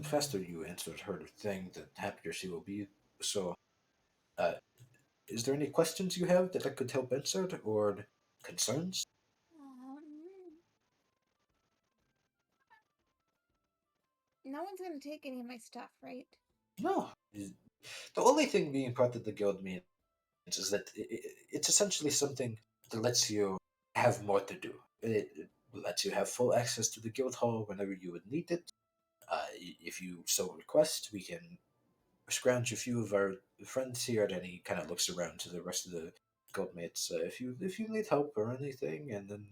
faster you answer her thing, the happier she will be. So, uh, is there any questions you have that I could help answer, or concerns? No one's gonna take any of my stuff, right? No. The only thing being part of the guild means is that it's essentially something that lets you have more to do. It lets you have full access to the guild hall whenever you would need it. If you so request, we can scrounge a few of our friends here, and he kind of looks around to the rest of the guildmates. If you need help or anything, and then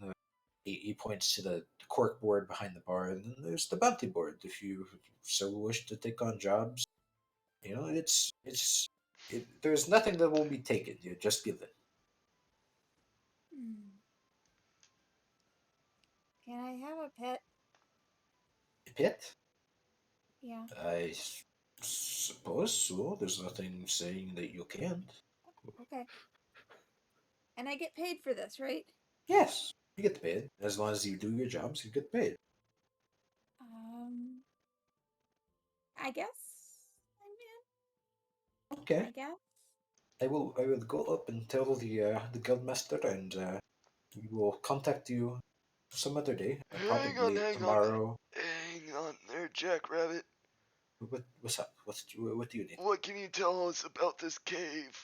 he points to the cork board behind the bar, and then there's the bounty board. If you so wish to take on jobs, there's nothing that will be taken. You just give it. Hmm. Can I have a pet? Pit? Yeah. I suppose so. There's nothing saying that you can't. Okay. And I get paid for this, right? Yes, you get paid. As long as you do your jobs, you get paid. Um. I guess I'm in. Okay. I guess. I will go up and tell the guildmaster, and we will contact you some other day, probably Hang on. tomorrow. Hang on there, Jackrabbit. What's up? What do you need? What can you tell us about this cave?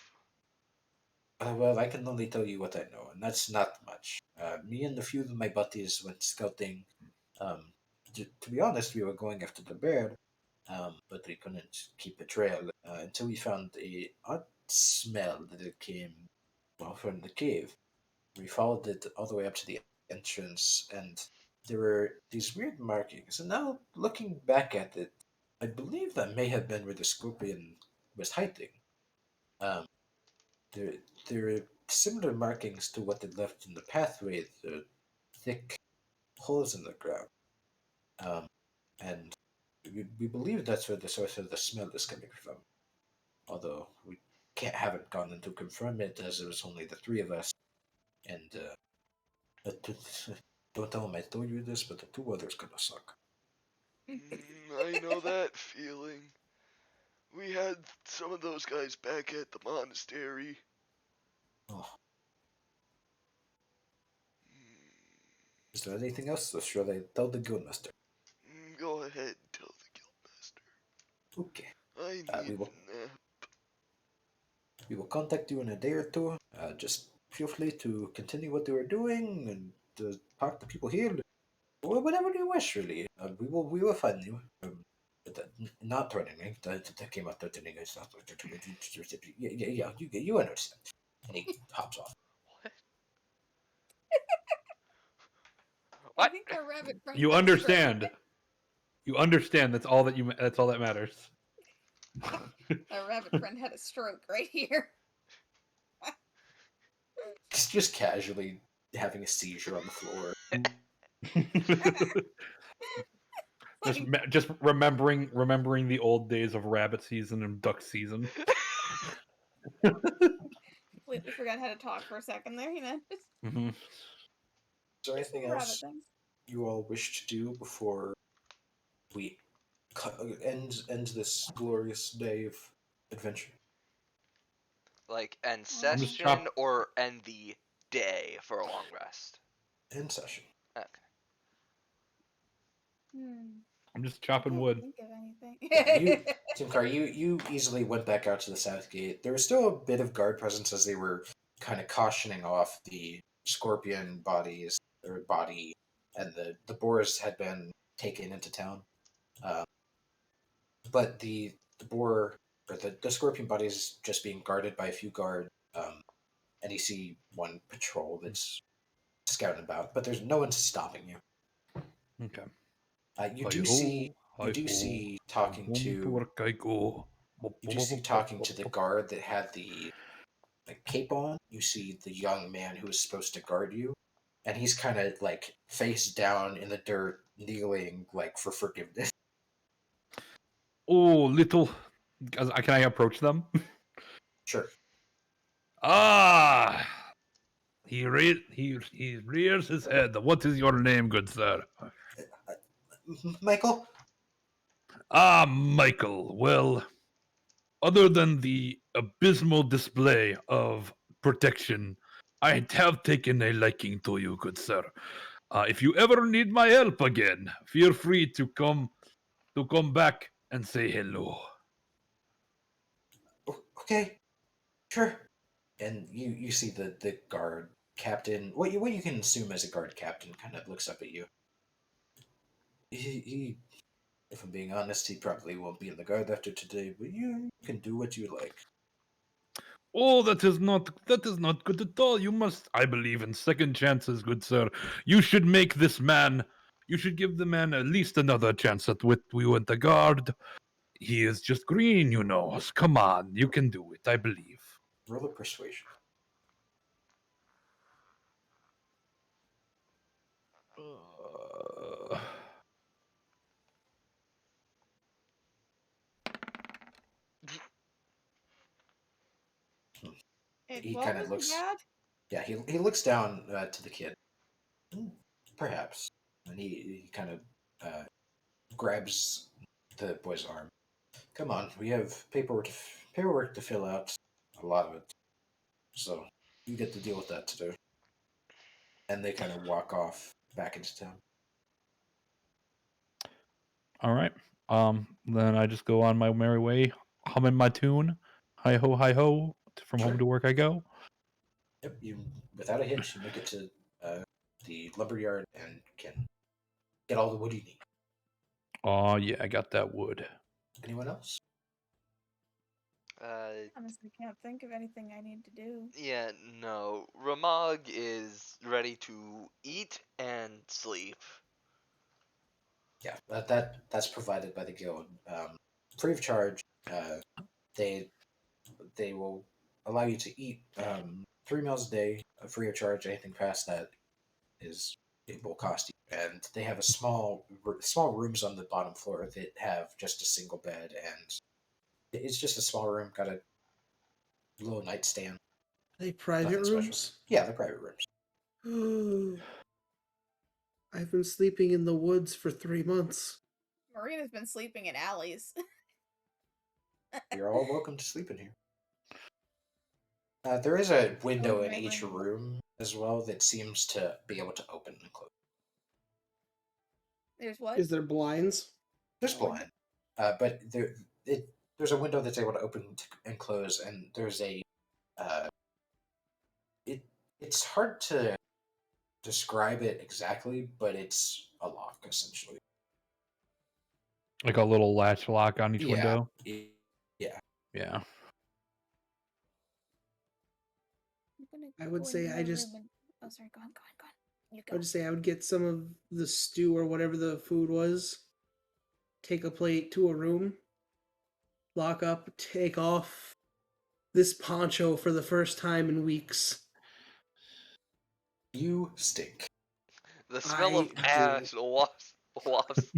Well, I can only tell you what I know, and that's not much. Me and a few of my buddies went scouting. Um, to be honest, we were going after the bear, but we couldn't keep a trail until we found a odd smell that it came from the cave. We followed it all the way up to the entrance, and there were these weird markings. And now, looking back at it, I believe that may have been where the scorpion was hiding. Um, there, there are similar markings to what it left in the pathway, the thick holes in the ground. Um, and we believe that's where the source of the smell is coming from. Although we haven't gone in to confirm it, as it was only the three of us. And don't tell him I told you this, but the two others gonna suck. I know that feeling. We had some of those guys back at the monastery. Oh, is there anything else, or should I tell the guildmaster? Go ahead and tell the guildmaster. Okay. I need We will a nap. we will contact you in a day or two. Just feel free to continue what you are doing and talk to people here. Or whatever you wish, really. We will find you. Not threatening. That came out threatening. It's not. Yeah. You understand. And he hops off. I What? think our rabbit friend. You had a stroke. understand. You understand. That's all that matters. Our rabbit friend had a stroke right here. He's just casually having a seizure on the floor. just remembering the old days of rabbit season and duck season. Completely forgot how to talk for a second there. You know, just Mm-hmm. Is there anything rabbit else things. you all wish to do before we end this glorious day of adventure? Like end I'm just session or end the day for a long rest? End session. Okay. I'm just I chopping can't wood. think of anything. Yeah, Timkar, you easily went back out to the south gate. There was still a bit of guard presence as they were kind of cautioning off the scorpion body, and the boars had been taken into town. But the boar or the scorpion body is just being guarded by a few guard, and you see one patrol that's scouting about, but there's no one stopping you. Okay. You do see talking to work I go. You do see talking to the guard that had the cape on. You see the young man who was supposed to guard you, and he's kind of like face down in the dirt, kneeling like for forgiveness. Oh, little. Can I approach them? Sure. Ah, He rears his head. What is your name, good sir? Michael? Ah, Michael. Well, other than the abysmal display of protection, I have taken a liking to you, good sir. If you ever need my help again, feel free to come back and say hello. Okay, sure. And you see the guard captain, what you can assume as a guard captain, kind of looks up at you. He if I'm being honest, he probably won't be in the guard after today, but you can do what you like. Oh, that is not good at all. You must, I believe, in second chances, good sir. You should make this man. You should give the man at least another chance at with you at the guard. He is just green, you know. Come on, you can do it. I believe. Roll a persuasion. Uh, He What kind was of looks. bad? Yeah, he looks down to the kid. Perhaps, and he kind of grabs the boy's arm. Come on, we have paperwork to fill out, a lot of it. So you get to deal with that today. And they kind of walk off back into town. all right. Then I just go on my merry way, humming my tune. Hi ho, hi ho. From home Sure. to work I go. Yep, you without a hitch, you make it to the lumberyard and can get all the wood you need. Oh yeah, I got that wood. Anyone else? Honestly, can't think of anything I need to do. Yeah, no. Ramag is ready to eat and sleep. Yeah, that's provided by the guild, free of charge. They they will allow you to eat 3 meals a day, free of charge. Anything past that is it will cost you. And they have a small rooms on the bottom floor that have just a single bed, and it's just a small room. Got a little nightstand. Are they private Nothing special. rooms? Yeah, they're private rooms. I've been sleeping in the woods for 3 months. Marina's been sleeping in alleys. You're all welcome to sleep in here. There is a window in my each room. room as well that seems to be able to open and close. There's what? Is there blinds? There's blind, but there's a window that's able to open and close, and there's a. It's hard to describe it exactly, but it's a lock essentially. Like a little latch lock on each window. Yeah. Yeah. I would say I just- Oh, sorry. Go on. You I go. would say I would get some of the stew or whatever the food was, take a plate to a room, lock up, take off this poncho for the first time in weeks. You stink. The smell of I do. ash wafts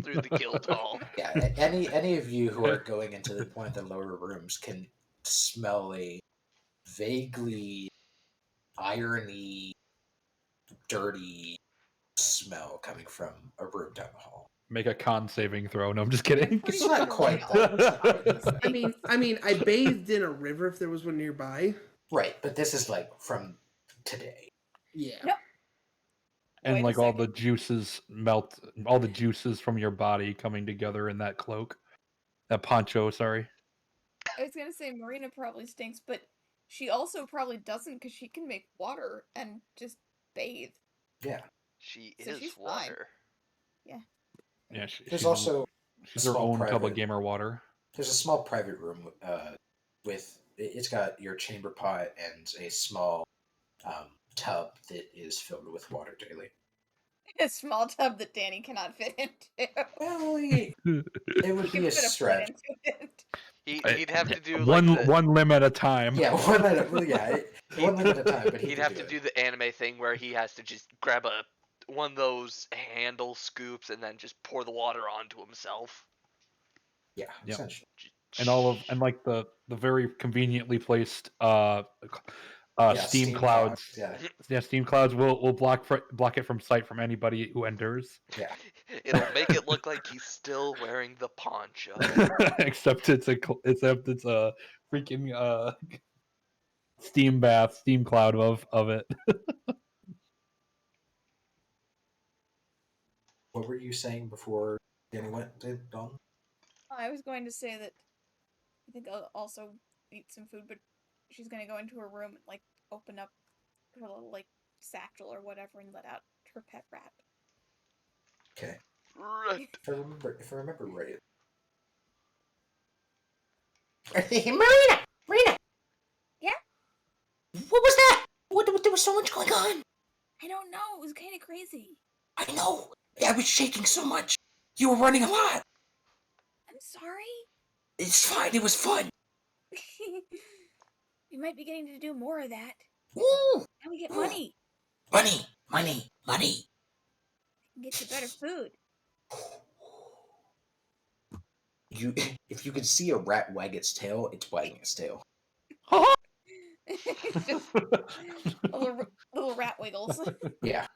through the guild hall. Yeah, any of you who are going into one of the lower rooms can smell a vaguely irony, dirty smell coming from a room down the hall. Make a con saving throw. No, I'm just kidding. pretty It's not sure quite we all that. I mean, I bathed in a river if there was one nearby. Right, but this is like from today. Yeah. Nope. And Wait a like all second. the juices melt, all the juices from your body coming together in that cloak, that poncho. Sorry. I was gonna say Marina probably stinks, but she also probably doesn't because she can make water and just bathe. Yeah. She So is she's fine. water. Yeah, There's also she's a her small own tub of private- gamer water. There's a small private room with it's got your chamber pot and a small tub that is filled with water daily. A small tub that Danny cannot fit into. Well, it would He can be a fit a foot stretch. into it. He'd have to do one like the, one limb at a time. Yeah, one at a time. But he'd have to do the anime thing where he has to just grab one of those handle scoops and then just pour the water onto himself. Yeah, Yep. essentially. And like the very conveniently placed Steam clouds. Yeah. Yeah, steam clouds will block it from sight from anybody who enters. Yeah. It'll make it look like he's still wearing the poncho. except it's a freaking steam cloud of it. What were you saying before Danny went to Dawn? I was going to say that I think I'll also eat some food, but she's gonna go into her room and like open up her little like satchel or whatever and let out her pet rat. Okay. Right. If I remember right. Marina! Yeah? What was that? What there was so much going on. I don't know. It was kind of crazy. I know. I was shaking so much. You were running a lot. I'm sorry. It's fine. It was fun. We might be getting to do more of that. Ooh. And we get money. Money. And get you better food. If you could see a rat wag its tail, it's wagging its tail. It's just little rat wiggles. Yeah.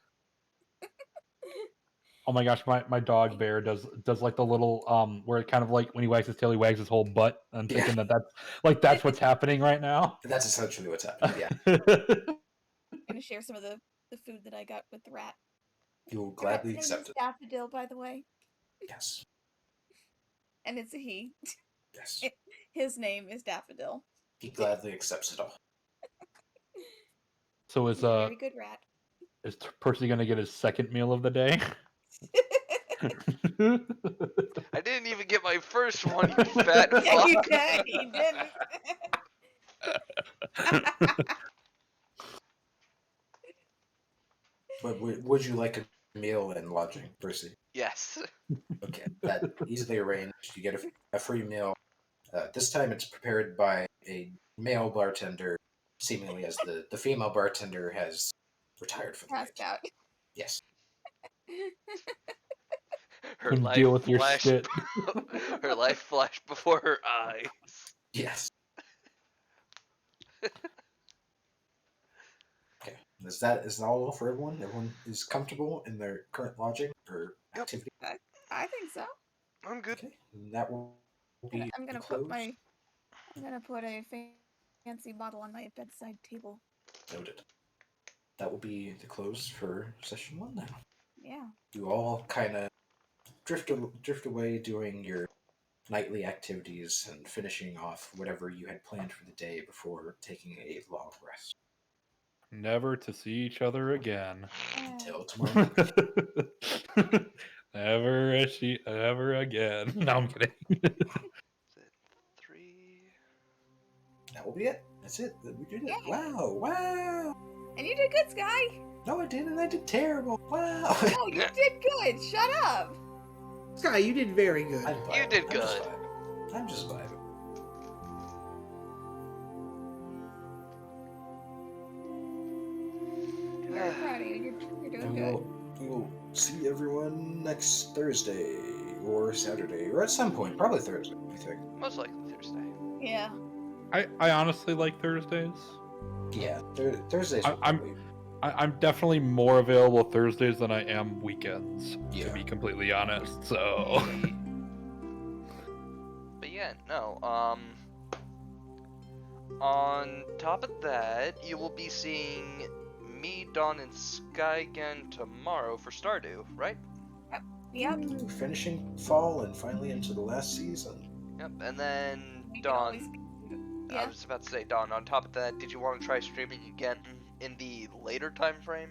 Oh my gosh, my dog Bear does like the little where it kind of like when he wags his tail, he wags his whole butt. I'm thinking that's what's happening right now. That's essentially what's happening. Yeah. I'm gonna share some of the food that I got with the rat. You will The rat's gladly name accept is it. Daffodil, by the way, Yes. and it's a he. Yes. His name is Daffodil. He gladly accepts it all. So He's a very good rat. is Percy gonna get his second meal of the day? I didn't even get my first one, you fat fuck. Yeah, you did. He didn't. But would you like a meal and lodging, Percy? Yes. Okay, that easily arranged. You get a free meal. This time it's prepared by a male bartender, seemingly as the female bartender has retired for the Passed night. out. Yes. Her Couldn't life deal with your flashed. shit. Her life flashed before her eyes. Yes. Okay. Is that all for everyone? Everyone is comfortable in their current lodging or activity? I think so. I'm good. Okay. And that will be I'm gonna the put close. a fancy bottle on my bedside table. Noted. That will be the close for session 1 now. Yeah. You all kind of drift away doing your nightly activities and finishing off whatever you had planned for the day before taking a long rest. Never to see each other again. Until tomorrow. Ever again. No, I'm kidding. Is it 3? That will be it. That's it. We did it. Yay. Wow. And you did good, Sky. No, I didn't. I did terrible. Wow. No, you did good. Shut up. Sky, you did very good. I'm vibing. You did I'm just good. vibing. I'm just vibing. I'm very proud of you. You're doing And good. we will see everyone next Thursday or Saturday or at some point. Probably Thursday, I think. Most likely Thursday. Yeah. I honestly like Thursdays. Yeah, Thursdays. I'm definitely more available Thursdays than I am weekends, Yeah. to be completely honest. So But yeah, no. On top of that, you will be seeing me, Dawn, and Sky again tomorrow for Stardew, right? Yep. Finishing fall and finally into the last season. Yep. And then We can Dawn. always- I Yeah. was about to say, Dawn. On top of that, did you want to try streaming again in the later time frame?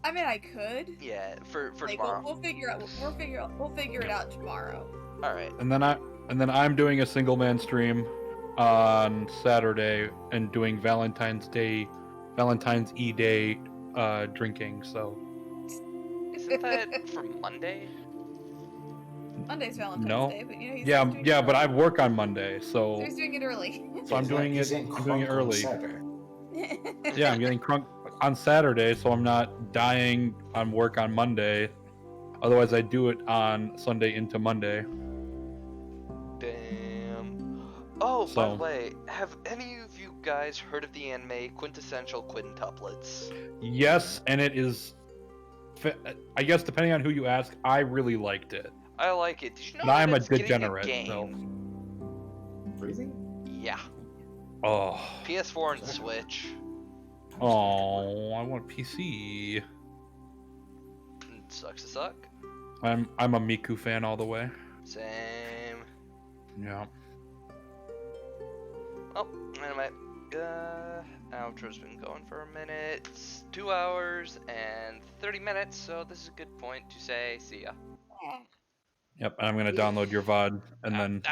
I mean, I could. Yeah, for Like, tomorrow. we'll figure it out tomorrow. All right. and then I'm doing a single man stream on Saturday and doing Valentine's E Day drinking. So Isn't that for Monday? Monday's Valentine's No. Day, but you know he's yeah, doing yeah, it but I early. work on Monday, so He's doing it early. So I'm doing He's it- in I'm doing it Crunk on early. Saturday. yeah, I'm getting crunk on Saturday, so I'm not dying on work on Monday. Otherwise, I do it on Sunday into Monday. Damn. Oh, by So- the way, have any of you guys heard of the anime Quintessential Quintuplets? Yes, and it is. I guess depending on who you ask, I really liked it. I like it. Did you know And I'm that a it's getting a degenerate, so. game? Really? Yeah. Oh. PS4 and Switch. Oh, I want PC. Sucks to suck. I'm a Miku fan all the way. Same. Yeah. Oh, anyway. Outro's been going for a minute. It's 2 hours and 30 minutes, so this is a good point to say see ya. Yep, and I'm gonna download your VOD and then